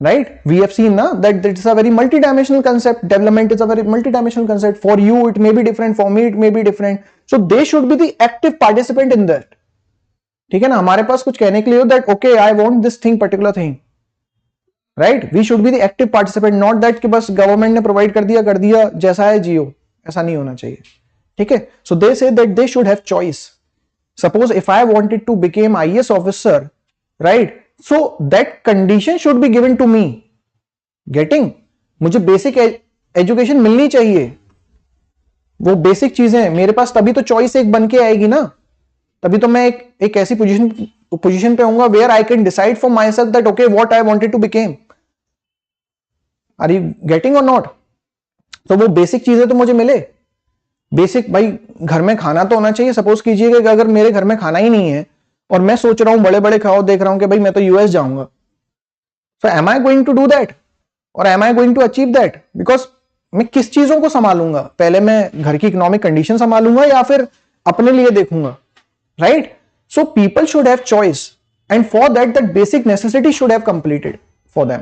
Right? We have seen now that it's a very multidimensional concept. Development is a very multidimensional concept. For you it may be different, for me it may be different. So they should be the active participant in that. ठीक है ना, हमारे पास कुछ कहने के लिए हो that okay I want this thing, particular thing. Right? We should be the active participant, not that कि बस गवर्नमेंट ने प्रोवाइड कर दिया जैसा है जियो. ऐसा नहीं होना चाहिए. ठीक है. So they say that they should have choice. Suppose if I wanted to become IAS officer, right? So that condition should be given to me. Getting? मुझे बेसिक एजुकेशन मिलनी चाहिए. वो बेसिक चीजें मेरे पास, तभी तो चॉइस एक बन के आएगी ना. तभी तो मैं एक ऐसी पोजीशन पे होऊंगा where I can decide for myself that okay what I wanted to become. Are you getting or not? तो वो बेसिक चीजें तो मुझे मिले. बेसिक भाई घर में खाना तो होना चाहिए। सपोज कीजिएगा कि अगर मेरे घर में खाना ही नहीं है और मैं सोच रहा हूं बड़े बड़े खाओ, देख रहा हूं कि भाई मैं तो यूएस जाऊंगा, so am I going to do that और am I going to achieve that? Because मैं किस चीजों को संभालूंगा, पहले मैं घर की इकोनॉमिक कंडीशन संभालूंगा या फिर अपने लिए देखूंगा, right? So people should have choice and for that that basic necessity should have completed for them.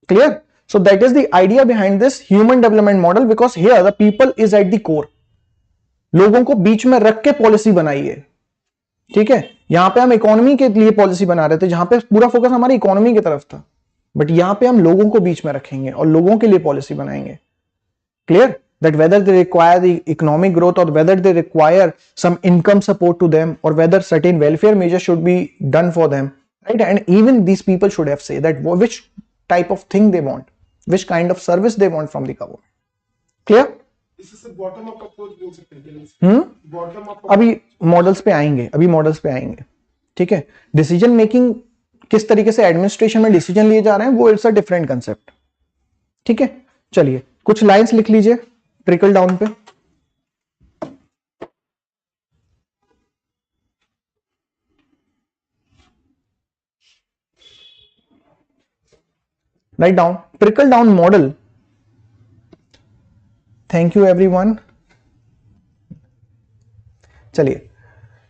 Clear? So that is the idea behind this human development model, because here the people is at the core. लोगों को बीच में रख के policy बनाई है, ठीक है? यहां पे हम इकोनॉमी के लिए पॉलिसी बना रहे थे, जहां पे पूरा फोकस हमारी इकोनॉमी की तरफ था, बट यहां पे हम लोगों को बीच में रखेंगे और लोगों के लिए पॉलिसी बनाएंगे। Clear? That whether they require the economic growth or whether they require some income support to them or whether certain welfare measures should be done for them, right? And even these people should have say that which type of thing they want, which kind of service they want from the government. Clear? इससे bottom up approach बोल सकते हैं। Bottom up अभी models पे आएंगे, ठीक है? Decision making किस तरीके से एडमिनिस्ट्रेशन में डिसीजन लिए जा रहे हैं वो इट्स अ डिफरेंट कंसेप्ट, ठीक है? चलिए कुछ लाइंस लिख लीजिए ट्रिकल डाउन पे। Write down trickle down model. Thank you everyone. चलिए,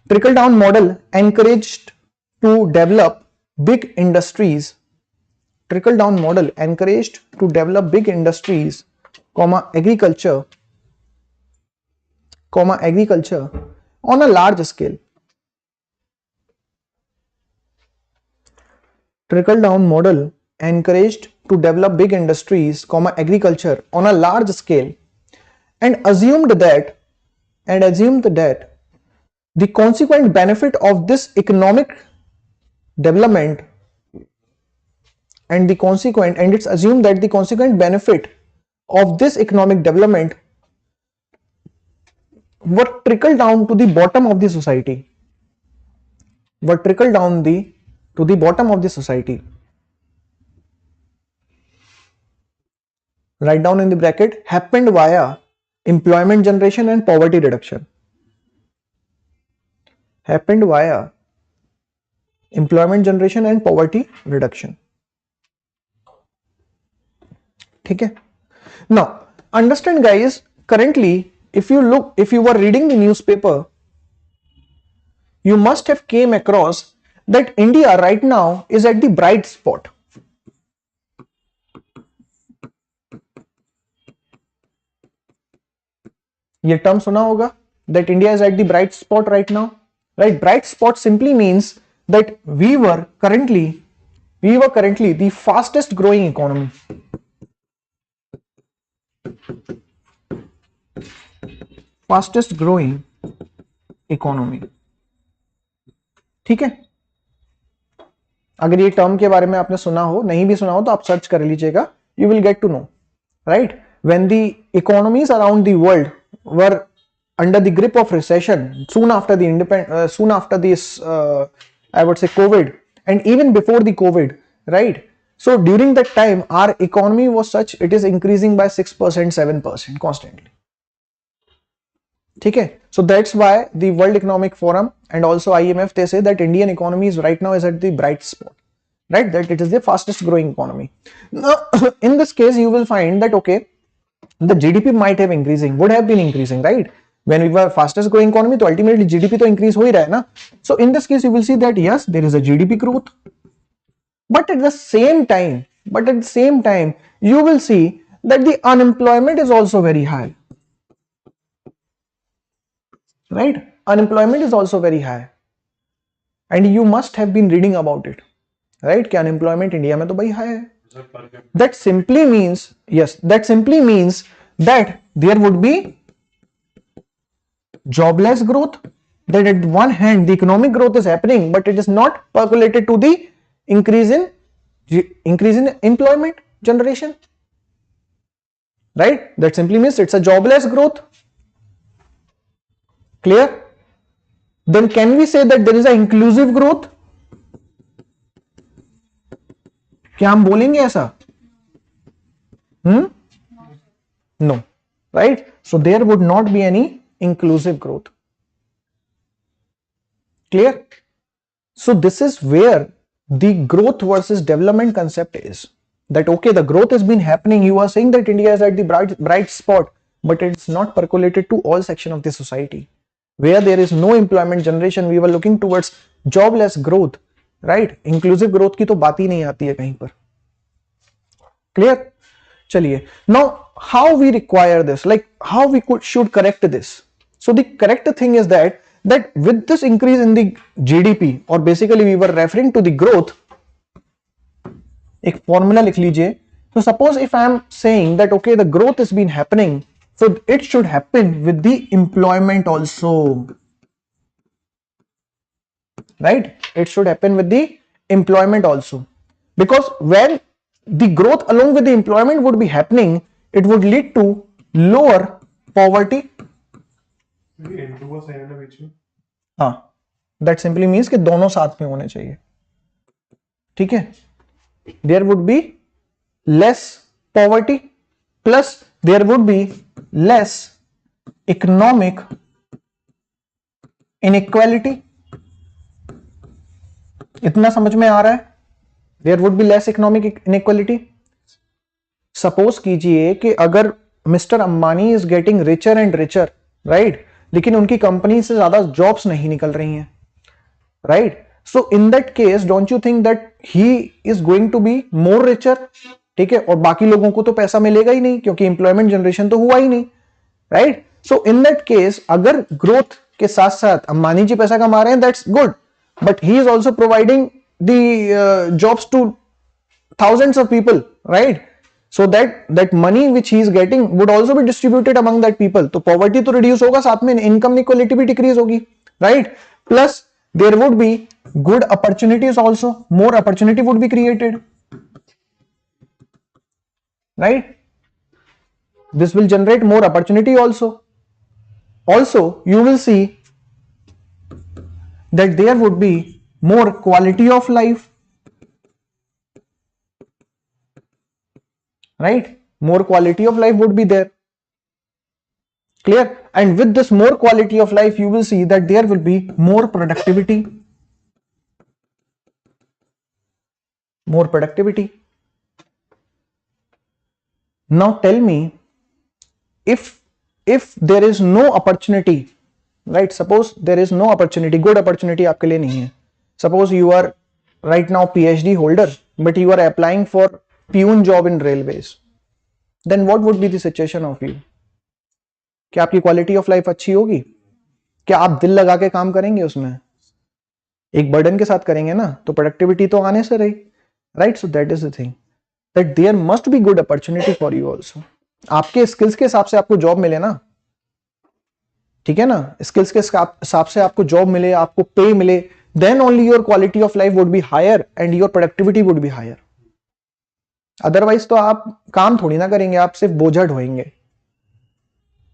trickle down model encouraged to develop big industries. Trickle down model encouraged to develop big industries, agriculture on a large scale. Trickle down model encouraged to develop big industries, agriculture on a large scale, and assumed that the consequent benefit of this economic development and it's assumed that the consequent benefit of this economic development were trickled down to the bottom of the society. To the bottom of the society. Write down in the bracket, happened via employment generation and poverty reduction. Happened via employment generation and poverty reduction. ठीक है? Now understand guys, currently if you were reading the newspaper, you must have came across that India right now is at the bright spot. ये term सुना होगा, that India is at the bright spot right now, right? Bright spot simply means that we were currently the fastest growing economy. Fastest growing economy. ठीक है? अगर ये term के बारे में आपने सुना हो, नहीं भी सुना हो तो आप सर्च कर लीजिएगा, you will get to know, right? When the economies around the world were under the grip of recession soon after this I would say COVID, and even before the COVID, right? So during that time our economy was such, it is increasing by 6%, 7% constantly. ठीक है? So that's why the World Economic Forum and also IMF, they say that Indian economy is right now is at the bright spot, right? That it is the fastest growing economy. Now in this case you will find that okay, the GDP might have would have been increasing, right? When we were fastest growing economy, so ultimately GDP to increase हो ही रहा है ना? So in this case you will see that yes, there is a GDP growth, but at the same time you will see that the unemployment is also very high, right? Unemployment is also very high, and you must have been reading about it, right? कि unemployment India में तो भाई high है. That simply means that there would be jobless growth, that at one hand the economic growth is happening but it is not percolated to the increase in employment generation, right? That simply means it's a jobless growth. Clear? Then can we say that there is a inclusive growth? क्या हम बोलेंगे ऐसा? No, right? So there would not be any inclusive growth. Clear? So this is where the growth versus development concept is. That okay, the growth has been happening. You are saying that India is at the bright spot, but it's not percolated to all section of the society. Where there is no employment generation, we were looking towards jobless growth, right? Inclusive growth की तो बात ही नहीं आती है कहीं पर. Clear? चलिए. Now, how we require this? Like how we should correct this? So the correct thing is that with this increase in the GDP, or basically we were referring to the growth, एक formula लिख लीजिए. So suppose if I am saying that okay, the growth has been happening, so it should happen with the employment also, right? It should happen with the employment also, because when the growth along with the employment would be happening, it would lead to lower poverty. हाँ, that simply means कि दोनों साथ में होने चाहिए. ठीक है? There would be less poverty plus there would be less economic inequality. इतना समझ में आ रहा है? There would be less economic inequality. Suppose कीजिए कि अगर mister Ambani is getting richer and richer, right? लेकिन उनकी कंपनी से ज्यादा जॉब्स नहीं निकल रही हैं, right? So in that case, don't you think that he is going to be more richer? ठीक है, और बाकी लोगों को तो पैसा मिलेगा ही नहीं क्योंकि एम्प्लॉयमेंट जनरेशन तो हुआ ही नहीं, right? So in that case अगर ग्रोथ के साथ साथ अंबानी जी पैसा कमा रहे हैं, that's good, but he is also providing the jobs to thousands of people, right? So that money which he is getting would also be distributed among that people. तो poverty तो reduce होगा, साथ में income inequality भी decrease होगी, right? Plus there would be good opportunities also, more opportunity would be created, right? This will generate more opportunity also. Also you will see that there would be more quality of life, right? More quality of life would be there. Clear? And with this more quality of life, you will see that there will be more productivity. More productivity. Now tell me, if there is no opportunity, right? Suppose there is no opportunity, good opportunity आपके लिए नहीं है. Suppose you are right now PhD holder, but you are applying for peon job in railways, then what would be the situation of you? क्या आपकी quality of life अच्छी होगी? क्या आप दिल लगा के काम करेंगे उसमें? एक बर्डन के साथ करेंगे ना, तो प्रोडक्टिविटी तो आने से रही, right? So that is the thing, that there must be good opportunity for you also. आपके स्किल्स के हिसाब से आपको जॉब मिले ना, ठीक है ना? स्किल्स के हिसाब से आपको जॉब मिले, आपको पे मिले, then only your quality of life would be higher and your productivity would be higher. Otherwise तो आप काम थोड़ी ना करेंगे, आप सिर्फ बोझा ढोएंगे,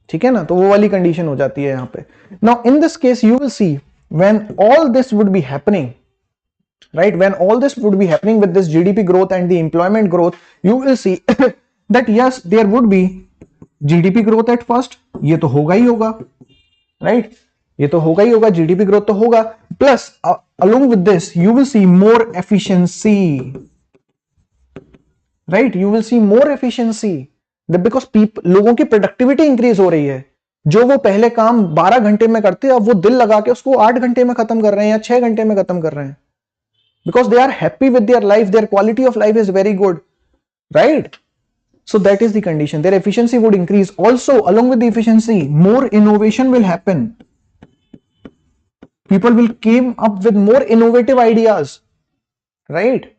ठीक है ना? तो वो वाली कंडीशन हो जाती है यहां पे. Now in this case you will see when all this would be happening, right? When all this would be happening with this GDP growth and the employment growth, you will see that yes there would be GDP growth at first. ये तो होगा ही होगा, right? ये तो होगा ही होगा, GDP growth तो होगा. Plus along with this you will C more efficiency, right? You will C more efficiency because लोगों की प्रोडक्टिविटी इंक्रीज हो रही है. जो वो पहले काम 12 घंटे में करते हैं, अब वो दिल लगा के उसको 8 घंटे में खत्म कर रहे हैं या 6 घंटे में खत्म कर रहे हैं, because they are happy with their life, their quality of life is very good, right? So that is the condition. Their efficiency would increase. Also along with the efficiency more innovation will happen. People will came up with more innovative ideas, right?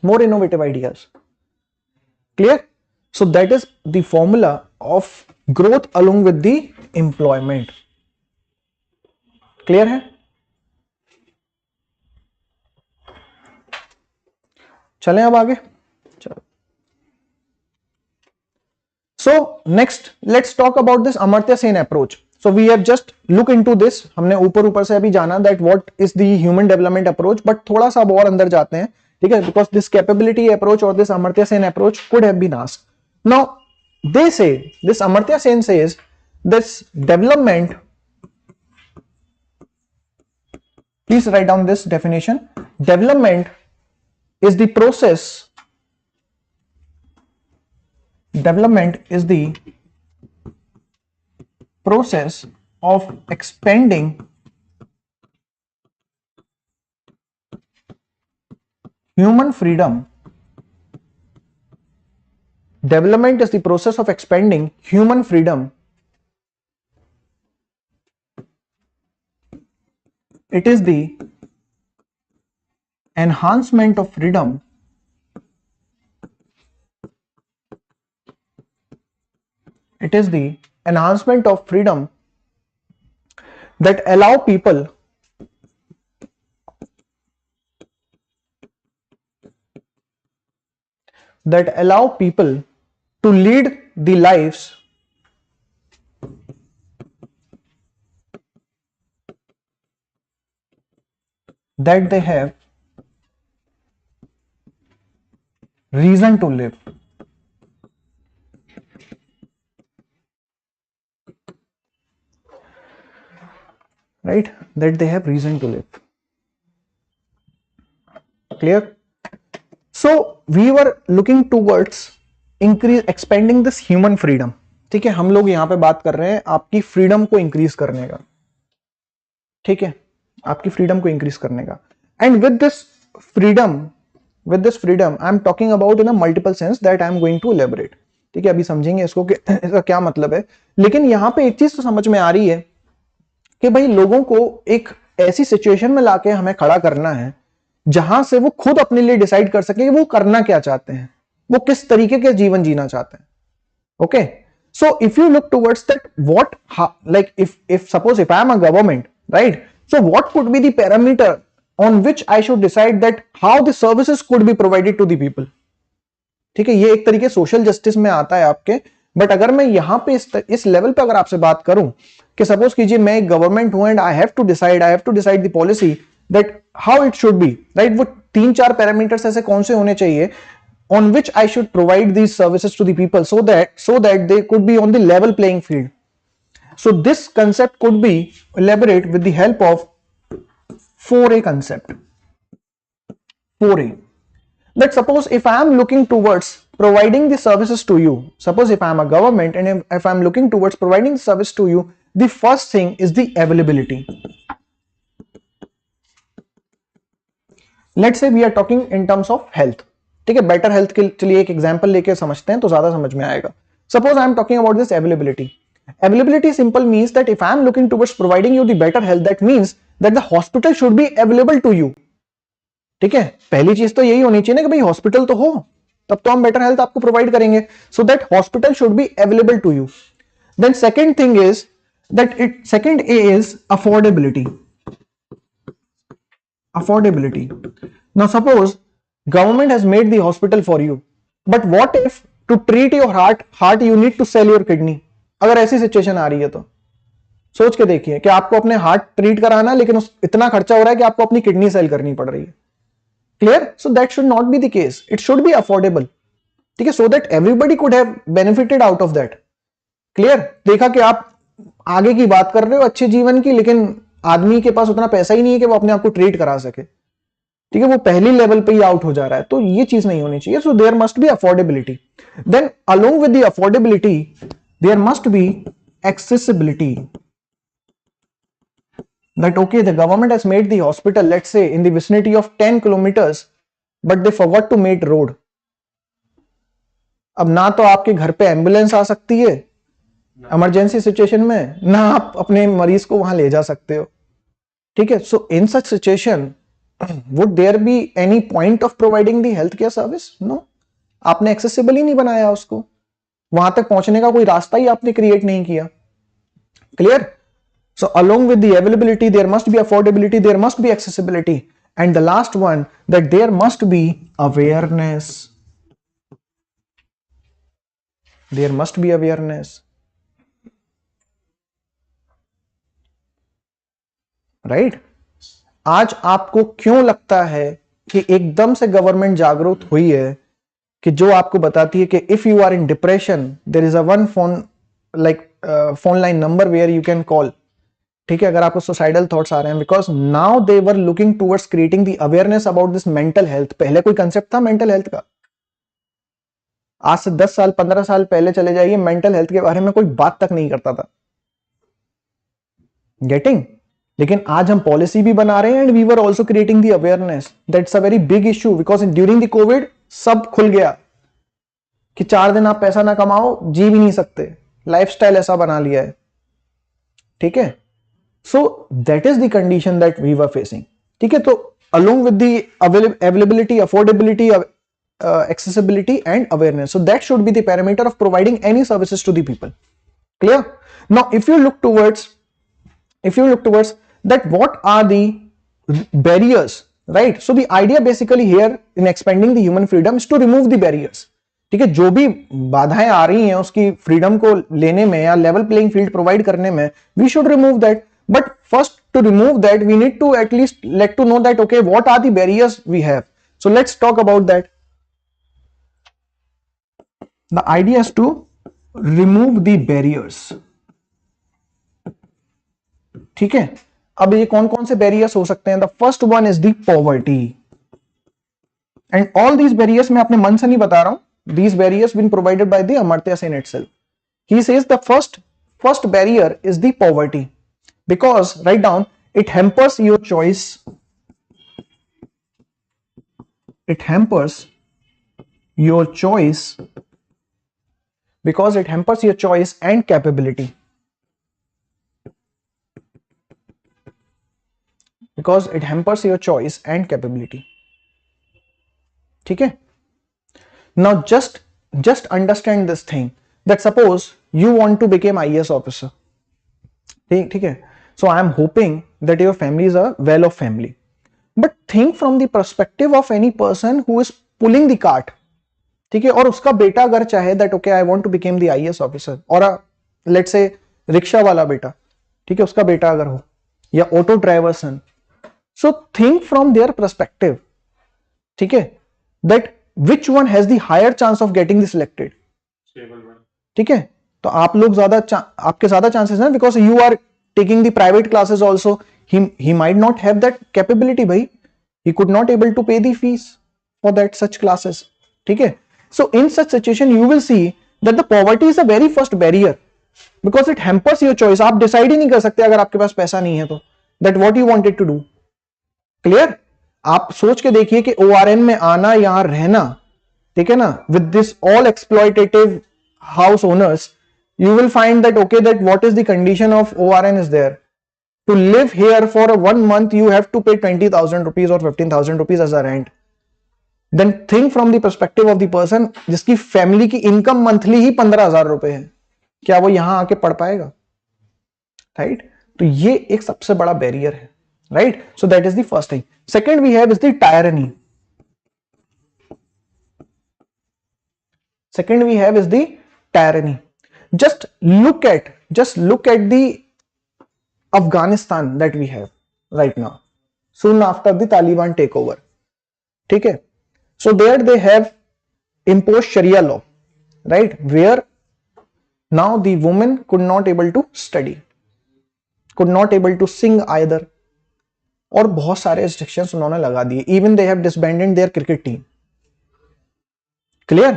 More innovative ideas. Clear? So that is the formula of growth along with the employment. Clear है? चलें अब आगे. चलो. So next let's talk about this Amartya Sen approach. So we have just look into this. हमने ऊपर से अभी जाना that what is the human development approach, but थोड़ा सा और अंदर जाते हैं, ठीक है? Because this capability approach or this Amartya Sen approach could have been asked. Now they say, this Amartya Sen says, this development, please write down this definition. Development is the process, development is the process of expanding human freedom. Development is the process of expanding human freedom. It is the enhancement of freedom it is the enhancement of freedom that allow people to lead the lives that they have reason to live. Right? That they have reason to live. Clear? So we were looking towards expanding this human freedom. ठीक है, हम लोग यहां पे बात कर रहे हैं आपकी फ्रीडम को इंक्रीज करने का. ठीक है, आपकी फ्रीडम को इंक्रीज करने का. And with this freedom I am talking about in a multiple sense that I am going to elaborate. ठीक है, अभी समझेंगे इसको कि इसका क्या मतलब है. लेकिन यहां पे एक चीज तो समझ में आ रही है कि भाई लोगों को एक ऐसी सिचुएशन में लाके हमें खड़ा करना है जहां से वो खुद अपने लिए डिसाइड कर सके कि वो करना क्या चाहते हैं, वो किस तरीके के जीवन जीना चाहते हैं. Okay, so if you look towards that what, like if suppose if I am a government, right, so what could be the parameter on which I should decide that how the services could be provided to the people. ठीक है, ये एक तरीके social justice में आता है आपके. But अगर मैं यहां पे इस लेवल पे अगर आपसे बात करूं कि सपोज कीजिए मैं एक गवर्नमेंट हूं and I have to decide the policy that how it should be, right, वो 3-4 पैरामीटर्स ऐसे कौन से होने चाहिए on which I should provide these services to the people so that they could be on the level playing field. So this concept could be elaborated with the help of 4A concept. 4A. That suppose if I am looking towards providing the services to you, suppose if I am a government and if I am looking towards providing the service to you, the first thing is the availability. Let's say we are talking in terms of health. ठीक है, better health के चलिए एक example लेके समझते हैं तो ज्यादा समझ में आएगा. Suppose I am talking about this availability. Availability simple means that if I am looking towards providing you the better health, that means that the hospital should be available to you. ठीक है, पहली चीज तो यही होनी चाहिए ना कि भाई हॉस्पिटल तो हो, तब तो हम बेटर हेल्थ आपको प्रोवाइड करेंगे. So that hospital should be available to you. Then second thing is that second A is affordability. Now suppose government has made the hospital for you, but what if to treat your heart you need to sell your kidney. अगर ऐसी situation आ रही है तो सोच के देखिए कि आपको अपने हार्ट ट्रीट कराना है लेकिन इतना खर्चा हो रहा है कि आपको अपनी किडनी सेल करनी पड़ रही है. Clear? So that should not be the case. It should B affordable. ठीक है, so that everybody could have benefited out of that. Clear? देखा कि आप आगे की बात कर रहे हो अच्छे जीवन की, लेकिन आदमी के पास उतना पैसा ही नहीं है कि वो अपने आप को ट्रीट करा सके. ठीक है, वो पहली लेवल पे ही आउट हो जा रहा है, तो ये चीज नहीं होनी चाहिए. So there must be affordability. Then along with the affordability there must be accessibility. That okay, the government has made the hospital, let's say in the vicinity of 10 kilometers, but they forgot to make road. अब ना तो आपके घर पे ambulance आ सकती है emergency situation में, ना आप अपने मरीज को वहां ले जा सकते हो. ठीक है, so in such situation would there be any point of providing the healthcare service? No. आपने एक्सेसिबल ही नहीं बनाया उसको, वहां तक पहुंचने का कोई रास्ता ही आपने क्रिएट नहीं किया. Clear? So along with the availability there must be affordability, there must be accessibility, and the last one that there must be awareness. There must be awareness. Right? आज आपको क्यों लगता है कि एकदम से गवर्नमेंट जागरूक हुई है कि जो आपको बताती है कि if you are in depression there is a one phone like phone line number where you can call, ठीक है, अगर आपको सुसाइडल थॉट्स आ रहे हैं, because now they were looking towards creating the awareness about this mental health. पहले कोई concept था मेंटल हेल्थ का? आज से 10 साल 15 साल पहले चले जाइए, मेंटल हेल्थ के बारे में कोई बात तक नहीं करता था। गेटिंग? लेकिन आज हम पॉलिसी भी बना रहे हैं and we were also creating the awareness. That's a very big issue because during the Covid सब खुल गया कि 4 दिन आप पैसा ना कमाओ जी भी नहीं सकते, लाइफस्टाइल ऐसा बना लिया है, ठीक है। So that is the condition that we were facing, ठीक है। तो along with the availability, affordability, accessibility and awareness, so that should be the parameter of providing any services to the people. Clear? Now if you look towards that, what are the barriers, right? So the idea basically here in expanding the human freedom is to remove the barriers, ठीक है। जो भी बाधाएं आ रही हैं उसकी freedom को लेने में या लेवल प्लेइंग फील्ड प्रोवाइड करने में, we should remove that. But first to remove that we need to at least let to know that okay, what are the barriers we have. So let's talk about that. The idea is to remove the barriers, ठीक है। अब ये कौन कौन से barriers हो सकते हैं? The first one is the poverty and all these barriers मैं अपने मन से नहीं बता रहा हूं, these barriers been provided by the Amartya Sen itself. He says the first barrier is the poverty because write down it hampers your choice, it hampers your choice because it hampers your choice and capability, because it hampers your choice and capability, ठीक है। now just understand this thing that suppose you want to become IAS officer, ठीक है। so I am hoping that your family is a well off family, but think from the perspective of any person who is pulling the cart, ठीक है, और उसका बेटा अगर चाहे that okay I want to become the IAS officer, और let's say रिक्शा वाला बेटा, ठीक है, उसका बेटा अगर हो, या auto driver son, so think from their perspective, ठीक है, that which one has the higher chance of getting the selected, ठीक है। तो आप लोग आपके ज्यादा चांसेस हैं because you are taking the private classes also, he might not have that capability bhai, he could not able to pay the fees for that such classes, ठीक है। so in such situation you will see that the poverty is the very first barrier because it hampers your choice. आप decide ही नहीं कर सकते अगर आपके पास पैसा नहीं है तो that what you wanted to do. clear? आप सोच के देखिए कि ORN में आना, यहां रहना, ठीक है ना, with this all exploitative house owners, you will find that okay, that what is the condition of ORN is there. To live here for 1 month you have to pay 20,000 rupees or 15,000 rupees as a rent. Then think from the perspective of the person जिसकी family की income monthly ही 15,000 रुपए है, क्या वो यहां आके पढ़ पाएगा? राइट? तो ये एक सबसे बड़ा बैरियर है, right? So that is the first thing. Second we have is the tyranny. Second we have is the tyranny. Just look at the Afghanistan that we have right now, soon after the Taliban takeover. ठीक है? So there they have imposed Sharia law, right? Where now the women could not able to study, could not able to sing either, और बहुत सारे restrictions उन्होंने लगा दिए. Even they have disbanded their cricket team. Clear?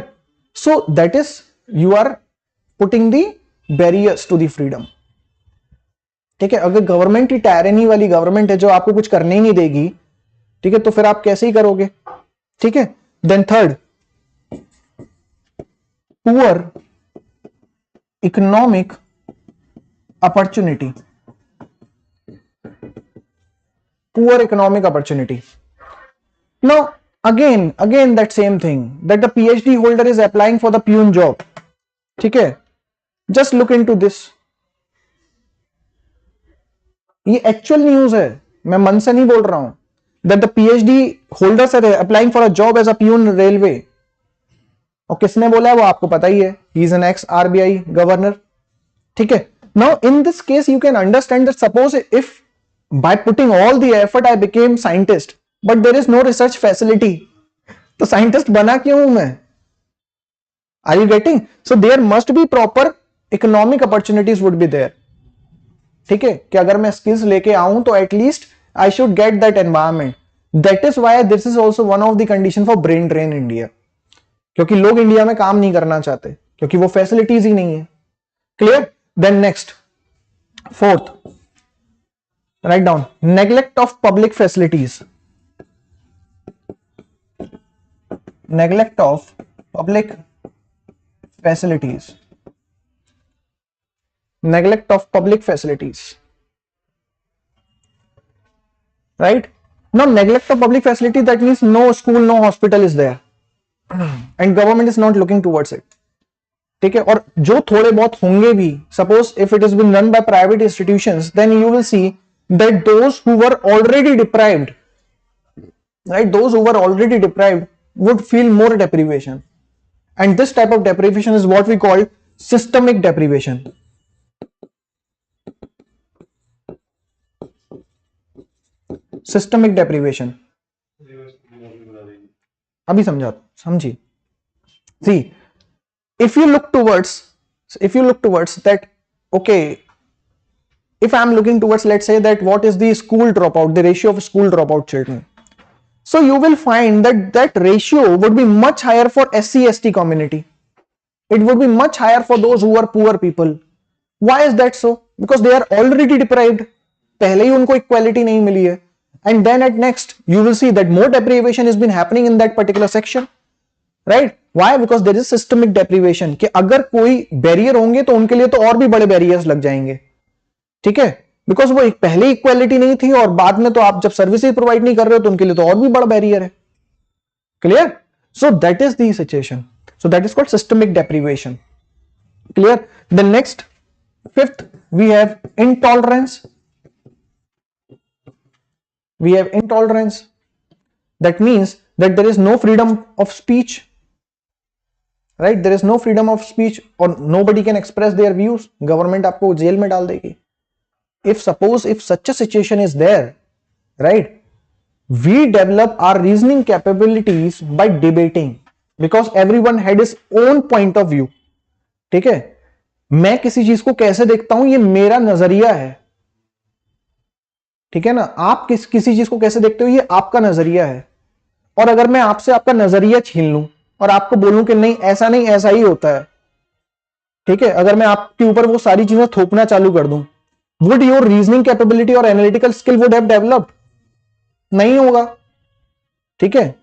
So that is, you are putting the barriers to the freedom. ठीक है? अगर government ही tyranny वाली गवर्नमेंट है जो आपको कुछ करने ही नहीं देगी, ठीक है, तो फिर आप कैसे ही करोगे? ठीक है? Then third, poor economic opportunity. Poor economic opportunity. Now again that same thing, that the PhD holder is applying for the peon job. ठीक है? Just look into this. ये एक्चुअल न्यूज है, मैं मन से नहीं बोल रहा हूं. That the PhD holders are applying for a job as a peon railway. और किसने बोला है वो आपको पता ही है. He is an ex RBI governor. ठीक है? Now in this case you can understand that suppose if by putting all the effort I became scientist, but there is no research facility, तो साइंटिस्ट बना क्यों हूं मैं? Are you getting? So there must be proper economic opportunities would be there. ठीक है, कि अगर मैं skills लेके आऊं तो at least I should get that environment. That is why this is also one of the condition for brain drain in India. क्योंकि लोग इंडिया में काम नहीं करना चाहते क्योंकि वो फैसिलिटीज ही नहीं है. Clear? Then next, fourth, write down, neglect of public facilities. Neglect of public facilities. Neglect of public facilities, right? Now neglect of public facility, that means no school, no hospital is there and government is not looking towards it. ठीक है, और जो थोड़े बहुत होंगे भी, suppose if it has been run by private institutions, then you will see that those who were already deprived, right, those who were already deprived would feel more deprivation, and this type of deprivation is what we call systemic deprivation. Systemic deprivation. अभी समझी. See, if you look towards that, okay, if I am looking towards, let's say that what is the school dropout, the ratio of school dropout children, so you will find that that ratio would be much higher for SC/ST community. It would be much higher for those who are poor people. Why is that so? Because they are already deprived. पहले ही उनको equality नहीं मिली है. And then at next you will see that more deprivation has been happening in that particular section, right? Why? Because there is systemic deprivation. कि अगर कोई barrier होंगे तो उनके लिए तो और भी बड़े बैरियर्स लग जाएंगे. ठीक है, बिकॉज वो पहले इक्वालिटी नहीं थी और बाद में तो आप जब सर्विसेज प्रोवाइड नहीं कर रहे हो तो उनके लिए तो और भी बड़ा बैरियर है. Clear? So that is the situation. So that is called systemic deprivation. Clear? The next, fifth, we have intolerance. We have intolerance. That means that there is no freedom of speech, right? There is no freedom of speech or nobody can express their views. Government आपको jail में डाल देगी. If such a situation is there, right? We develop our reasoning capabilities by debating because everyone had his own point of view. ठीक है, मैं किसी चीज को कैसे देखता हूं ये मेरा नजरिया है. ठीक है ना, आप किसी चीज को कैसे देखते हो ये आपका नजरिया है. और अगर मैं आपसे आपका नजरिया छीन लूं और आपको बोलूं कि नहीं ऐसा ही होता है, ठीक है, अगर मैं आपके ऊपर वो सारी चीजें थोपना चालू कर दूं, वुड योर रीजनिंग कैपेबिलिटी और analytical skill would have developed? नहीं होगा. ठीक है,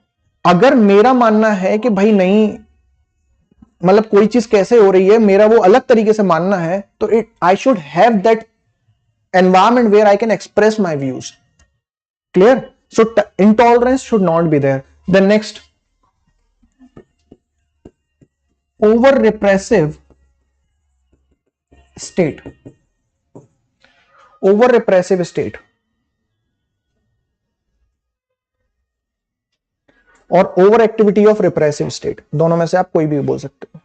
अगर मेरा मानना है कि भाई नहीं, मतलब कोई चीज कैसे हो रही है, मेरा वो अलग तरीके से मानना है, तो I should have that environment where I can express my views. Clear? So intolerance should not be there. The next, over repressive state. Over repressive state और over activity of repressive state, दोनों में से आप कोई भी बोल सकते हो.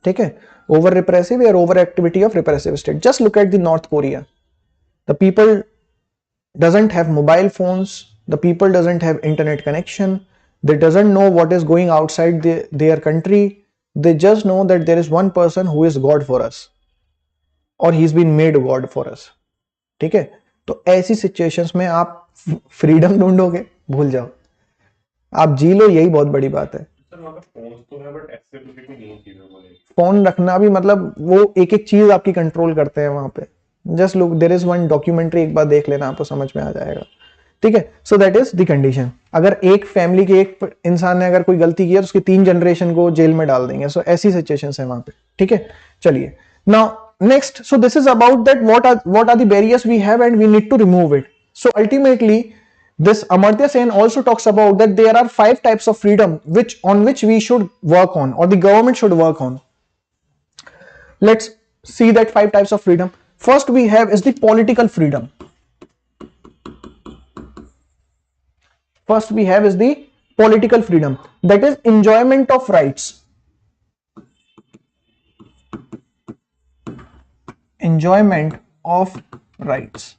ठीक है, over repressive or over activity of repressive state. Just look at the North Korea. The people doesn't have mobile phones, the people doesn't have internet connection, they doesn't know what is going outside their country. They just know that there is one person who is God for us or he's been made God for us. ठीक है, तो ऐसी situations में आप freedom ढूंढोगे, भूल जाओ, आप जी लो, यही बहुत बड़ी बात है. फोन रखना भी मतलब वो एक एक चीज आपकी कंट्रोल करते हैं वहां पे. Just look, there is one documentary, एक बार देख लेना, आपको समझ में आ जाएगा. ठीक है, so that is the condition. अगर एक फैमिली के एक इंसान ने अगर कोई गलती की है तो उसकी 3 जनरेशन को जेल में डाल देंगे. सो ऐसी सिचुएशंस है वहां पे. ठीक है, चलिए now next. So this is about that what are the barriers we have and we need to remove it. So ultimately this Amartya Sen also talks about that there are 5 types of freedom on which we should work on or the government should work on. Let's see that 5 types of freedom. First we have is the political freedom. First we have is the political freedom, that is enjoyment of rights. Enjoyment of rights.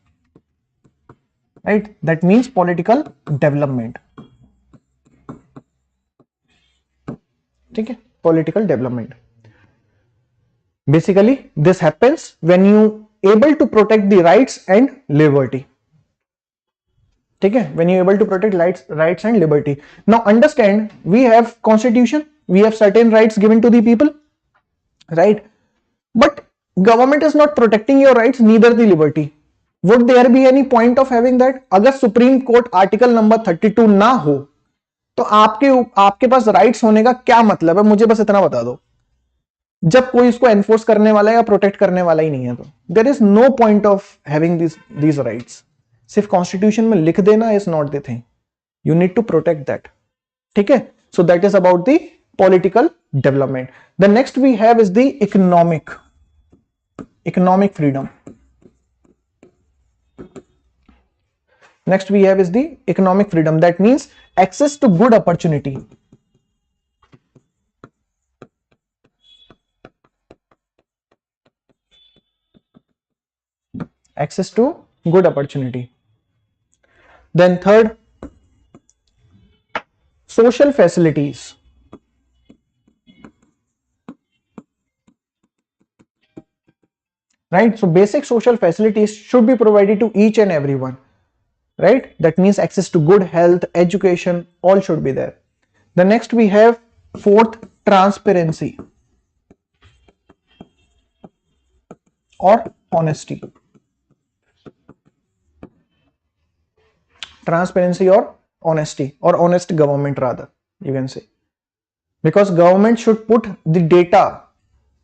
Right, that means political development. ठीक है, political development. Basically, this happens when you able to protect the rights and liberty. ठीक है, when you able to protect rights and liberty. Now understand, we have constitution, we have certain rights given to the people, right? But government is not protecting your rights, neither the liberty. Would there be any point of having that? अगर supreme court article number 32 ना हो तो आपके पास rights होने का क्या मतलब है? मुझे बस इतना बता दो, जब कोई इसको एनफोर्स करने वाला या प्रोटेक्ट करने वाला ही नहीं है तो there is no point of having these rights. सिर्फ कॉन्स्टिट्यूशन में लिख देना is not the thing, you need to protect that. ठीक है, so that is about the political development. The next we have is the economic freedom. Next we have is the economic freedom. That means access to good opportunity. Access to good opportunity. Then third, social facilities. Right? So basic social facilities should be provided to each and everyone. Right? That means access to good health, education, all should be there. The next we have fourth, transparency or honesty. Transparency or honesty, or honest government rather, you can say. Because government should put the data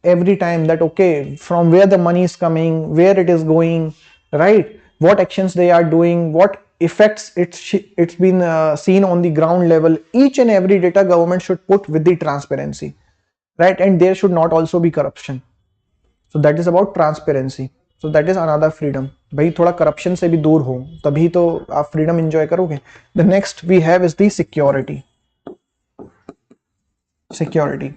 every time that okay, from where the money is coming, where it is going, right? What actions they are doing, what effects it's been seen on the ground level. Each and every data government should put with the transparency, right? And there should not also be corruption. So that is about transparency. So that is another freedom. भाई थोड़ा corruption से भी दूर हो तभी तो आप freedom enjoy करोगे. The next we have is the security. Security.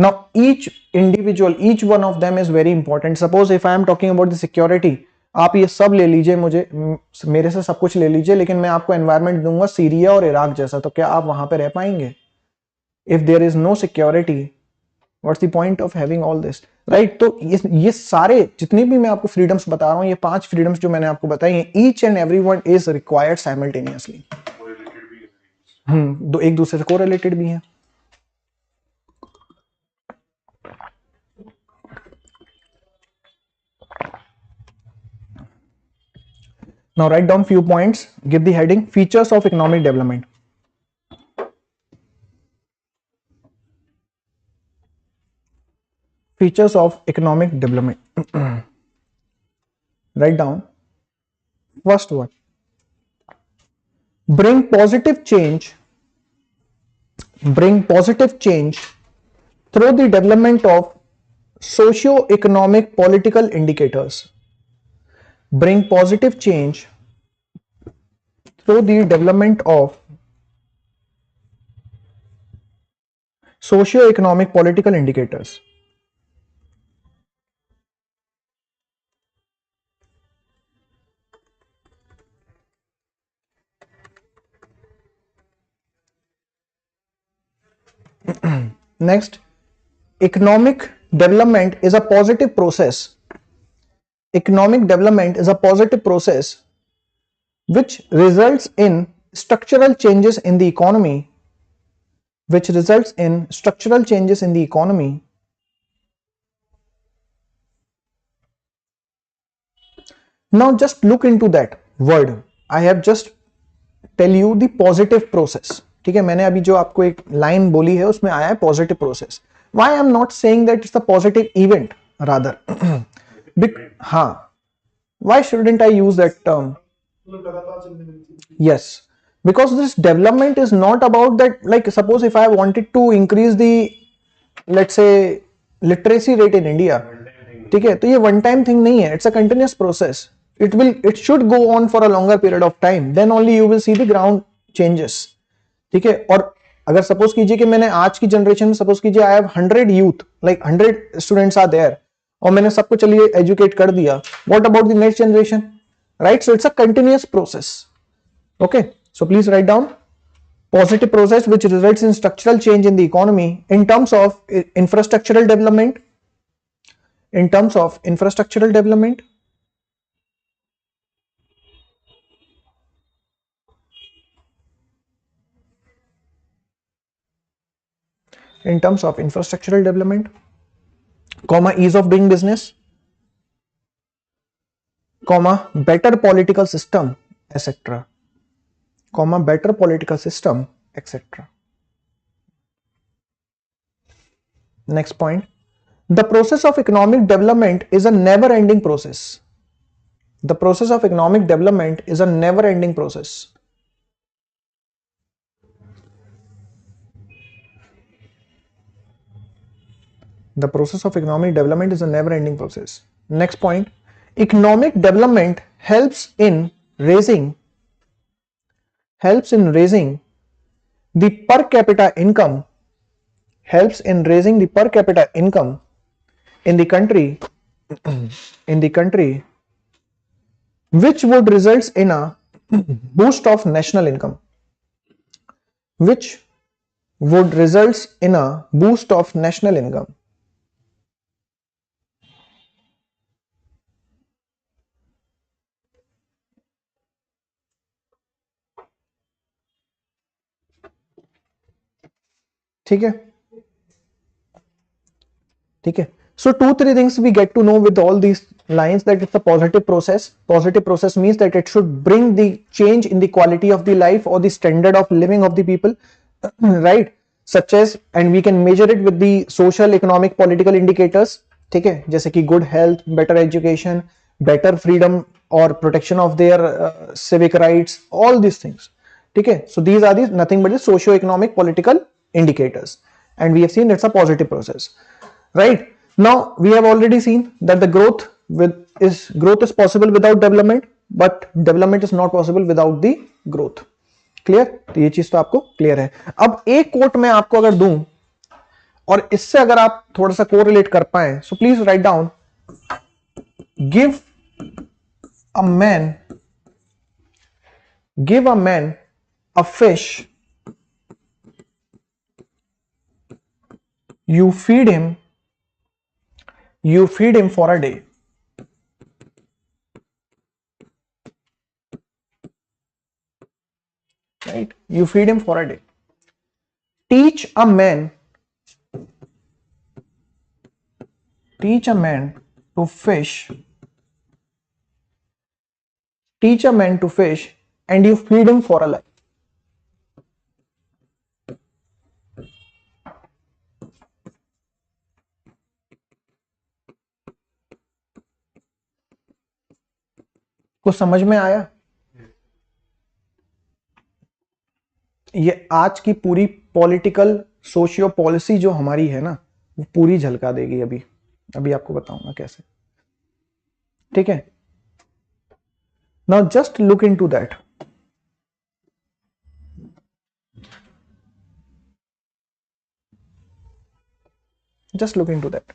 Now each individual, each one of them is very important. Suppose if I am talking about the security, आप ये सब ले लीजिए, मेरे से सब कुछ ले लीजिए, लेकिन मैं आपको एनवायरनमेंट दूंगा सीरिया और इराक जैसा, तो क्या आप वहां पे रह पाएंगे? If there is no security, what's the point of having all this, right? तो ये सारे जितने भी मैं आपको फ्रीडम्स बता रहा हूँ, ये 5 फ्रीडम्स जो मैंने आपको बताई हैं, each and everyone is required simultaneously. एक दूसरे से कोरिलेटेड भी हैं. Now write down few points, give the heading features of economic development. Features of economic development. Write down first one. Bring positive change through the development of socio-economic political indicators. Bring positive change through the development of socio-economic political indicators. Next, economic development is a positive process. Economic development is a positive process which results in structural changes in the economy, Now just look into that word. I have just tell you the positive process. ठीक है, मैंने अभी जो आपको एक line बोली है उसमें आया है positive process. Why I am not saying that it's a positive event, rather. हाँ, why shouldn't I use that term? Yes, because this development is not about that. Like suppose if I wanted to increase the, let's say, literacy rate in India, ठीक है, तो ये one time thing नहीं है. It's a continuous process. It should go on for a longer period of time. Then only you will see the ground changes. ठीक है. और अगर सपोज कीजिए कि मैंने आज की जनरेशन में सपोज कीजिए I have 100 youth, like 100 students are there, और मैंने सबको चलिए एजुकेट कर दिया. What about the next generation, right? So it's a continuous process. Okay, so please write down positive process which results in structural change in the economy in terms of infrastructural development, in terms of infrastructural development, in terms of infrastructural development, comma, ease of doing business, comma, better political system, etc., comma, better political system, etc. Next point, the process of economic development is a never ending process. The process of economic development is a never ending process. The process of economic development is a never ending process. Next point, economic development helps in raising the per capita income, helps in raising the per capita income in the country which would result in a boost of national income, which would result in a boost of national income. ठीक है, ठीक है. So 2-3 things we get to know with all these lines, that it's a positive process. Positive process means that it should bring the change in the quality of the life or the standard of living of the people, right? Such as, and we can measure it with the social, economic, political indicators. ठीक है, जैसे कि good health, better education, better freedom or protection of their civic rights, all these things. ठीक है, so these are the nothing but the socio-economic, political indicators, and we have seen it's a positive process, right? Now we have already seen that the growth is possible without development, but development is not possible without the growth. Clear? तो ये चीज तो आपको clear है. अब एक coat मैं आपको अगर दूं और इससे अगर आप थोड़ा सा कोरिलेट कर पाए, so please write down, give a man a fish, you feed him for a day. Right? You feed him for a day. Teach a man to fish. Teach a man to fish and you feed him for a life. कुछ समझ में आया? ये आज की पूरी political socio policy जो हमारी है ना, वो पूरी झलका देगी. अभी आपको बताऊंगा कैसे. ठीक है, now just look into that. Just look into that.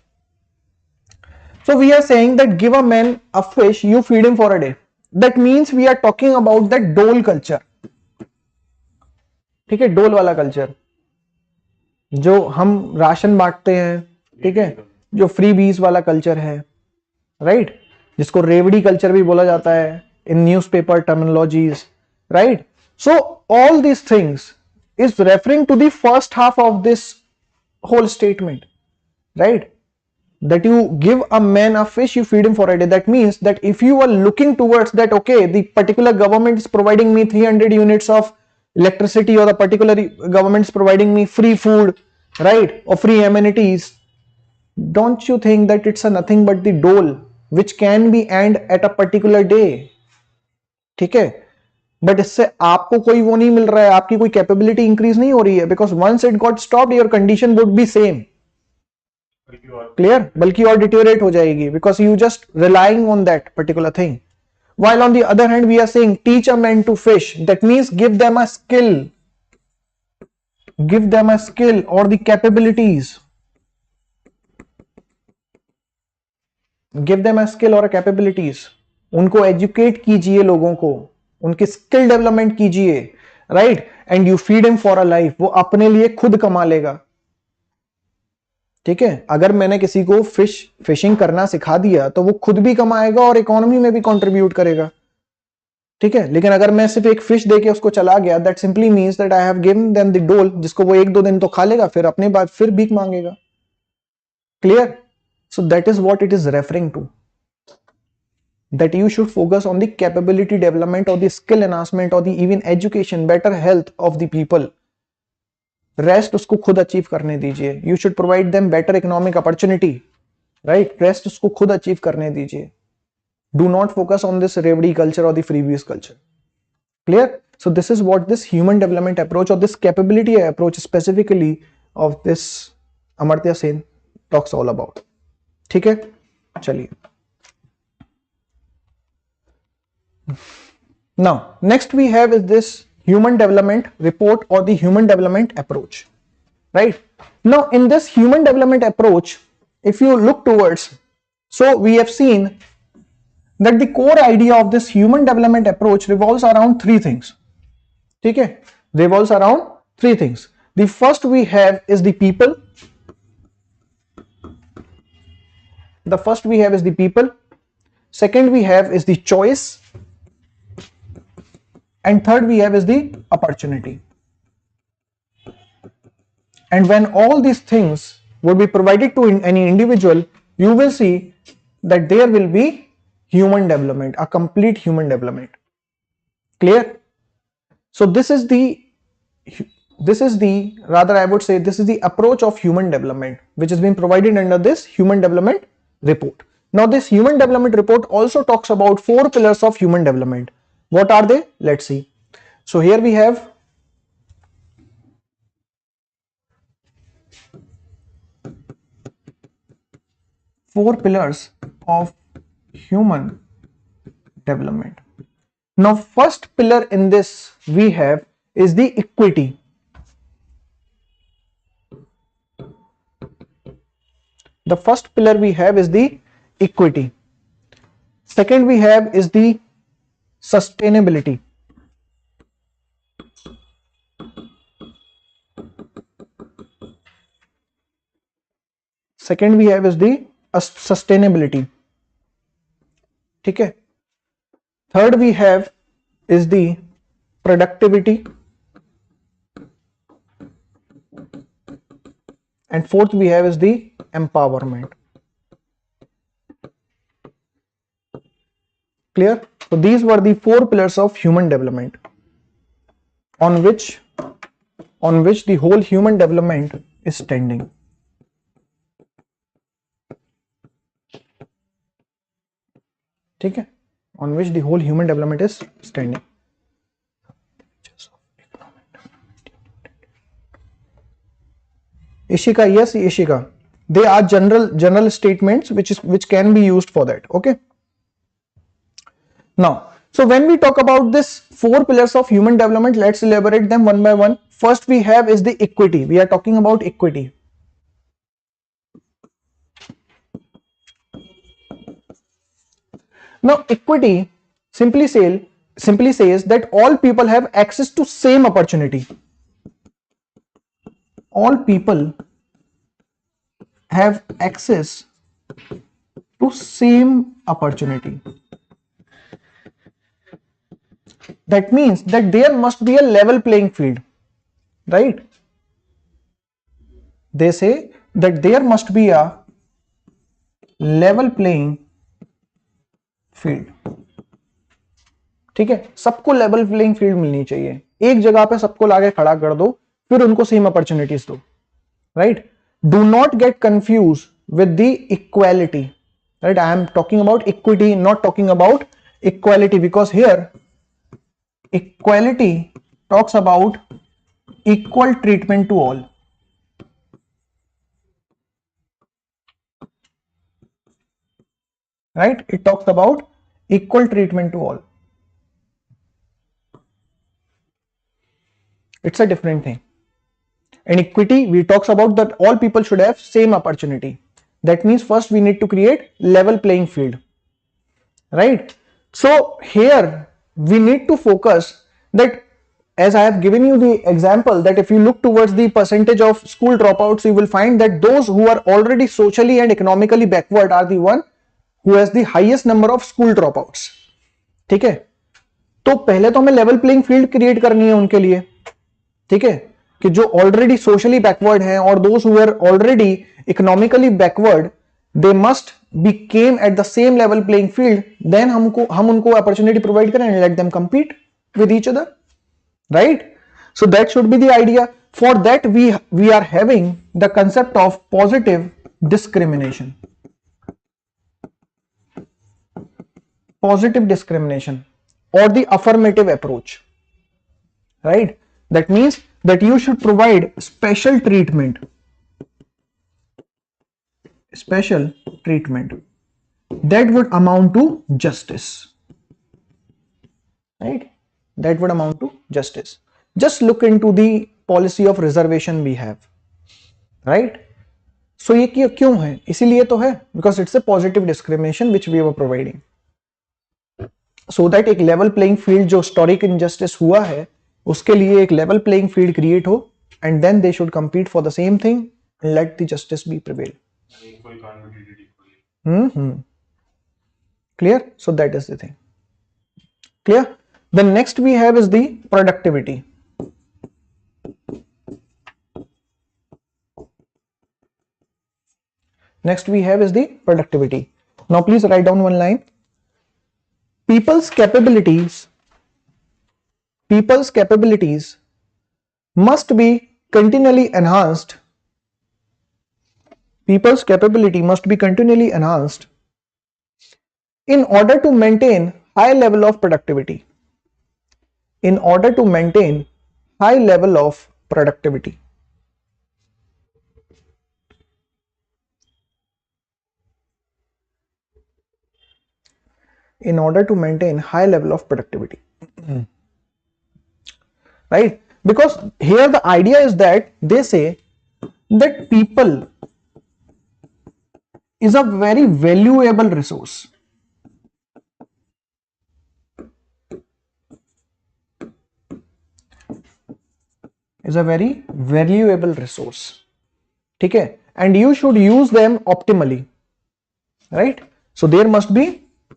So we are saying that give a man a fish, you feed him for a day. That means we are talking about that dole culture. ठीक है, डोल वाला culture, जो हम ration बांटते हैं, ठीक है, जो फ्री बीज वाला कल्चर है, राइट, जिसको रेवड़ी कल्चर भी बोला जाता है in newspaper terminologies, right. So all this things is referring to the first half of this whole statement, right? That you give a man a fish, you feed him for a day. That means that if you are looking towards that, okay, the particular government is providing me 300 units of electricity, or the particular government is providing me free food, right, or free amenities, don't you think that it's a nothing but the dole which can be earned at a particular day? ठीक है, but इससे आपको कोई वो नहीं मिल रहा है, आपकी कोई कैपेबिलिटी इंक्रीज नहीं हो रही है, because once it got stopped your condition would be same. Clear? बल्कि और डिटेरियोरेट हो जाएगी, because you just relying on that particular thing. While on the other hand we are saying teach a man to fish, that means give them a skill, or the capabilities, give them a skill or a capabilities. उनको educate कीजिए, लोगों को उनकी skill development कीजिए, right, and you feed him for a life, वो अपने लिए खुद कमा लेगा। ठीक है, अगर मैंने किसी को फिशिंग करना सिखा दिया तो वो खुद भी कमाएगा और इकोनॉमी में भी कंट्रीब्यूट करेगा। ठीक है, लेकिन अगर मैं सिर्फ एक फिश देके उसको चला गया, that simply means that I have given them the डोल, जिसको वो 1-2 दिन तो खा लेगा, फिर अपने बाद फिर भीख मांगेगा। Clear? So that is what it is referring to, that you should focus on the capability development or the skill enhancement or the even education, better health of the people. Rest उसको खुद achieve करने दीजिए। You should provide them better economic opportunity, right? Rest उसको खुद achieve करने दीजिए। Do not focus on this रेवड़ी culture or the freebies culture. Clear? So this is what this human development approach or this capability approach specifically of this Amartya Sen talks all about. ठीक है, चलिए। Now, next we have is this human development report or the human development approach, right? Now, in this human development approach, if you look towards, so we have seen that the core idea of this human development approach revolves around 3 things. Okay? Revolves around 3 things. The first we have is the people. The first we have is the people. Second we have is the choice. And third we have is the opportunity. And when all these things would be provided to any individual, you will see that there will be human development, a complete human development. Clear? So this is the rather I would say this is the approach of human development which has been provided under this human development report. Now this human development report also talks about 4 pillars of human development. What are they? Let's see. So here we have 4 pillars of human development. Now first pillar in this we have is the equity. The first pillar we have is the equity. Second we have is the sustainability. Second we have is the sustainability. ठीक है. Third we have is the productivity. And fourth we have is the empowerment. Clear? So these were the 4 pillars of human development on which the whole human development is standing. ठीक है, on which the whole human development is standing. Ishika, yes, Ishika. They are general statements which can be used for that. Okay. Now, so when we talk about this 4 pillars of human development, let's elaborate them one by one. First we have is the equity. We are talking about equity. Now equity simply says that all people have access to same opportunity. All people have access to same opportunity. That means that there must be a level playing field, right? They say that there must be a level playing field. ठीक है, सबको level playing field मिलनी चाहिए, एक जगह पे सबको लाके खड़ा कर दो, फिर उनको सेम अपॉर्चुनिटीज दो, right? Do not get confuse with the equality, right? I am talking about equity, not talking about equality, because here equality talks about equal treatment to all. Right? It talks about equal treatment to all. It's a different thing. In equity, we talks about that all people should have same opportunity. That means first we need to create level playing field. Right? So here we need to focus that as I have given you the example that if you look towards the percentage of school dropouts, you will find that those who are already socially and economically backward are the one who has the highest number of school dropouts. ठीक है, तो पहले तो हमें level playing field create करनी है उनके लिए, ठीक है, कि जो ऑलरेडी सोशली बैकवर्ड हैं और those who are already economically backward, they must be came at the same level playing field, then हम उनको अपॉर्चुनिटी प्रोवाइड करें and let them compete with each other, right? So that should be the idea. For that we are having the concept of positive discrimination. Positive discrimination or the affirmative approach, right? That means that you should provide special treatment that would amount to justice, right? That would amount to justice. Just look into the policy of reservation we have, right? So ये क्यों है? इसीलिए तो है because it's a positive discrimination which we were providing, so that एक level playing field जो historic injustice हुआ है उसके लिए एक level playing field create हो, and then they should compete for the same thing and let the justice be prevail. Equal can't be treated equally. Clear? So that is the thing. Clear? The next we have is the productivity. Next we have is the productivity. Now please write down one line. People's capabilities must be continually enhanced. People's capability must be continually enhanced in order to maintain high level of productivity. In order to maintain high level of productivity. In order to maintain high level of productivity. Right? Because here the idea is that they say that people is a very valuable resource. Is a very valuable resource, ठीक है, and you should use them optimally, right? So there must be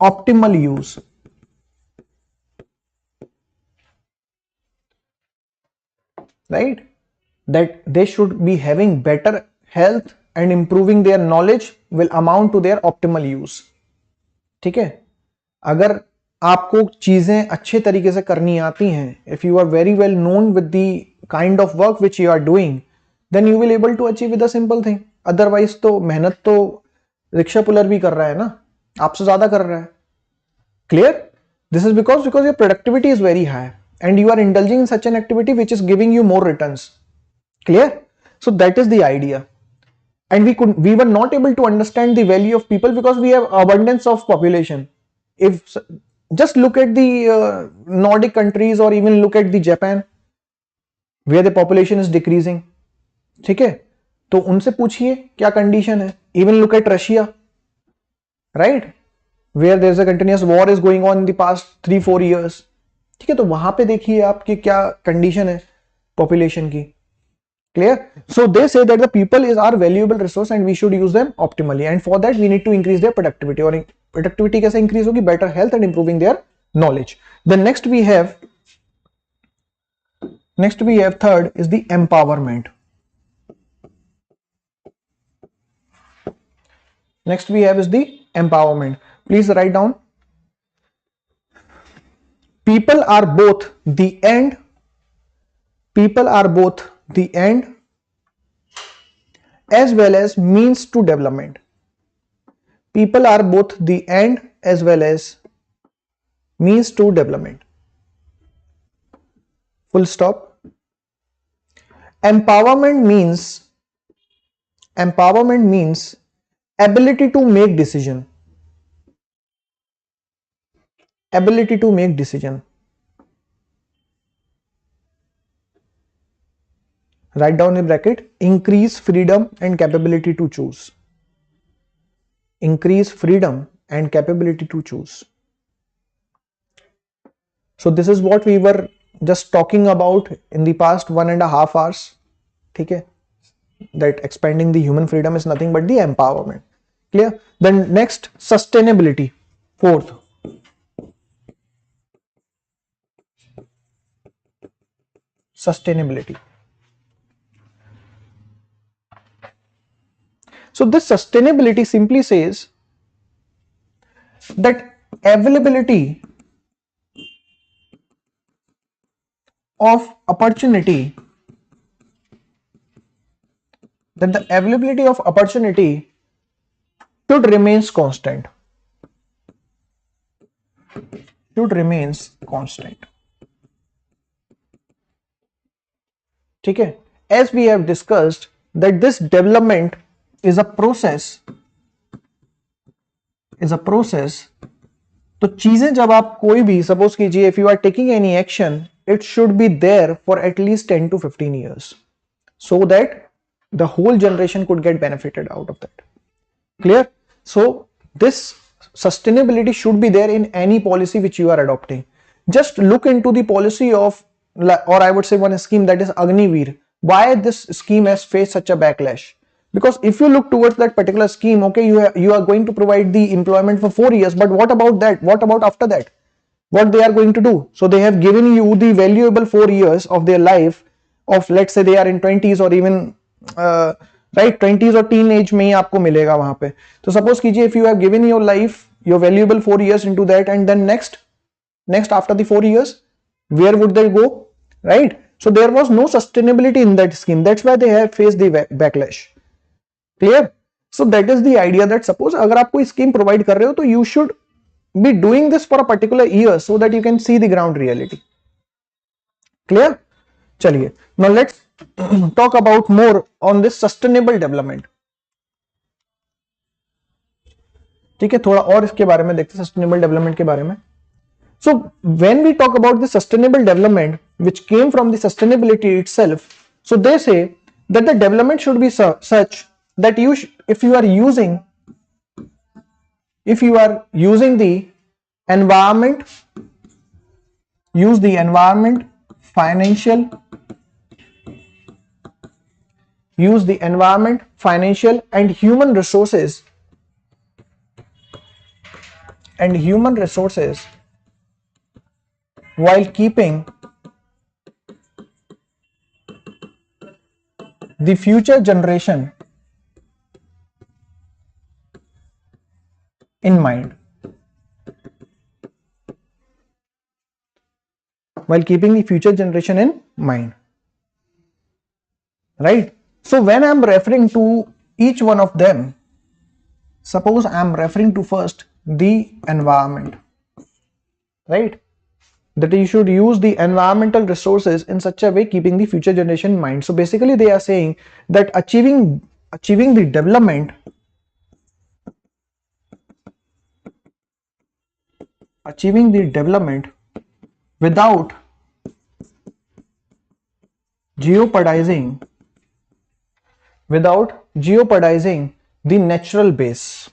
optimal use, right? That they should be having better health and improving their knowledge will amount to their optimal use, ठीक है. अगर आपको चीजें अच्छे तरीके से करनी आती हैं, if you are very well known with the kind of work which you are doing, then you will able to achieve with a simple thing. Otherwise तो मेहनत तो रिक्शा पुलर भी कर रहा है ना, आपसे ज्यादा कर रहा है. Clear? This is because your productivity is very high and you are indulging in such an activity which is giving you more returns. Clear? So that is the idea. And we were not able to understand the value of people because we have abundance of population. If just look at the Nordic countries or even look at the Japan where the population is decreasing, ठीक है, तो उनसे पूछिए क्या condition है. Even look at Russia, right, where there is a continuous war is going on in the past 3-4 years, ठीक है, तो वहां पे देखिए आपकी क्या कंडीशन है पॉपुलेशन की. Clear? So they say that the people is our valuable resource and we should use them optimally, and for that we need to increase their productivity. और productivity कैसे increase होगी? Better health and improving their knowledge. Then next we have third is the empowerment. Next we have is the empowerment. Please write down. People are both the end. People are both the end as well as means to development. People are both the end as well as means to development. Full stop. Empowerment means ability to make decision. Ability to make decision. Write down in bracket, increase freedom and capability to choose. Increase freedom and capability to choose. So this is what we were just talking about in the past 1.5 hours, ठीक है, that expanding the human freedom is nothing but the empowerment. Clear? Then next, sustainability. Fourth, sustainability. So this sustainability simply says that availability of opportunity, that the availability of opportunity should remains constant. Should remains constant. ठीक है? As we have discussed that this development is a process. तो चीजें जब आप कोई भी suppose कीजिए, if you are taking any action, it should be there for at least 10 to 15 years so that the whole generation could get benefited out of that. Clear? So this sustainability should be there in any policy which you are adopting. Just look into the policy of, or I would say one scheme, that is Agniveer. Why this scheme has faced such a backlash? Because if you look towards that particular scheme, okay, you are going to provide the employment for 4 years, but what about that? What about after that? What they are going to do? So they have given you the valuable 4 years of their life, of let's say they are in 20s or even right 20s or teenage में ही आपको मिलेगा वहां पे. तो suppose कीजिए if you have given your life, your valuable 4 years into that, and then next after the 4 years, where would they go? Right? So there was no sustainability in that scheme. That's why they have faced the backlash. Clear? So that is the idea that suppose अगर आप कोई scheme provide कर रहे हो तो you should be doing this for a particular year so that you can see the ground reality. Clear? चलिए, now let's talk about more on this sustainable development. ठीक है, थोड़ा और इसके बारे में देखते हैं, सस्टेनेबल डेवलपमेंट के बारे में. So when we talk about the sustainable development which came from the sustainability itself, so they say that the development should be such that if you are using the environment, use the environment, financial, and human resources while keeping the future generation in mind. While keeping the future generation in mind. Right? So when I am referring to each one of them, suppose I am referring to first the environment, right? That you should use the environmental resources in such a way keeping the future generation in mind. So basically they are saying that achieving the development without jeopardizing the natural base.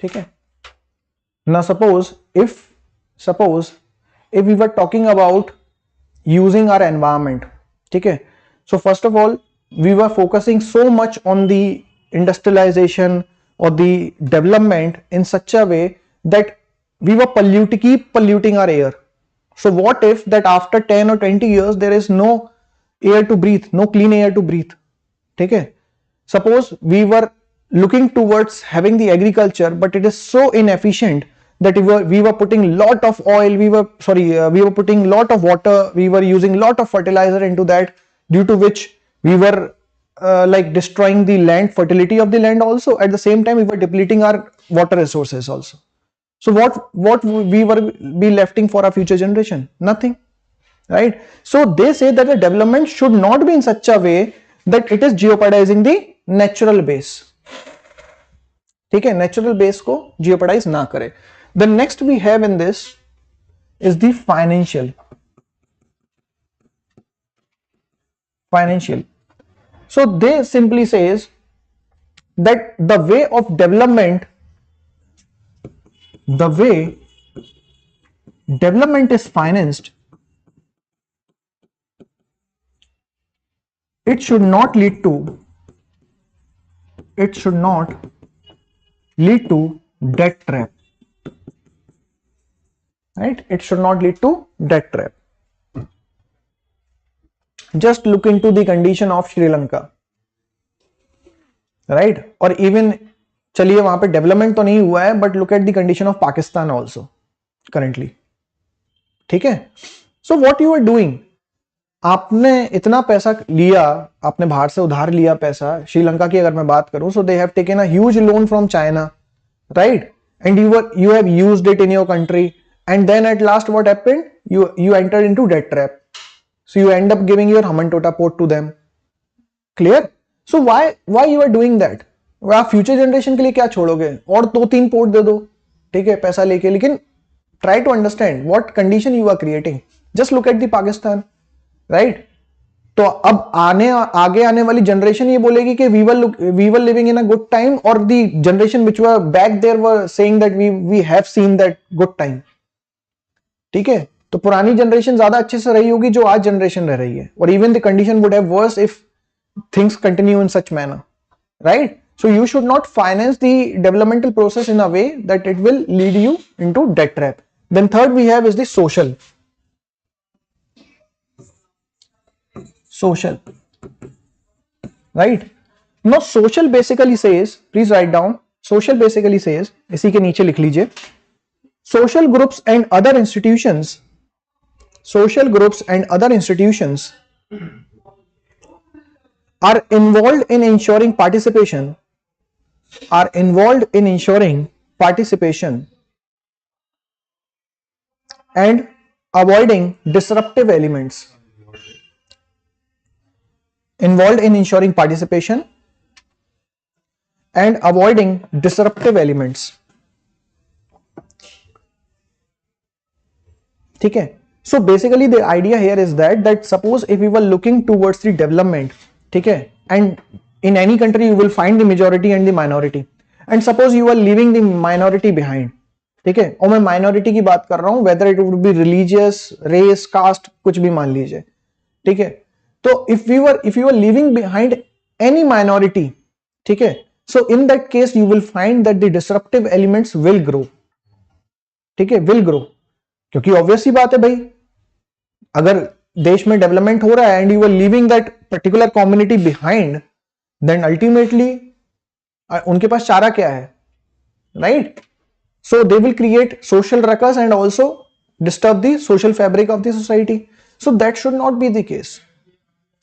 ठीक है. Now suppose if we were talking about using our environment, ठीक है, so first of all we were focusing so much on the industrialization or the development in such a way that we were keep polluting our air. So what if that after 10 or 20 years there is no air to breathe, no clean air to breathe? ठीक है. Suppose we were looking towards having the agriculture, but it is so inefficient that we were putting lot of oil, we were putting lot of water, we were using lot of fertilizer into that, due to which we were like destroying the land, fertility of the land also. At the same time we were depleting our water resources also. So what we were be lefting for our future generation? Nothing, right? So they say that the development should not be in such a way that it is jeopardizing the natural base. ठीक है, natural base को jeopardize ना करे. The next we have in this is the financial. So they simply says that the way of development the way development is financed, it should not lead to debt trap, right? It should not lead to debt trap. Just look into the condition of Sri Lanka, right? और even चलिए वहां पे development तो नहीं हुआ है, but look at the condition of Pakistan also currently, ठीक है? So what you are doing, आपने इतना पैसा लिया, आपने बाहर से उधार लिया पैसा, श्रीलंका की अगर मैं बात करूं, so they have taken a huge loan from China, right? And you have used it in your country, and then at last what happened, you entered into debt trap, so you end up giving your Hamantota port to them. Clear? So why you are doing that? आप future generation के लिए क्या छोड़ोगे? और 2-3 port दे दो, ठीक है, पैसा लेके, लेकिन try to understand what condition you are creating. Just look at the Pakistan, right? तो अब आगे आने वाली जनरेशन ये बोलेगी कि we were living in a good time, और the generation which were back there were saying that we have seen that good time. ठीक है, तो पुरानी जनरेशन ज्यादा अच्छे से रही होगी जो आज जनरेशन रह रही है, और even the condition would have worse if things continue in such manner, right? So you should not finance the developmental process in a way that it will lead you into debt trap. Then third we have is the social, right? Now social basically says, please write down, social basically says, इसी के नीचे लिख लीजिए, social groups and other institutions are involved in ensuring participation and avoiding disruptive elements. Involved in ensuring participation and avoiding disruptive elements. ठीक है? So basically the idea here is that suppose if we were looking towards the development, ठीक है, and in any country you will find the majority and the minority, and suppose you are leaving the minority behind, ठीक है, और मैं minority की बात कर रहा हूं, whether it would be religious, race, caste, कुछ भी मान लीजिए, ठीक है, तो if you are leaving behind any minority, ठीक है, so in that case you will find that the disruptive elements will grow, ठीक है, will grow, क्योंकि obvious सी बात है भाई, अगर देश में डेवलपमेंट हो रहा है and you are leaving that particular community behind, then ultimately उनके पास चारा क्या है, right? So they will create social ruckus and also disturb the social fabric of the society. So that should not be the case.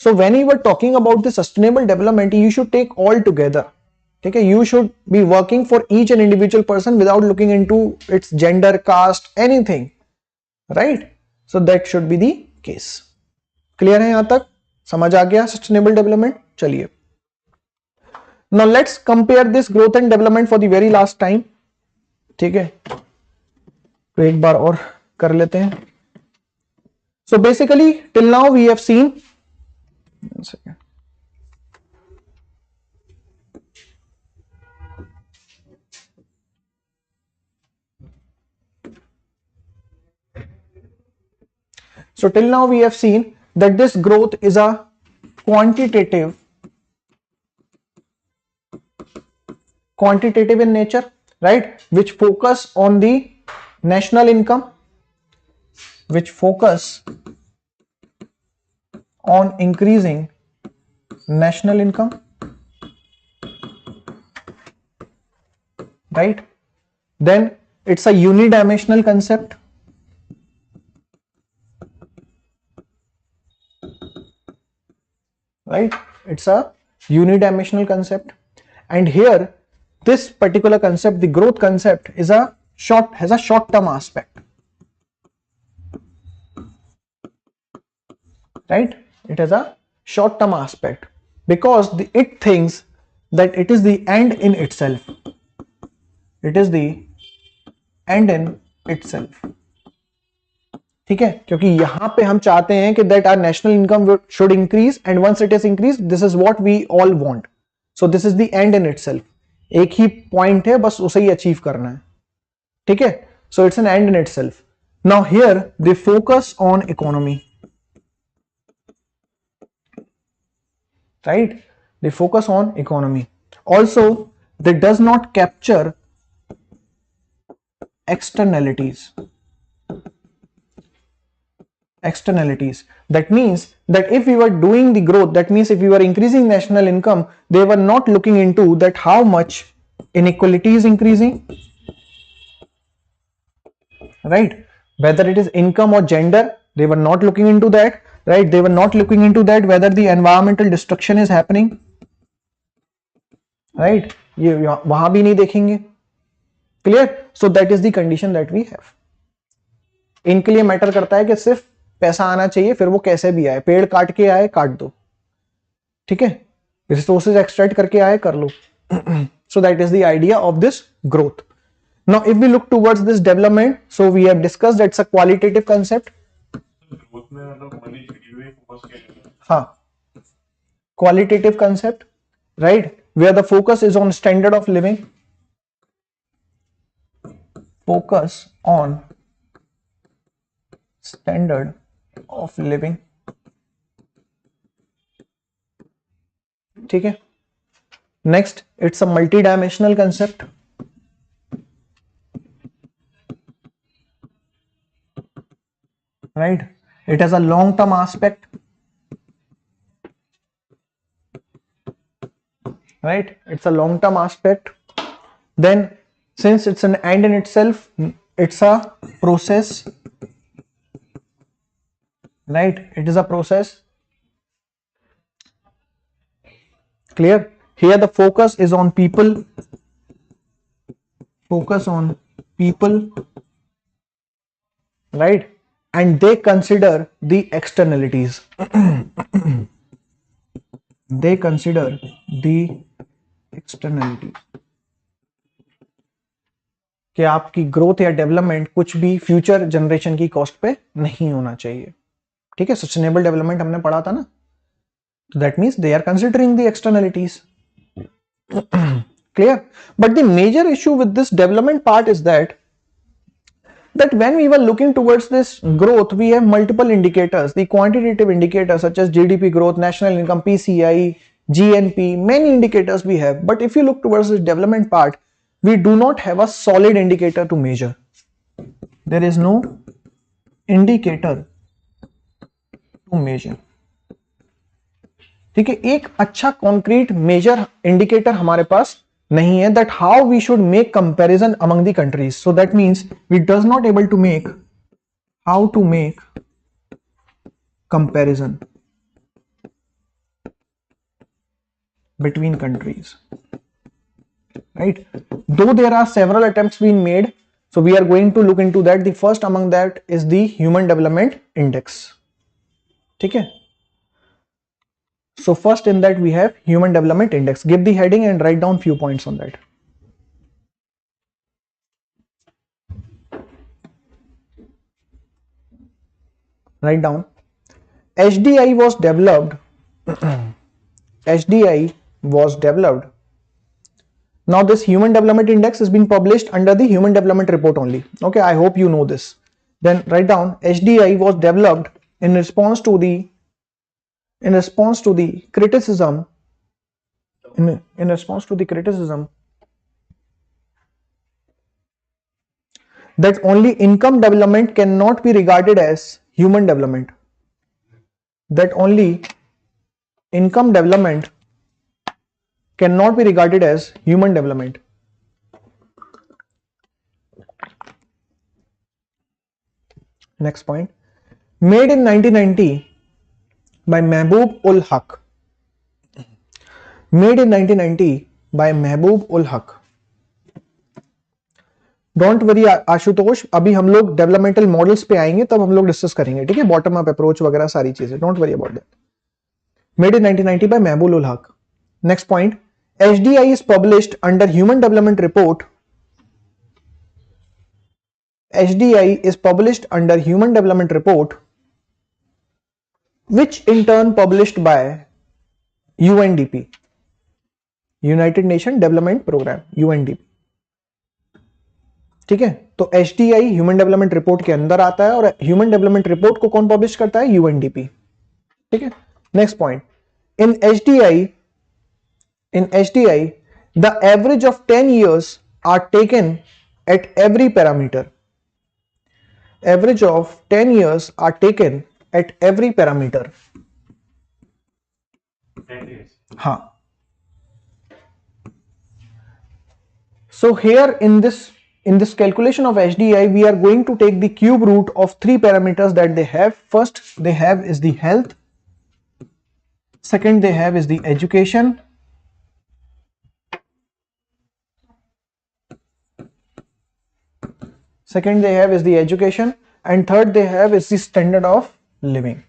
So when you are talking about the sustainable development, you should take all together, ठीक है, you should be working for each and individual person without looking into its gender, caste, anything, right? So that should be the case. Clear है? यहां तक समझ आ गया sustainable development? चलिए, now let's compare this growth and development for the very last time. ठीक है, तो एक बार और कर लेते हैं. So basically till now we have seen, so till now we have seen that this growth is a quantitative in nature, right, which focus on the national income, which focus on increasing national income, right? Then it's a unidimensional concept, right? It's a unidimensional concept, and here this particular concept, the growth concept, has a short term aspect, right? It has a short term aspect because it thinks that it is the end in itself. It is the end in itself. ठीक है, क्योंकि यहां पे हम चाहते हैं कि that our national income should increase, and once it is increase, this is what we all want. So this is the end in itself. एक ही पॉइंट है, बस उसे ही अचीव करना है. ठीक है, so it's an end in itself. Now here they focus on economy, right? They focus on economy. Also they does not capture externalities. That means that if we were doing the growth, that means if we were increasing national income, they were not looking into that how much inequality is increasing, right? Whether it is income or gender, they were not looking into that, right? They were not looking into that whether the environmental destruction is happening, right? ये वहां भी नहीं देखेंगे. Clear? So that is the condition that we have. इनके लिए matter करता है कि सिर्फ पैसा आना चाहिए, फिर वो कैसे भी आए, पेड़ काट के आए काट दो, ठीक है, रिसोर्सेज एक्सट्रैक्ट करके आए कर लो. So that is the idea of this growth. Now if we look towards this development, so we have discussed that's a qualitative concept. Growth में मतलब मनी फ्री वे फोकस किया. हाँ, qualitative concept, right, where the focus is on standard of living, focus on standard of living, ठीक है. Next, it's a multi-dimensional concept, right? It has a long-term aspect, right? It's a long-term aspect. Then, since it's an end in itself, it's a process, right? It is a process. Clear? Here the focus is on people, right? And they consider the externalities. They consider the externalities कि आपकी growth या development कुछ भी future generation की cost पे नहीं होना चाहिए, ठीक है. सस्टेनेबल डेवलपमेंट हमने पढ़ा था ना, तो that means they are considering the externalities. Clear? But the major issue with this development part is that when we were looking towards this growth, we have multiple indicators, the quantitative indicators such as GDP growth, national income, PCI, GNP, many indicators we have. But if you look towards this development part, we do not have a solid indicator to measure. There is no indicator to measure. ठीक है, एक अच्छा concrete major indicator हमारे पास नहीं है that how we should make comparison among the countries. So that means we does not able to make how to make comparison between countries, right? Though there are several attempts being made, so we are going to look into that. The first among that is the Human Development Index. ठीक है. So first in that we have Human Development Index. Give the heading and write down few points on that. Write down. HDI was developed. HDI was developed. Now this Human Development Index has been published under the Human Development Report only. Okay, I hope you know this. Then write down HDI was developed in response to the criticism that only income development cannot be regarded as human development. That only income development cannot be regarded as human development. Next point. Made in 1990 by Mehboob ul Haq. Made in 1990 by Mehboob ul Haq. Don't worry Ashutosh, अभी हम लोग developmental models पे आएंगे तब हम लोग discuss करेंगे, ठीक है, बॉटम अप अप्रोच वगैरह सारी चीजें. Don't worry about that. Made in 1990 by Mahbub ul Haq. Next point. HDI is published under human development report. HDI is published under Human Development Report, which in turn published by UNDP, United Nations Development Program, UNDP. ठीक है, तो HDI human development report के अंदर आता है, और human development report को कौन पब्लिश करता है? UNDP। ठीक है, next point, in HDI the average of 10 years are taken at every parameter. Average of 10 years are taken at every parameter. 10 years. हाँ, so here in this calculation of HDI we are going to take the cube root of 3 parameters that they have. First they have is the health, second they have is the education, and third they have is the standard of living.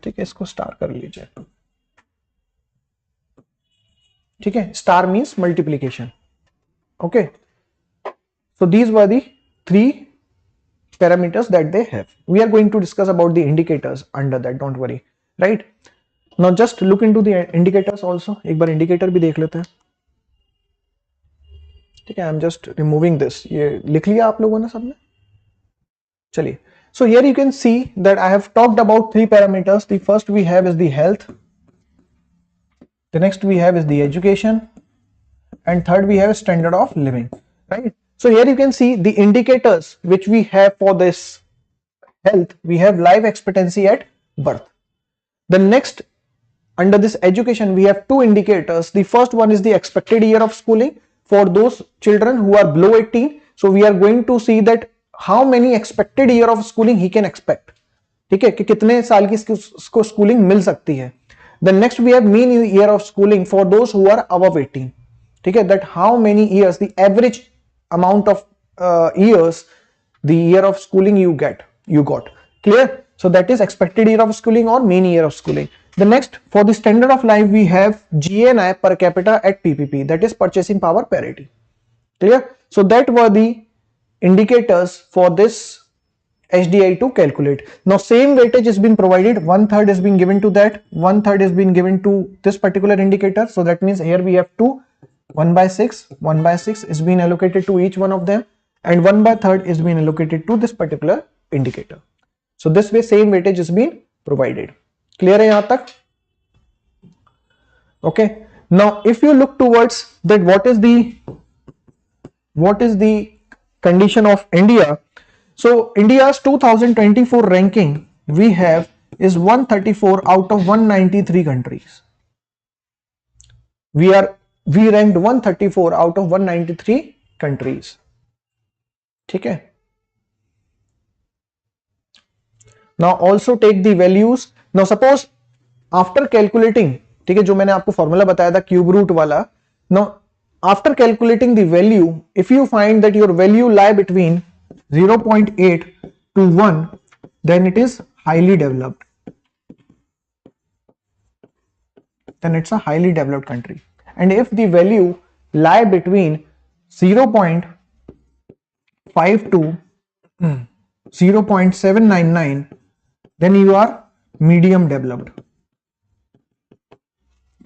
ठीक है, इसको star कर लीजिए। ठीक है, star means multiplication. Okay, so these were the 3 parameters that they have. We are going to discuss about the indicators under that, don't worry, right? Now just look into the indicators also. एक बार indicator भी देख लेते हैं। ठीक है, I am just removing this. ये लिख लिया आप लोगों ने सबने? चलिए, so here you can see that I have talked about 3 parameters. The first we have is the health, the next we have is the education, and third we have standard of living, right? So here you can see the indicators which we have for this health. We have life expectancy at birth. The next, under this education, we have 2 indicators. The first one is the expected year of schooling for those children who are below 18. So we are going to see that how many expected year of schooling he can expect. ठीक है, कि कितने साल की इसको schooling मिल सकती है. Then next we have mean year of schooling for those who are above 18. ठीक है, that how many years, the average amount of years, the year of schooling you got. Clear? So that is expected year of schooling or mean year of schooling. The next, for the standard of life, we have GNI per capita at PPP, that is purchasing power parity. Clear? So that were the indicators for this HDI to calculate. Now same weightage has been provided, 1/3 is being given to that, 1/3 is being given to this particular indicator. So that means here we have 2, 1/6 is being allocated to each one of them, and 1/3 is being allocated to this particular indicator. So this way same weightage is being provided. Clear है यहाँ तक? Okay. Now if you look towards that, what is the condition of India? So India's 2024 ranking we have is 134 out of 193 countries. We ranked 134 out of 193 countries. ठीक है? Now also take the values. Now suppose after calculating, ठीक है, जो मैंने आपको formula बताया था cube root वाला. Now after calculating the value, if you find that your value lie between 0.8 to 1, then it is highly developed. Then it's a highly developed country. And if the value lie between 0.5 to 0.799, then you are medium developed.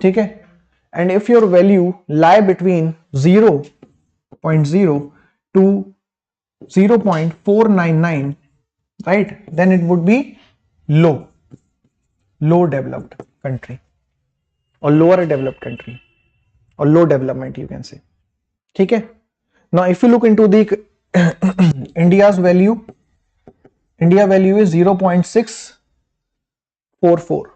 ठीक है? And if your value lie between 0.0 to 0.499, right, then it would be low developed country, or lower developed country, or low development you can say. ठीक है? Now if you look into the India's value, India value is 0.644,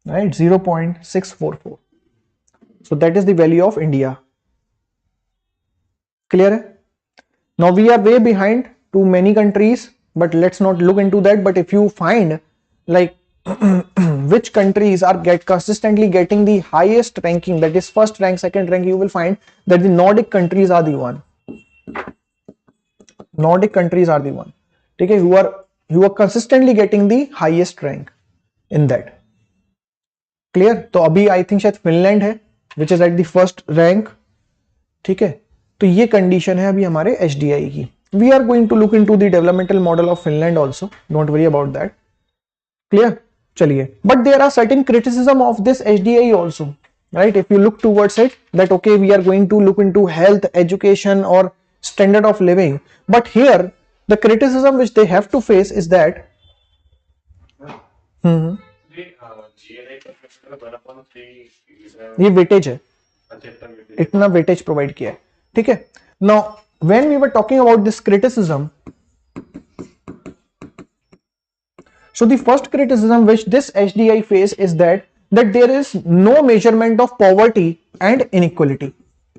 right, 0.644. So that is the value of India. Clear है? Now we are way behind to many countries, but let's not look into that. But if you find like which countries are consistently getting the highest ranking, that is first rank, second rank, you will find that the Nordic countries are the one. Nordic countries are the one. ठीक है, who are consistently getting the highest rank in that. Clear? तो अभी I think शायद Finland है which is at the first rank. ठीक है, तो ये कंडीशन है अभी हमारे HDI की. We are going to look into the developmental model of Finland also. Don't worry about that. Clear? चलिए, but there are certain criticism of this HDI also. right? If you look towards it, that okay, we are going to look into health, education, or standard of living, but here the criticism which they have to face is that ये weightage है, इतना weightage provide किया है, ठीक है. Now when we were talking about this criticism, so the first criticism which this HDI face is that there is no measurement of poverty and inequality.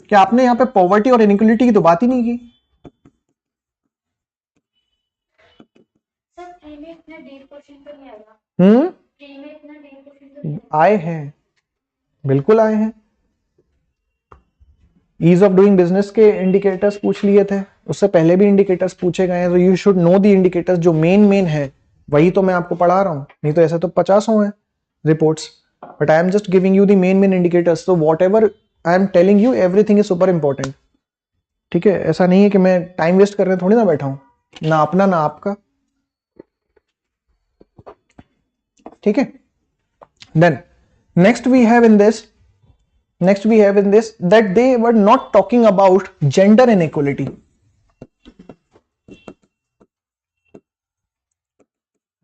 क्या आपने यहाँ पे poverty और inequality की तो बात ही नहीं की. सर प्री में इतना डीप क्वेश्चन तो नहीं आएगा. प्री में इतना डीप क्वेश्चन तो नहीं आए हैं, बिल्कुल आए हैं. ईज ऑफ डूइंग बिजनेस के इंडिकेटर्स पूछ लिए थे, उससे पहले भी इंडिकेटर्स पूछे गए हैं. तो you should know the indicators, जो मेन है वही तो मैं आपको पढ़ा रहा हूं, नहीं तो ऐसे तो 50 हैं reports, but I am just giving you the main indicators. So what ever I am telling you, everything is super important, ठीक है. ऐसा नहीं है कि मैं टाइम वेस्ट करने थोड़ी ना बैठा हूं, ना अपना ना आपका, ठीक है. Then next we have in this that they were not talking about gender inequality,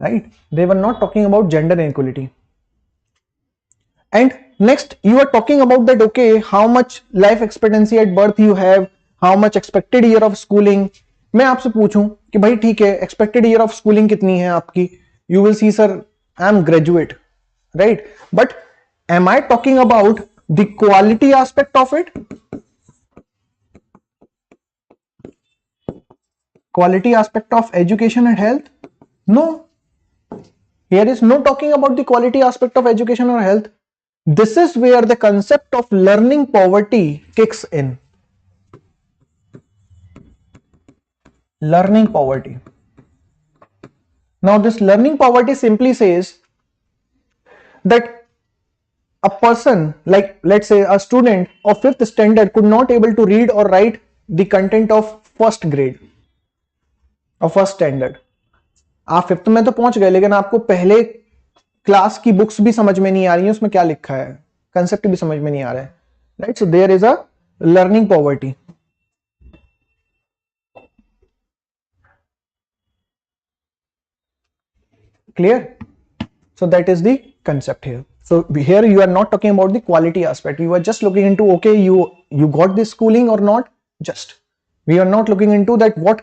right? They were not talking about gender inequality. And next you are talking about that okay, how much life expectancy at birth you have, how much expected year of schooling. मैं आपसे पूछूं कि भाई ठीक है, expected year of schooling कितनी है आपकी, you will see sir I am graduate, right? But am I talking about the quality aspect of it? Quality aspect of education and health? No. Here is no talking about the quality aspect of education or health. This is where the concept of learning poverty kicks in. Learning poverty. Now this learning poverty simply says that a person, like let's say a student of 5th standard could not able to read or write the content of first grade or first standard. आप 5th में तो पहुंच गए, लेकिन आपको पहले class की books भी समझ में नहीं आ रही है, उसमें क्या लिखा है, कंसेप्ट भी समझ में नहीं आ रहा है, right? So there is a learning poverty. Clear? So that is the concept here. So here you are not talking about the quality aspect. You are just looking into okay, you got this schooling or not. Just we are not looking into that what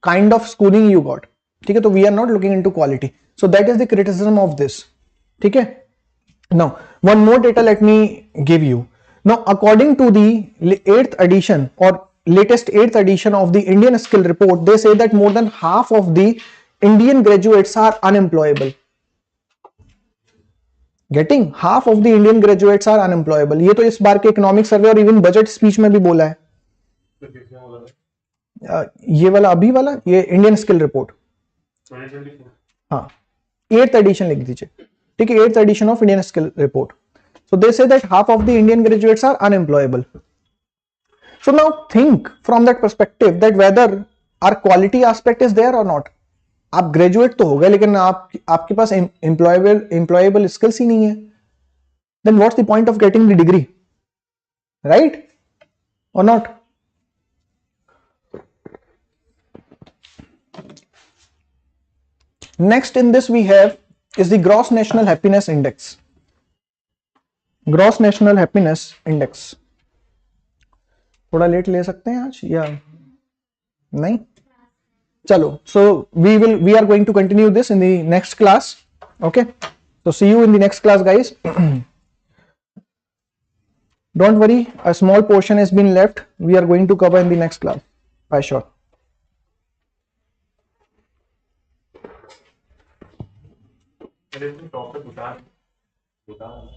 kind of schooling you got. ठीक है, तो we are not looking into quality. So that is the criticism of this. ठीक है. Now one more data let me give you. Now according to the 8th edition or latest 8th edition of the Indian Skill Report, they say that more than half of the Indian graduates are unemployable. Getting half of the Indian graduates are unemployable. ये तो इस बार के economic survey और even budget speech में भी बोला है. ये वाला अभी वाला, ये इंडियन स्किल रिपोर्ट, हाँ 8th एडिशन लिख दीजिए, ठीक है, 8th edition of Indian skill report. So they say that half of the Indian graduates are unemployable. So now think from that perspective that whether our quality aspect is there or not. आप graduate तो हो गए, लेकिन आपके पास employable skills ही नहीं है. Then what's the point of getting the degree, right or not? Next in this we have is the gross national happiness index. Gross national happiness index. थोड़ा लेट ले सकते हैं आज या नहीं? चलो, so we are going to continue this in the next class. Okay, so see you in the next class, guys. Don't worry, a small portion has been left. We are going to cover in the next class, by sure. Bhutan.